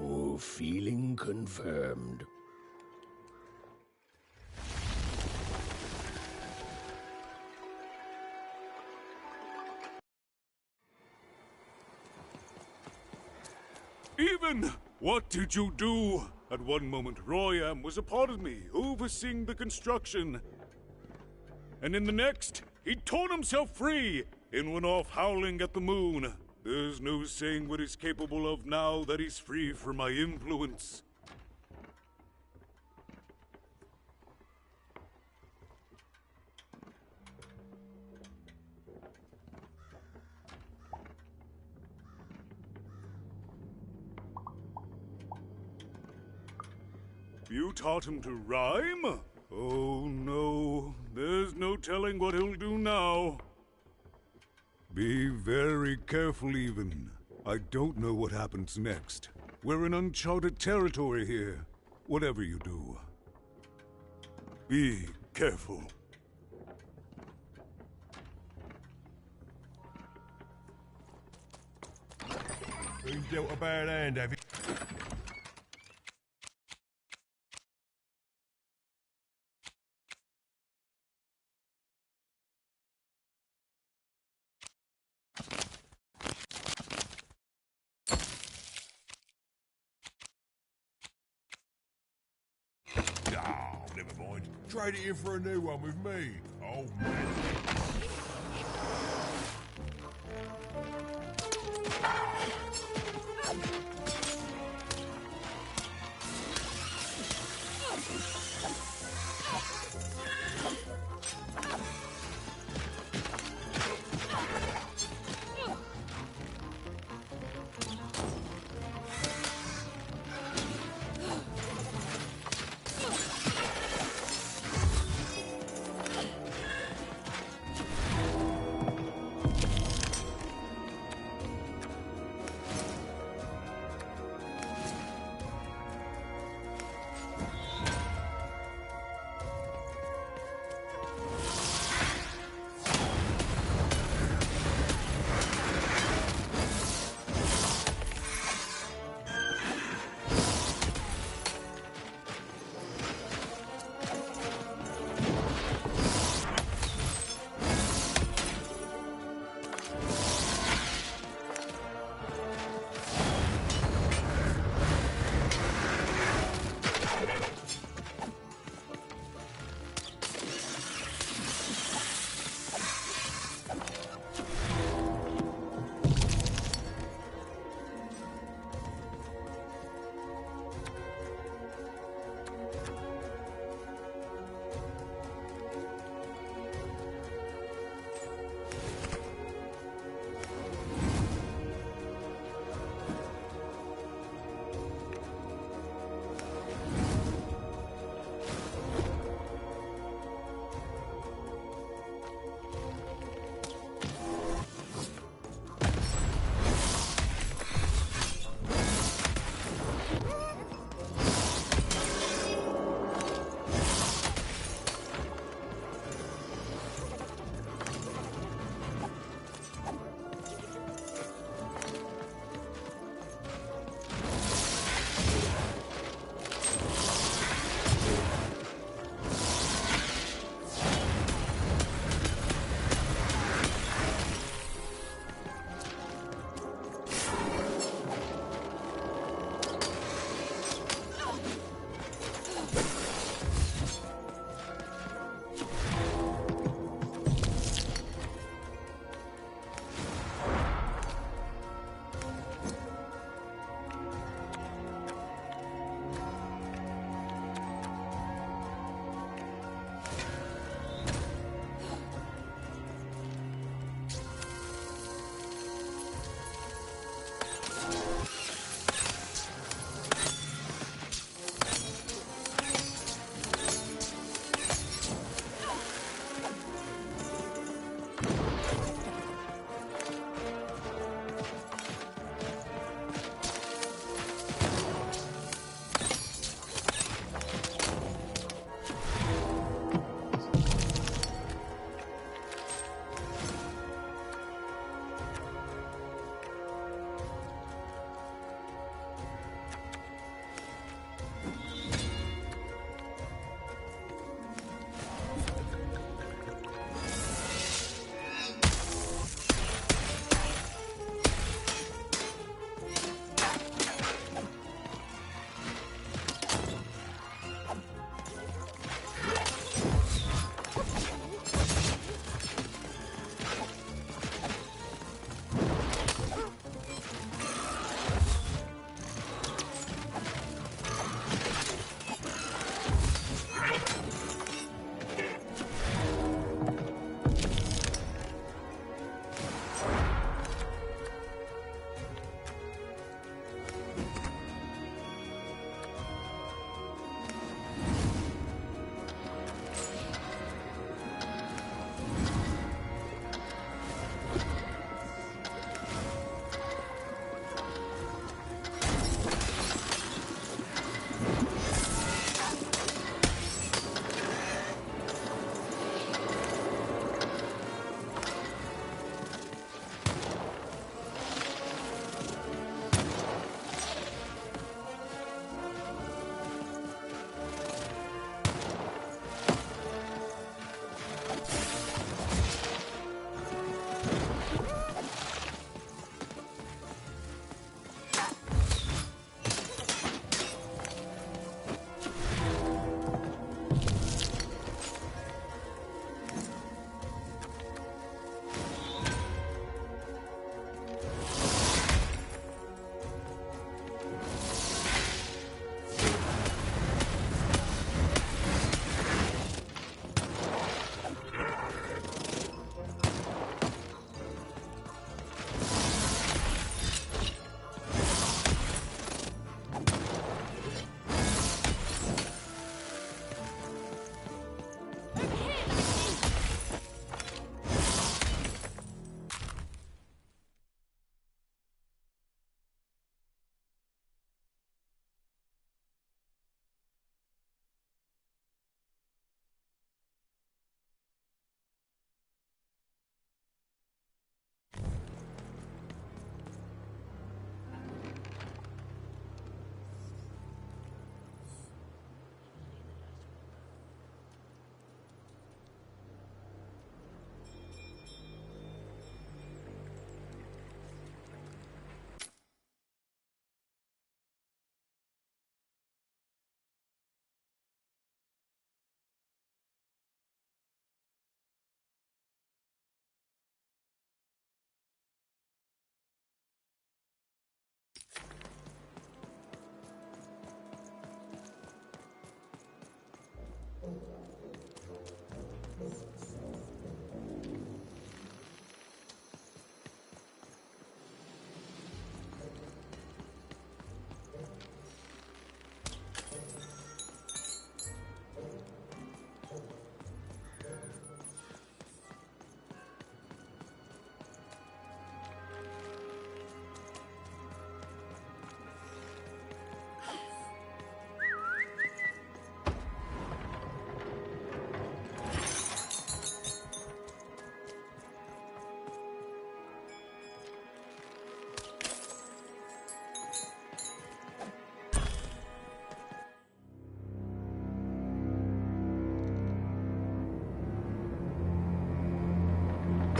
Oh, feeling confirmed. Even! What did you do? At one moment, Royam was a part of me, overseeing the construction. And in the next, he'd torn himself free and went off howling at the moon. There's no saying what he's capable of now that he's free from my influence. You taught him to rhyme? Oh no, there's no telling what he'll do now. Be very careful, Even. I don't know what happens next. We're in uncharted territory here, whatever you do. Be careful. Been dealt a bad hand, have you? Oh, never mind. Trade it in for a new one with me. Oh, man.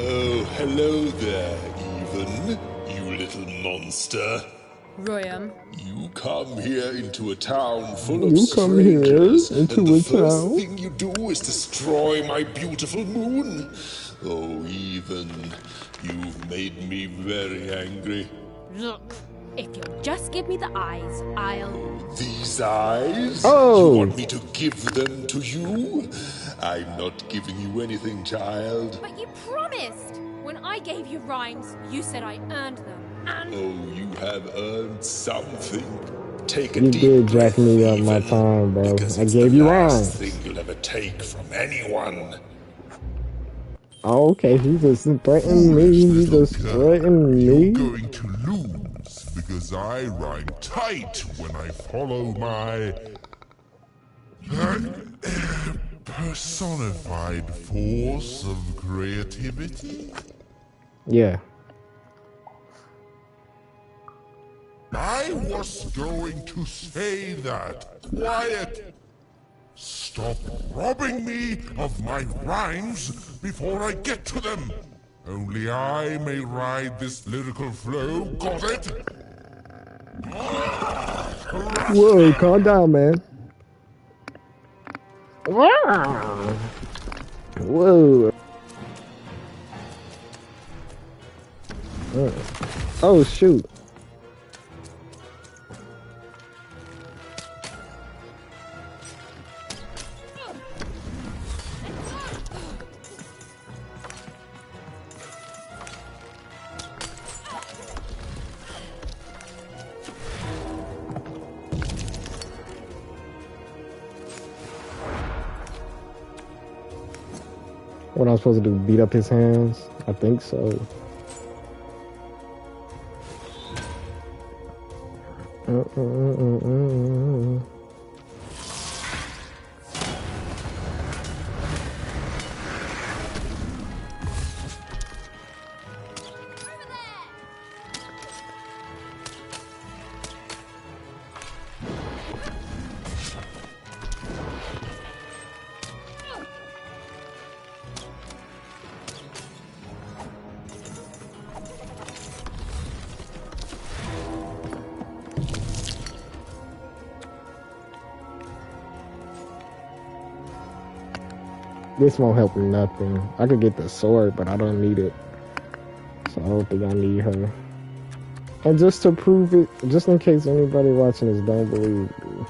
Oh, hello there, Even, you little monster. Royam. You come here into a town full of You come here strangers, into and the a first town. thing you do is destroy my beautiful moon. Oh, Even, you've made me very angry. Look, if you'll just give me the eyes, I'll... These eyes? Oh. You want me to give them to you? I'm not giving you anything, child. But you promised! When I gave you rhymes, you said I earned them. And... Oh, you have earned something. Take a You deep did jack breath, me up my Even, time, bro. because I it's gave the you last rhymes. thing you'll ever take from anyone. Oh, okay, he just threatened me. He just threatened me. Going to lose because I rhyme tight when I follow my personified force of creativity. Yeah. I was going to say that. Quiet! Stop robbing me of my rhymes before I get to them. Only I may ride this lyrical flow, got it? Whoa, calm down, man. Wow. Whoa. Oh, shoot. What I'm supposed to do, beat up his hands? I think so. This won't help me nothing. I could get the sword, but I don't need it. So I don't think I need her. And just to prove it, just in case anybody watching this don't believe me.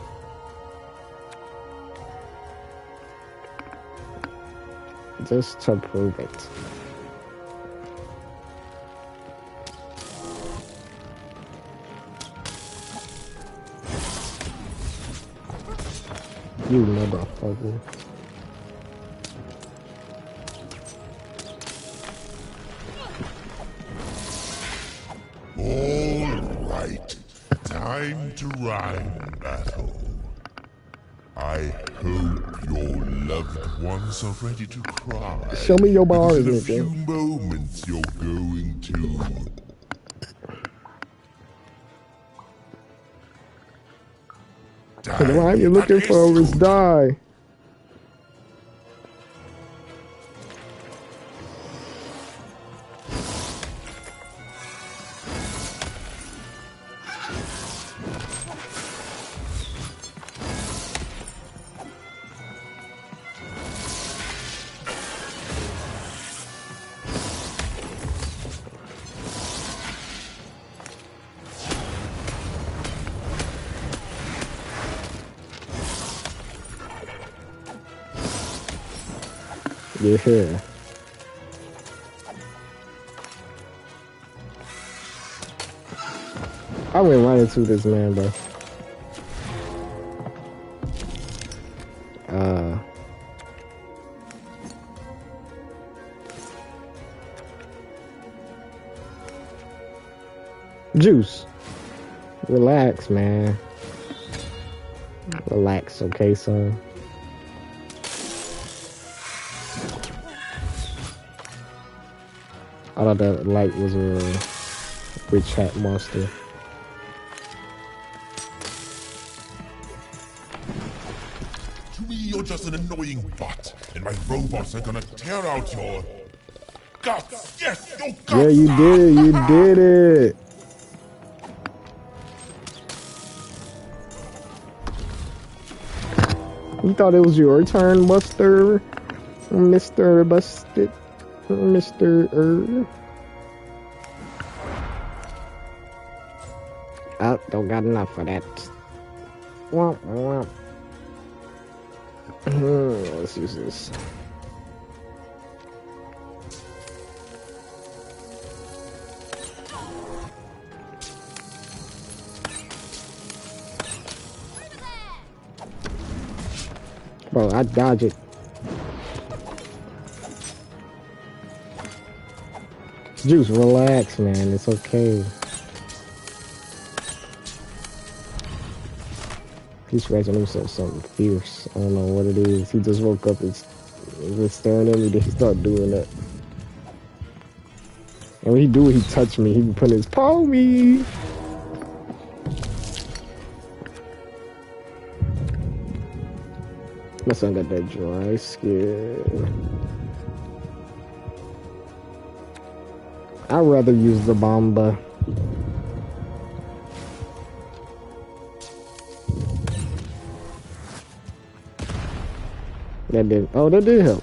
Just to prove it. You motherfucker. All right, time to rhyme battle. I hope your loved ones are ready to cry. Show me your bars, because in a nigga. few moments you're going to. The rhyme you're looking for is die. Yeah. I went right into this man, bro. Juice. Relax, man. Relax, okay, son? I thought that light was a witch hat monster. To me, you're just an annoying bot, and my robots are gonna tear out your guts! Yes, your guts! Yeah, you did it. You did it. You thought it was your turn, Buster? Mr. Busted. Mr. Oh, don't got enough for that. Womp, womp. Let's use this. Bro, I dodge it. Juice, relax, man. It's okay. He's scratching himself something fierce. I don't know what it is. He just woke up and was staring at me. Then he started doing that. And when he do it, he touch me. He be putting his paw on me. My son got that dry skin. I'd rather use the Bomba. That did. Oh, that did help.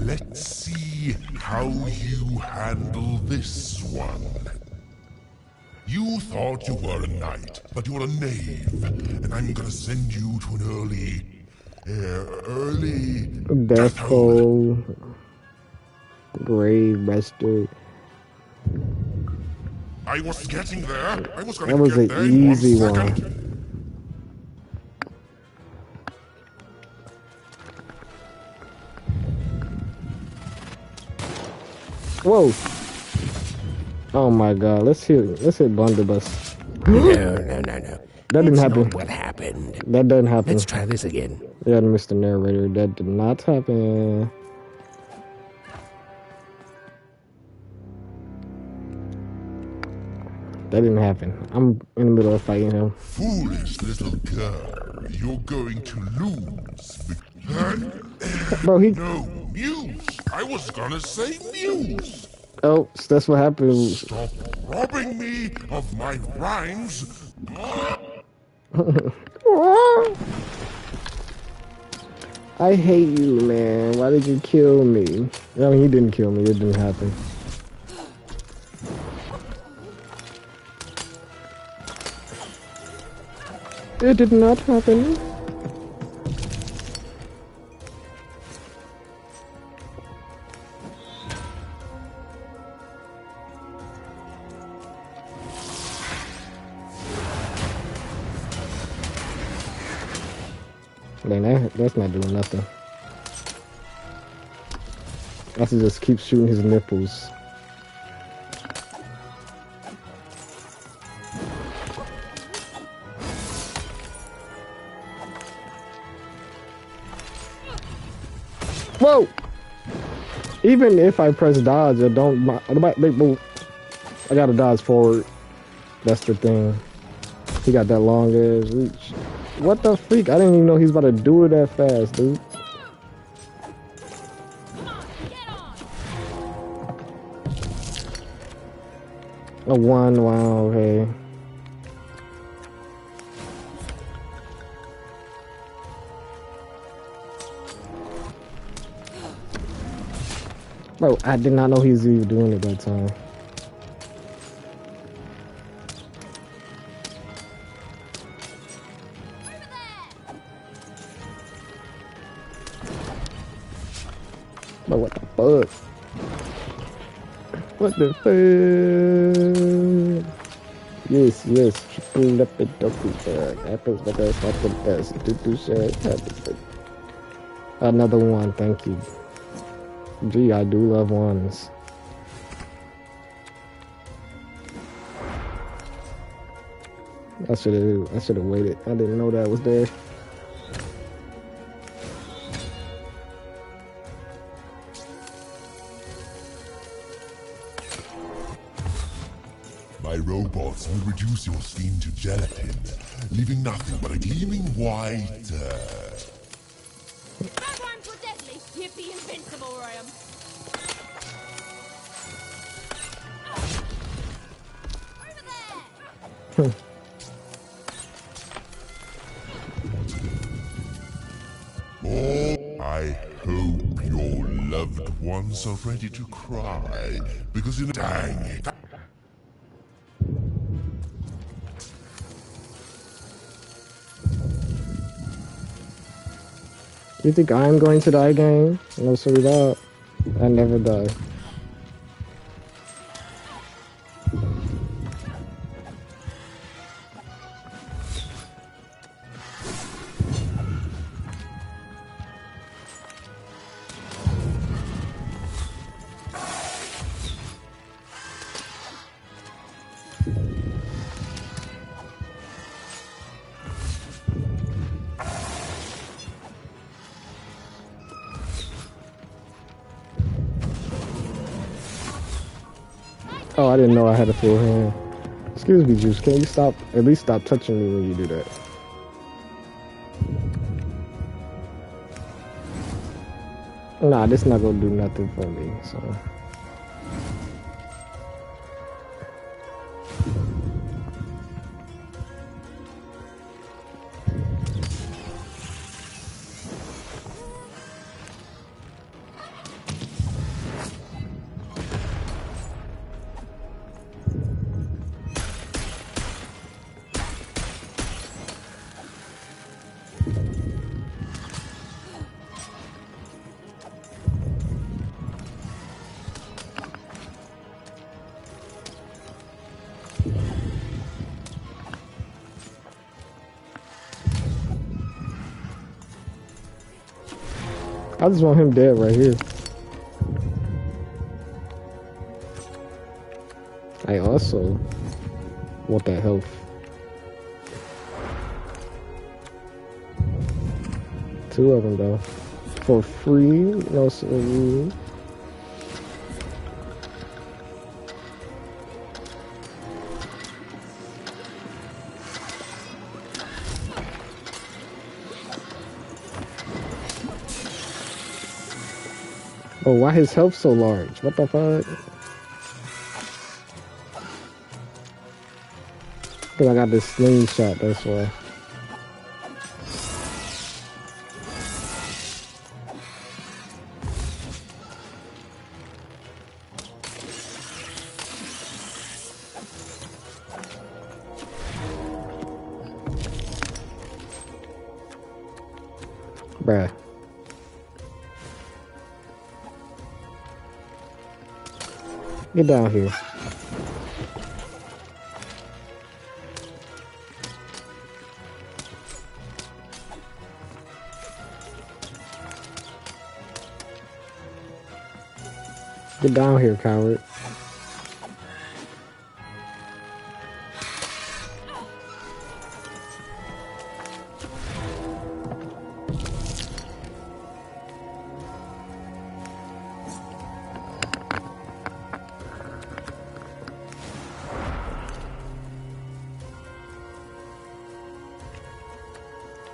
Let's see how you handle this one. You thought you were a knight, but you're a knave, and I'm gonna send you to an early Death hole. Grave bastard. I was getting there. I was gonna That was get an there in easy 1 one. second. Whoa. Oh my god, let's hit Blunderbuss. No. That didn't That's happen. not what happened. That doesn't happen. Let's try this again. Yeah, Mr. Narrator, that did not happen. That didn't happen. I'm in the middle of fighting him. Foolish little girl, you're going to lose. Bro, he... No, Muse. I was gonna say Muse. Oh, so that's what happened. Stop robbing me of my rhymes. I hate you, man. Why did you kill me? I mean, he didn't kill me. It didn't happen. It did not happen. Man, that's not doing nothing. I should just keep shooting his nipples. Whoa! Even if I press dodge, I gotta dodge forward. That's the thing. He got that long ass reach. What the freak? I didn't even know he's about to do it that fast, dude. A 1, wow, okay. Bro, I did not know he was even doing it that time. Bro, what the fuck? What the fuck? Yes, triple up the double bag. Happens, but that's not the best. Do shit happens. Another one, thank you. Gee, I do love ones. I should have waited. I didn't know that was there. My robots will reduce your skin to gelatin, leaving nothing but a gleaming white. That rhymes were deadly. You'd be invincible, Ryan. ones are ready to cry, because in dang it. You think I'm going to die, gang? No, sweetheart. I never die. Oh, I didn't know I had a full hand. Excuse me, Juice. Can you stop? At least stop touching me when you do that. Nah, this not gonna do nothing for me, so. I just want him dead right here. I also want that health. Two of them though. For free, no sir. Oh, why his health so large? What the fuck? Because I got this slingshot, that's why. Bruh. Get down here. Get down here, coward.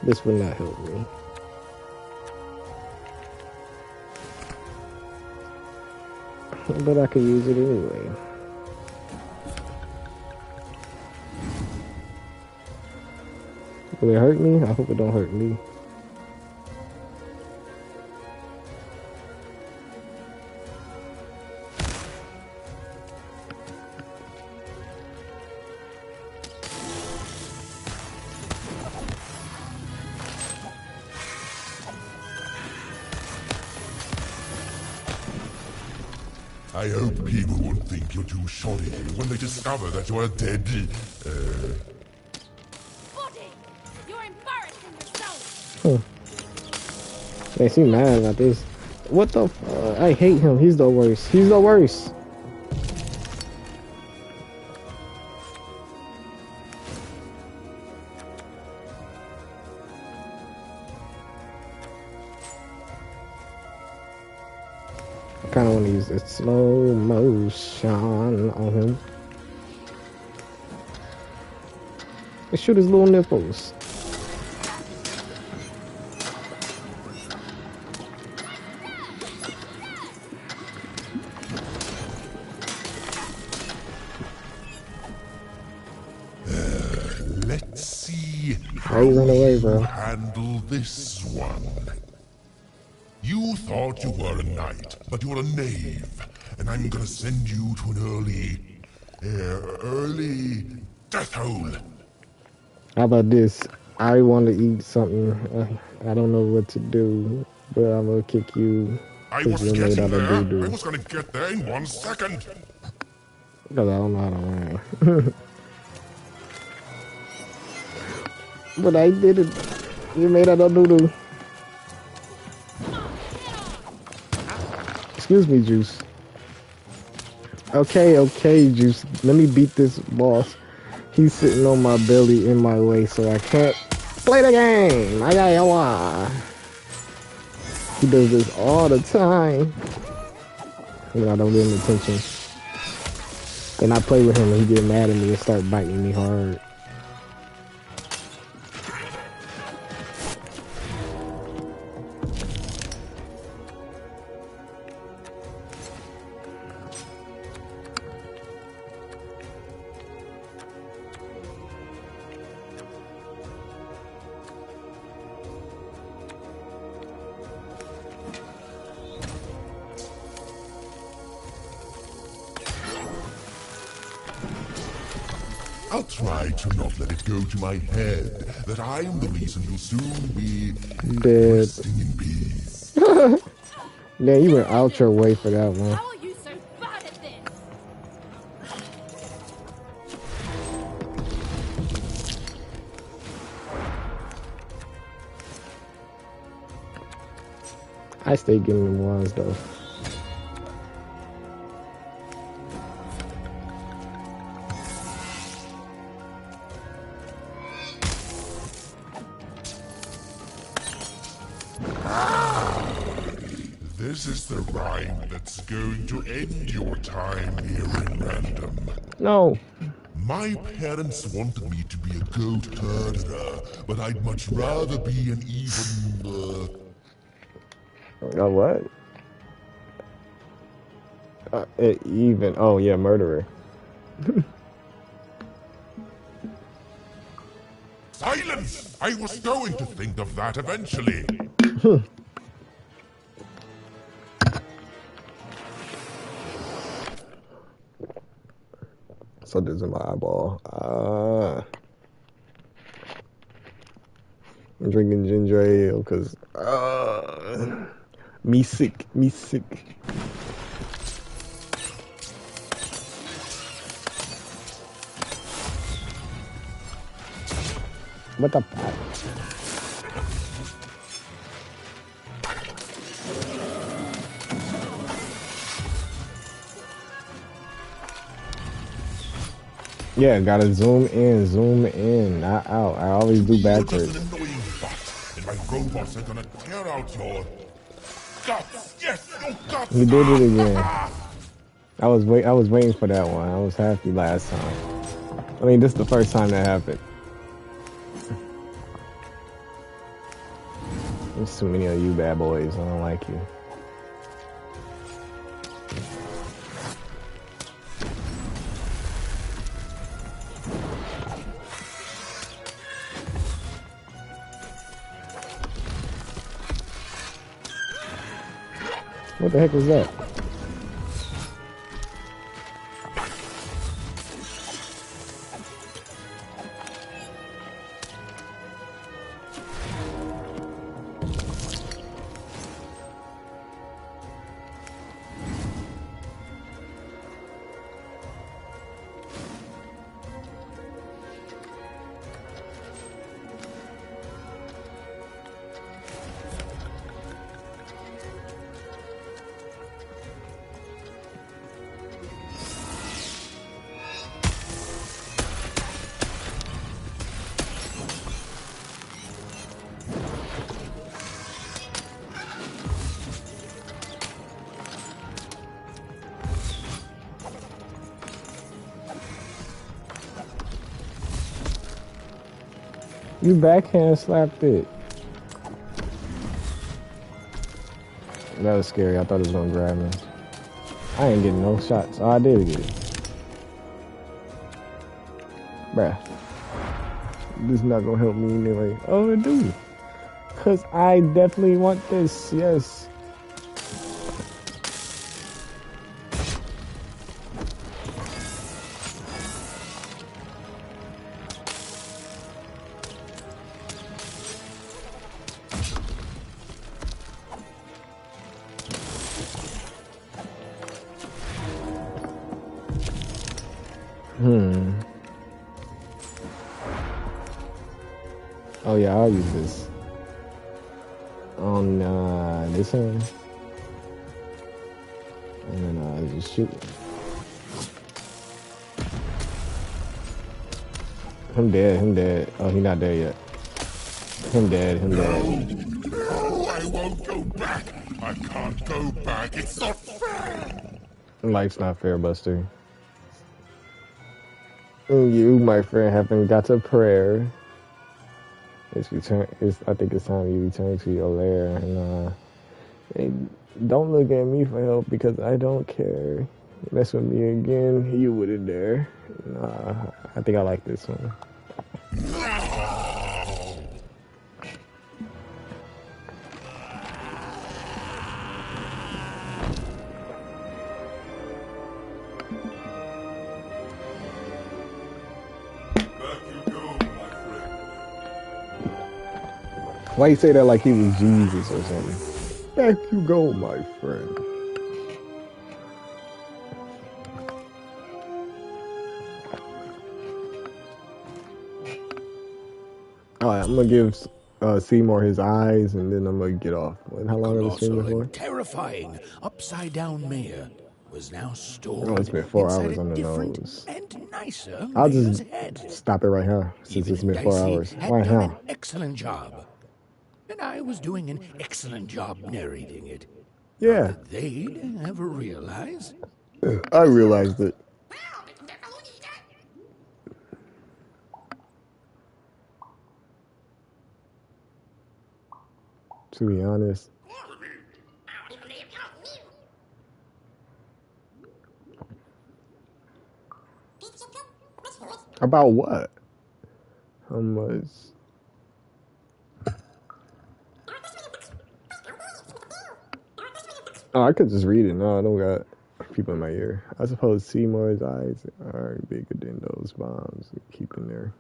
This will not help me. But I could use it anyway. Will it hurt me? I hope it don't hurt me. I hope people won't think you're too shoddy when they discover that you're dead. You're embarrassing yourself. They seem mad about this. What the fuck? I hate him. He's the worst. He's the worst. I kind of want to use the slow motion on him. Let's shoot his little nipples. Let's see how you run away, bro. Handle this one. You thought you were a knight, but you're a knave. And I'm gonna send you to an early death hole. How about this? I want to eat something. I don't know what to do, but I'm gonna kick you. I 'Cause was you're made getting out of there. doo-doo. I was gonna get there in 1 second. Because I don't know how to run. But I did it. You made out of doo-doo. Excuse me, Juice. Okay, Juice. Let me beat this boss. He's sitting on my belly in my way, so I can't play the game. I got yawa. He does this all the time. I don't give him attention. Then I play with him and he get mad at me and start biting me hard. I'll try to not let it go to my head that I am the reason you'll soon be Dead. resting in peace. Yeah, you went out your way for that one. How are you so bad at this? I stay getting them ones though. This is the rhyme that's going to end your time here in Random. No. My parents wanted me to be a goat herder, but I'd much rather be an even, A what? Even. Oh, yeah, murderer. Silence! I was going to think of that eventually. So this is my eyeball. I'm drinking ginger ale because me sick. What the fuck? Yeah, gotta zoom in, not out. I always do backwards. And my robots are gonna tear out your guts. Yes, your guts. He did it again. I was waiting for that one. I was happy last time. I mean, this is the first time that happened. There's too many of you bad boys. I don't like you. What the heck was that? You backhand slapped it. That was scary. I thought it was gonna grab me. I ain't getting no shots. Oh, I did get it. Bruh. This is not gonna help me anyway. Oh, it do. Cause I definitely want this. Yes. Oh yeah, I'll use this on this one, and then I just shoot. Him dead. Oh, he not dead yet. Him dead. No, I won't go back. I can't go back. It's not fair. Life's not fair, Buster. And you, my friend, haven't got to prayer. I think it's time you return to your lair. And hey, don't look at me for help because I don't care. Mess with me again, you wouldn't dare. I think I like this one. Why you say that like he was Jesus or something? Back you go, my friend. Alright, I'm gonna give Seymour his eyes and then I'm gonna get off. How long have we seen before? Terrifying upside-down mayor was now stored. Oh, it's been 4 hours on the nose. And nicer I'll just head. stop it right here since it's been 4 hours. Had Right done here. an excellent job. And I was doing an excellent job narrating it. Yeah. They'd ever realize. I realized it. To be honest. About what? How much? Oh, I could just read it. No, I don't got people in my ear. I suppose Seymour's eyes are bigger than those bombs we keep in there.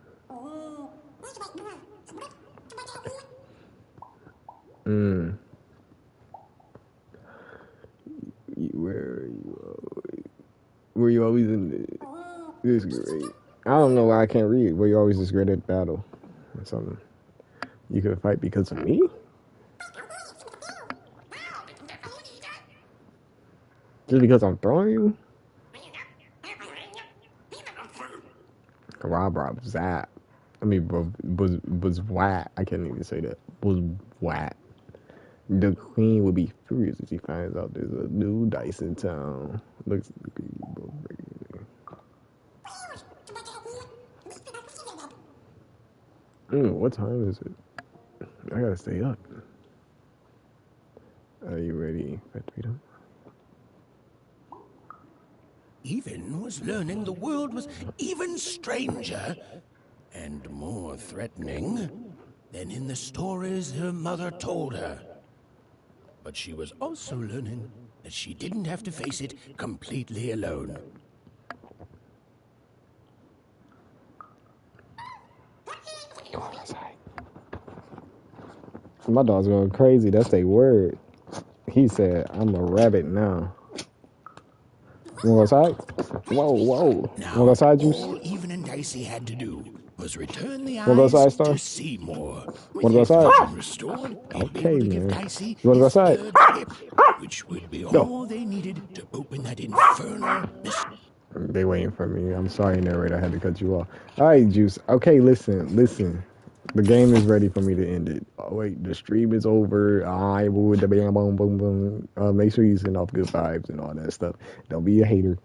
Were you always in this great? I don't know why I can't read. Were you always this great at battle or something? You could fight because of me? Just because I'm throwing you? Rob, zap. I mean, was whack. I can't even say that. Was whack. The queen will be furious if she finds out there's a new dice in town. Looks what time is it? I gotta stay up. Are you ready, Freedom? Even was learning the world was even stranger and more threatening than in the stories her mother told her. But she was also learning that she didn't have to face it completely alone. My dog's going crazy. That's a word. He said, I'm a rabbit now. You want to go outside? Whoa. You want to go outside, Juice? All Even and Dicey had to do was return the Wanna go outside, eyes Star? to Seymour. Want to go outside? Restored, Okay, man. Dicey You want to go outside? which would be Go. all they needed to open that infernal mystery. They waiting for me. I'm sorry, narrator. I had to cut you off. All right, Juice. Okay, listen. The game is ready for me to end it. Oh, wait, the stream is over. I would the bam boom boom boom. Make sure you send off good vibes and all that stuff. Don't be a hater.